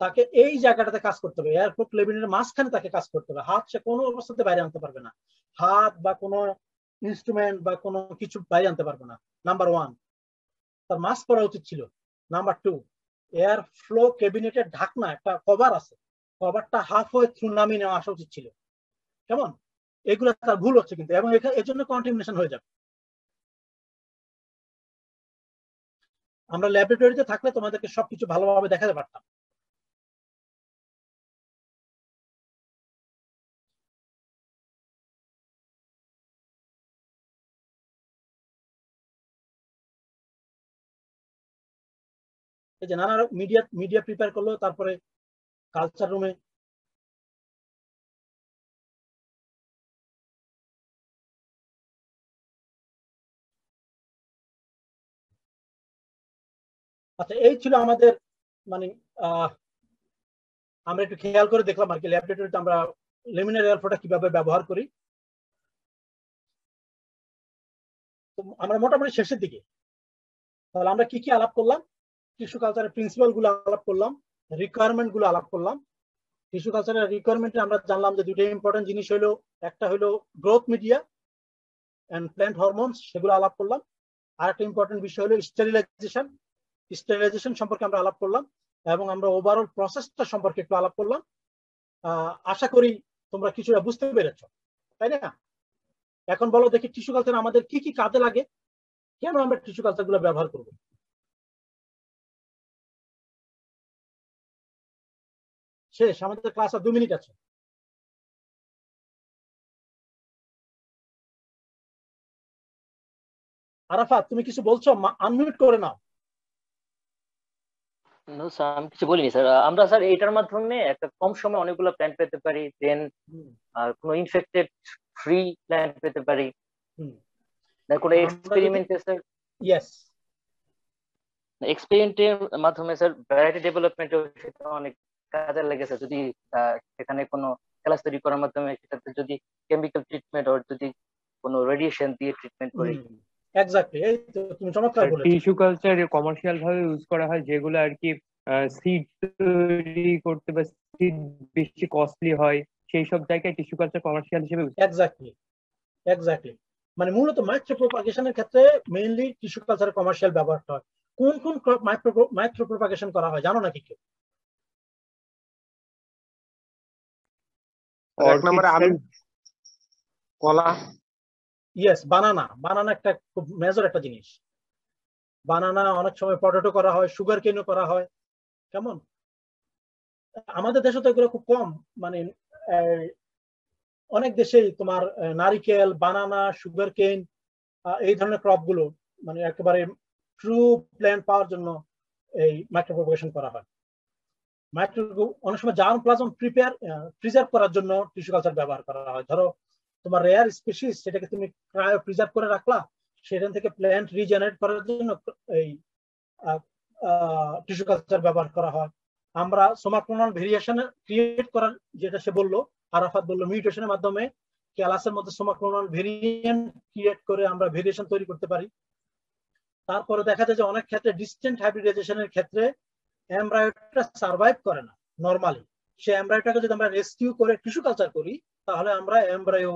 তাকে এই জায়গাটাতে কাজ করতে হবে, এয়ারফ্লো ক্যাবিনেটের মাঝখানে তাকে কাজ করতে হবে। হাত সে কোনো অবস্থাতে বাইরে আনতে পারবে না, হাত বা কোনো ইনস্ট্রুমেন্ট বা কোনো কিছু বাইরে আনতে পারবে না। নাম্বার 1, তার মাস্ক পরা উচিত ছিল। নাম্বার 2, এয়ার ফ্লো ক্যাবিনেটের ঢাকনা একটা কভার আছে, কভারটা হাফ ওয়ে থ্রু নামিয়ে নেওয়া আসা উচিত ছিল, কেমন? এগুলো তার ভুল হচ্ছে কিন্তু, এবং এর জন্য কন্টামিনেশন হয়ে যাবে। আমরা ল্যাবরেটরিতে থাকলে তোমাদেরকে সবকিছু ভালোভাবে দেখাতে পারতাম। এই যে নানা মিডিয়া প্রিপেয়ার করলো, তারপরে কালচার রুমে আচ্ছা, এই ছিল আমাদের মানে আমরা একটু খেয়াল করে দেখলাম আর কি ল্যাবরেটরিতে আমরা লেমিনার এয়ারফ্লোটা কিভাবে ব্যবহার করি। তো আমরা মোটামুটি শেষের দিকে, তাহলে আমরা কি কি আলাপ করলাম? টিস্যু কালচারের প্রিন্সিপাল গুলো আলাপ করলাম, রিকোয়ারমেন্ট গুলো আলাপ করলাম। টিস্যু কালচারের রিকোয়ারমেন্টে আমরা জানলাম যে দুটো ইম্পর্টেন্ট জিনিস হলো, একটা হলো growth media and plant hormones, সেগুলো আলাপ করলাম। আর একটা ইম্পর্টেন্ট বিষয় হলো স্টেরিলাইজেশন সম্পর্কে আমরা আলাপ করলাম, এবং আমরা ওভারঅল প্রসেসটা সম্পর্কে একটু আলাপ করলাম। আশা করি তোমরা কিছুটা বুঝতে পেরেছো, তাই না? এখন বলো দেখি টিস্যু কালচার আমাদের কি কি কাজে লাগে, কেন আমরা টিস্যু কালচার গুলো ব্যবহার করব? শেষ, আমাদের ক্লাস আর 2 মিনিট আছে। আরাফাত, তুমি কিছু বলছো? আনমিউট করে নাও। আমি কিছু বলিনি স্যার। আমরা স্যার এটার মাধ্যমে একটা কম সময়ে অনেকগুলো প্ল্যান্ট পেতে পারি, দেন কোনো ইনফেক্টেড ফ্রি প্ল্যান্ট পেতে পারি। কোনো এক্সপেরিমেন্টে স্যার, ইয়েস, এক্সপেরিমেন্টের মাধ্যমে স্যার ভ্যারাইটি ডেভেলপমেন্টে সেটা অনেক কাজে লেগেছে। যদি সেখানে কোনো ক্লাস তৈরি করার মাধ্যমে সেটাতে যদি কেমিক্যাল ট্রিটমেন্ট আর যদি কোনো রেডিয়েশন দিয়ে ট্রিটমেন্ট করি। এক্স্যাক্টলি, এই তো তুমি চমৎকার বলেছো। টিস্যু কালচার কমার্শিয়াল ভাবে ইউজ করা হয়, যেগুলো আর কি সিড তৈরি করতে বা সিড বেশি কস্টলি হয়, সেই সব জায়গায় টিস্যু কালচার কমার্শিয়াল হিসেবে। এক্স্যাক্টলি, মানে মূলত মাইক্রো প্রপাগেশনের ক্ষেত্রে মেইনলি টিস্যু কালচারের কমার্শিয়াল ব্যবহারটা হয়। কোন কোন ক্রপ মাইক্রো প্রপাগেশন করা হয় জানো নাকি কেউ? এক নম্বরে আলু, কলা। ইয়েস, বানানা একটা খুব মেজর একটা জিনিস। বানানা, অনেক সময় পটেটো করা হয়, সুগার কেনও করা হয়, কেমন? আমাদের দেশে তো এগুলো খুব কম, মানে অনেক দেশেই তোমার নারিকেল, বানানা, সুগার কেন, এই ধরনের ক্রপ গুলো মানে একেবারে ট্রু প্ল্যান্ট পাওয়ার জন্য এই মাইক্রো প্রপাগেশন করা হয়। অনেক সময় জার্ম প্লাজম প্রিজার্ভ করার জন্য টিস্যু কালচার ব্যবহার করা হয়। ধরো তোমার রেয়ার স্পিসিস, সেটাকে তুমি ক্রায়ো প্রিজার্ভ করে রাখলা, সেখান থেকে প্ল্যান্ট রিজেনারেট করার জন্য এই টিস্যু কালচার ব্যবহার করা হয়। আমরা সোমাক্লোনাল ভেরিয়েশন ক্রিয়েট করার, যেটা সে বললো, আরাফাত বললো, মিউটেশনের মাধ্যমে ক্যালাসের মধ্যে সোমাক্লোনাল ভেরিয়েন্ট ক্রিয়েট করে আমরা ভেরিয়েশন তৈরি করতে পারি। তারপরে দেখা যায় যে অনেক ক্ষেত্রে ডিস্টেন্ট হাইব্রিডাইজেশনের ক্ষেত্রে এমব্রায়োটা সার্ভাইভ করে না নরমালি। সে এমব্রায়োটাকে যদি আমরা রেস্কিউ করে টিস্যু কালচার করি, তাহলে আমরা এমব্রায়ো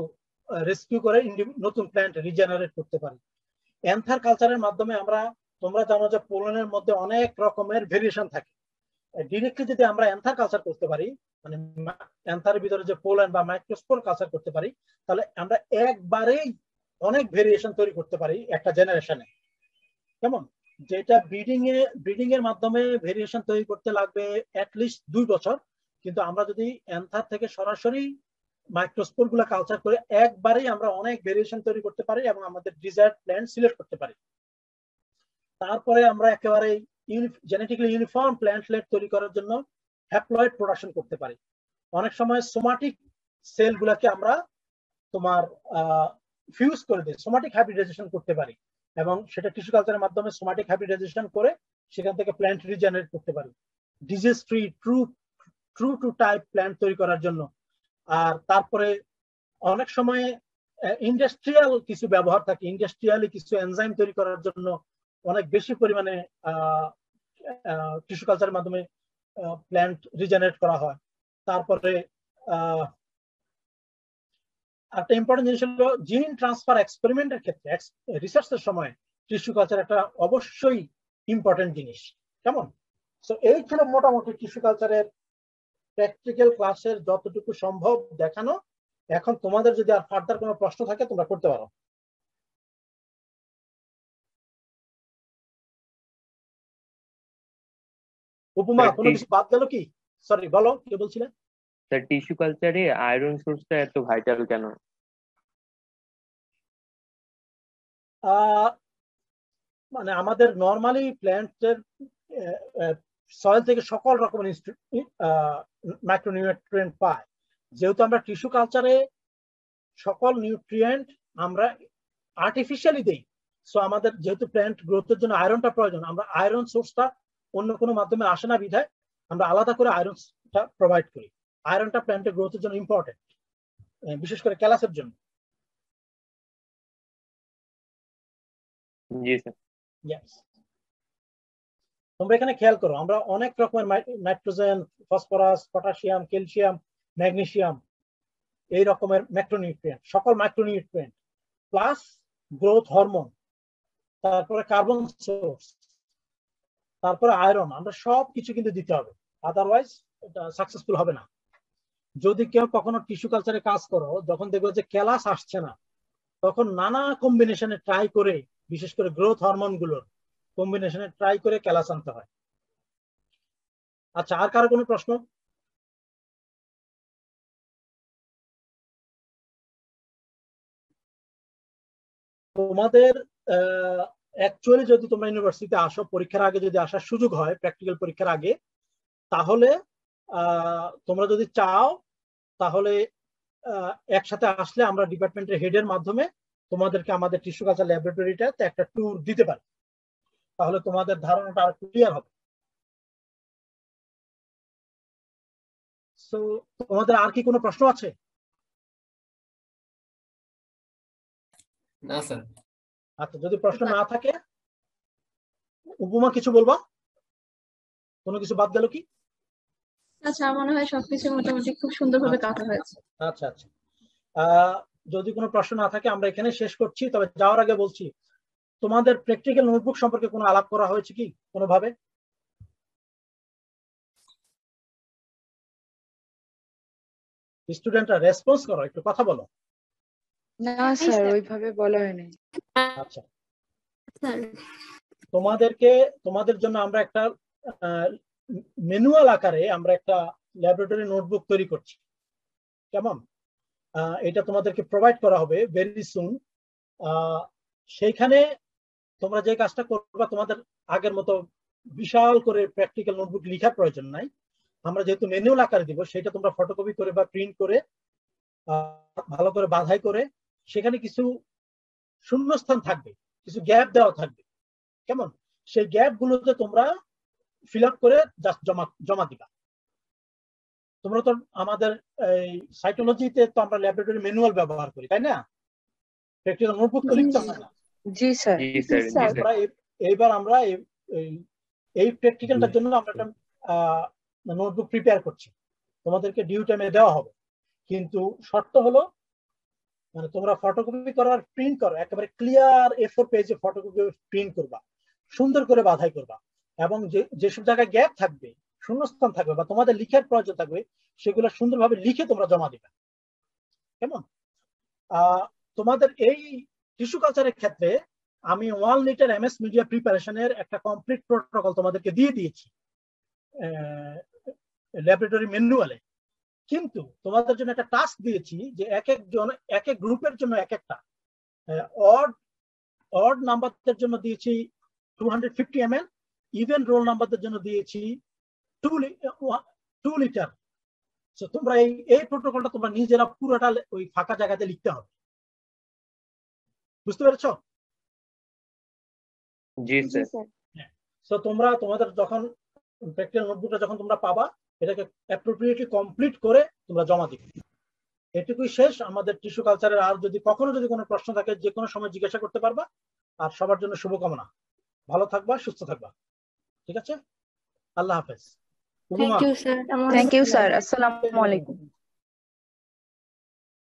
রেস্কিউ করে নতুন প্ল্যান্ট রিজেনারেট করতে পারি। অ্যান্থার কালচারের মাধ্যমে আমরা, তোমরা জানো যে পোলেনের মধ্যে অনেক রকমের ভেরিয়েশন থাকে। ডিরেক্টলি যদি আমরা অ্যান্থার কালচার করতে পারি, মানে অ্যান্থারের ভিতরে যে পোলেন বা মাইক্রোস্পোর কালচার করতে পারি, তাহলে আমরা একবারেই অনেক ভেরিয়েশন তৈরি করতে পারি একটা জেনারেশনে। কেমন? যেটা ব্রিডিং এর মাধ্যমে ভেরিয়েশন তৈরি করতে লাগবে অ্যাটলিস্ট 2 বছর, কিন্তু আমরা যদি অ্যান্থার থেকে সরাসরি মাইক্রোস্পোর গুলা কালচার করে একবারেই আমরা অনেক ভেরিয়েশন তৈরি করতে পারি এবং আমাদের ডিজায়ার্ড প্ল্যান্ট সিলেক্ট করতে পারি। তারপরে আমরা একেবারে জেনেটিক্যালি ইউনিফর্ম প্ল্যান্টলেট তৈরি করার জন্য হ্যাপ্লয়েড প্রোডাকশন করতে পারি। অনেক সময় সোমাটিক সেল গুলাকে আমরা তোমার ফিউজ করে দিই, সোমাটিক হাইব্রিডাইজেশন করতে পারি, এবং সেটা টিস্যু কালচারের মাধ্যমে সোমাটিক হাইব্রিডাইজেশন করে সেখান থেকে প্ল্যান্ট রিজেনারেট করতে পারি disease free true to type plant তৈরি করার জন্য। আর তারপরে অনেক সময় ইন্ডাস্ট্রিয়াল কিছু ব্যবহার থাকে, ইন্ডাস্ট্রিয়ালি কিছু এনজাইম তৈরি করার জন্য অনেক বেশি পরিমাণে টিস্যু কালচারের মাধ্যমে প্ল্যান্ট রিজেনারেট করা হয়। তারপরে একটা ইম্পর্টেন্ট জিনিস হলো জিন ট্রান্সফার এক্সপেরিমেন্টের ক্ষেত্রে, রিসার্চের সময় টিস্যু কালচার একটা অবশ্যই ইম্পর্টেন্ট জিনিস। কেমন? সো এই ছিল মোটামুটি টিস্যু কালচারের প্র্যাকটিক্যাল ক্লাসের যতটুকু সম্ভব দেখানো। এখন তোমাদের যদি আর ফার্দার কোনো প্রশ্ন থাকে তোমরা করতে পারো। উপমা, কোনো কিছু বাদ গেল কি? সরি, বলো, কি বলছিলে? স্যার, টিস্যু কালচারে আয়রন সোর্সটা এত ভাইটাল কেন? মানে আমাদের নরমালি প্ল্যান্টের সয়েল থেকে সকল রকমের মাইক্রোনিউট্রিয়েন্ট পায়। যেহেতু আমরা টিস্যু কালচারে সকল নিউট্রিয়েন্ট আমরা আর্টিফিশিয়ালি দেই, সো আমাদের যেহেতু প্ল্যান্ট গ্রোথের জন্য আয়রনটা প্রয়োজন, আমরা আয়রন সোর্সটা অন্য কোনো মাধ্যমে আসে না বিধায় আমরা আলাদা করে আয়রনটা প্রোভাইড করি। আয়রনটা প্ল্যান্টের গ্রোথের জন্য ইম্পর্টেন্ট, বিশেষ করে ক্যালাসের জন্য। জি স্যার। ইয়েস, তোমরা এখানে খেয়াল করো, আমরা অনেক রকমের nitrogen, phosphorus, potassium, calcium, magnesium, এই রকমের ম্যাক্রোনিউট্রিয়েন্ট, সকল মাইক্রোনিউট্রিয়েন্ট প্লাস গ্রোথ হরমোন, তারপরে কার্বন সোর্স, তারপরে আয়রন, আমরা সব কিছু কিন্তু দিতে হবে, আদারওয়াইজ এটা সাকসেসফুল হবে না। যদি কেউ কখনো টিস্যু কালচারে কাজ করো, যখন দেখবে যে ক্যালাস আসছে না, তখন নানা কম্বিনেশনে ট্রাই করে, বিশেষ করে গ্রোথ হরমোন গুলোর কম্বিনেশনে ট্রাই করে ক্যালাস আনতে হয়। আচ্ছা, আর কারো কোনো প্রশ্ন? তোমাদের অ্যাকচুয়ালি যদি তোমরা ইউনিভার্সিটিতে আসো, পরীক্ষার আগে যদি আসার সুযোগ হয়, প্র্যাকটিক্যাল পরীক্ষার আগে, তাহলে তোমরা যদি চাও তাহলে একসাথে আসলে আমরা ডিপার্টমেন্টের হেডের মাধ্যমে তোমাদেরকে আমাদের টিস্যু কালচার ল্যাবরেটরিটাতে একটা ট্যুর দিতে পারি, তাহলে তোমাদের ধারণাটা আর ক্লিয়ার হবে। সো তোমাদের আর কি কোনো প্রশ্ন আছে? না স্যার। আচ্ছা, যদি প্রশ্ন না থাকে, উপমা কিছু বলবা? কোনো কিছু বাদ গেল কি? আচ্ছা, আমার মনে হয় সবকিছু মোটামুটি খুব সুন্দরভাবে কাটা হয়েছে। আচ্ছা আচ্ছা, যদি কোনো প্রশ্ন না থাকে আমরা এখানে শেষ করছি। তবে যাওয়ার আগে বলছি, তোমাদের প্র্যাকটিক্যাল নোটবুক সম্পর্কে কোনো আলাপ করা হয়েছে কি কোনোভাবে? স্টুডেন্টরা রেসপন্স করো, একটু কথা বলো। না স্যার, ওইভাবে বলা হয়নি। আচ্ছা, তোমাদের জন্য আমরা একটা ম্যানুয়াল আকারে আমরা একটা ল্যাবরেটরি নোটবুক তৈরি করছি। কেমন? এটা তোমাদেরকে প্রোভাইড করা হবে ভেরি সুন। সেইখানে তোমরা যে কাজটা করবা, তোমাদের আগের মতো বিশাল করে প্র্যাকটিক্যাল নোটবুক লেখার প্রয়োজন নাই। আমরা যেহেতু ম্যানুয়াল আকারে দিব, সেটা তোমরা ফটোকপি করে বা প্রিন্ট করে ভালো করে বাঁধাই করে, সেখানে কিছু শূন্যস্থান থাকবে, কিছু গ্যাপ দেওয়া থাকবে, কেমন? সেই গ্যাপ গুলোতে তোমরা ফিল আপ করে জাস্ট জমা দিবা। তোমরা তো আমাদের এই সাইটোলজিতে তো আমরা ল্যাবরেটরি ম্যানুয়াল ব্যবহার করি, তাই না? প্র্যাকটিক্যাল নোটবুক তো লিখতে হয় না। জি স্যার। এইবার আমরা এই প্র্যাকটিক্যালটার জন্য আমরা একটা নোটবুক প্রিপেয়ার করছি, তোমাদেরকে ডিউ টাইমে দেওয়া হবে। কিন্তু শর্ত হলো মানে তোমরা ফটোকপি করার প্রিন্ট করো, একেবারে ক্লিয়ার A4 পেজে ফটোকপি প্রিন্ট করবা, সুন্দর করে বাঁধাই করবা, এবং যেসব জায়গায় গ্যাপ থাকবে, শূন্যস্থান থাকবে বা তোমাদের লিখার প্রয়োজন থাকবে, সেগুলো সুন্দরভাবে লিখে তোমরা জমা দিবে, কেমন? তোমাদের এই টিস্যু কালচারের ক্ষেত্রে আমি 1 লিটার MS মিডিয়া প্রিপারেশনের একটা কমপ্লিট প্রোটোকল তোমাদেরকে দিয়ে দিয়েছি ল্যাবরেটরি ম্যানুয়ালে। কিন্তু তোমাদের জন্য একটা টাস্ক দিয়েছি যে এক এক গ্রুপের জন্য এক একটা অড নাম্বারদের জন্য দিয়েছি 250 ml, ইভেন রোল নাম্বারদের জন্য দিয়েছি 2 লিটার। তোমরা এই প্রোটোকলটা তোমরা নিজেরা পুরোটা ওই ফাঁকা জায়গাতে লিখতে হবে, বুঝতে পেরেছো? জি স্যার। সো তোমরা তোমাদের যখন প্র্যাকটিক্যাল নোটবুকটা যখন তোমরা পাবা, এটাকে অ্যাপ্রোপ্রিয়েটলি কমপ্লিট করে তোমরা জমা দিবে। এটুকুই শেষ আমাদের টিস্যু কালচারের। আর যদি কখনো কোনো প্রশ্ন থাকে যে কোনো সময় জিজ্ঞাসা করতে পারবা। আর সবার জন্য শুভকামনা, ভালো থাকবা, সুস্থ থাকবা, ঠিক আছে? আল্লাহ হাফেজ। Thank you sir. Thank you sir. আসসালামু আলাইকুম।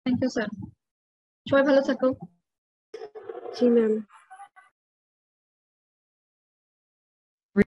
থ্যাংক ইউ স্যার, সবাই ভালো থাকো। জি ম্যাম।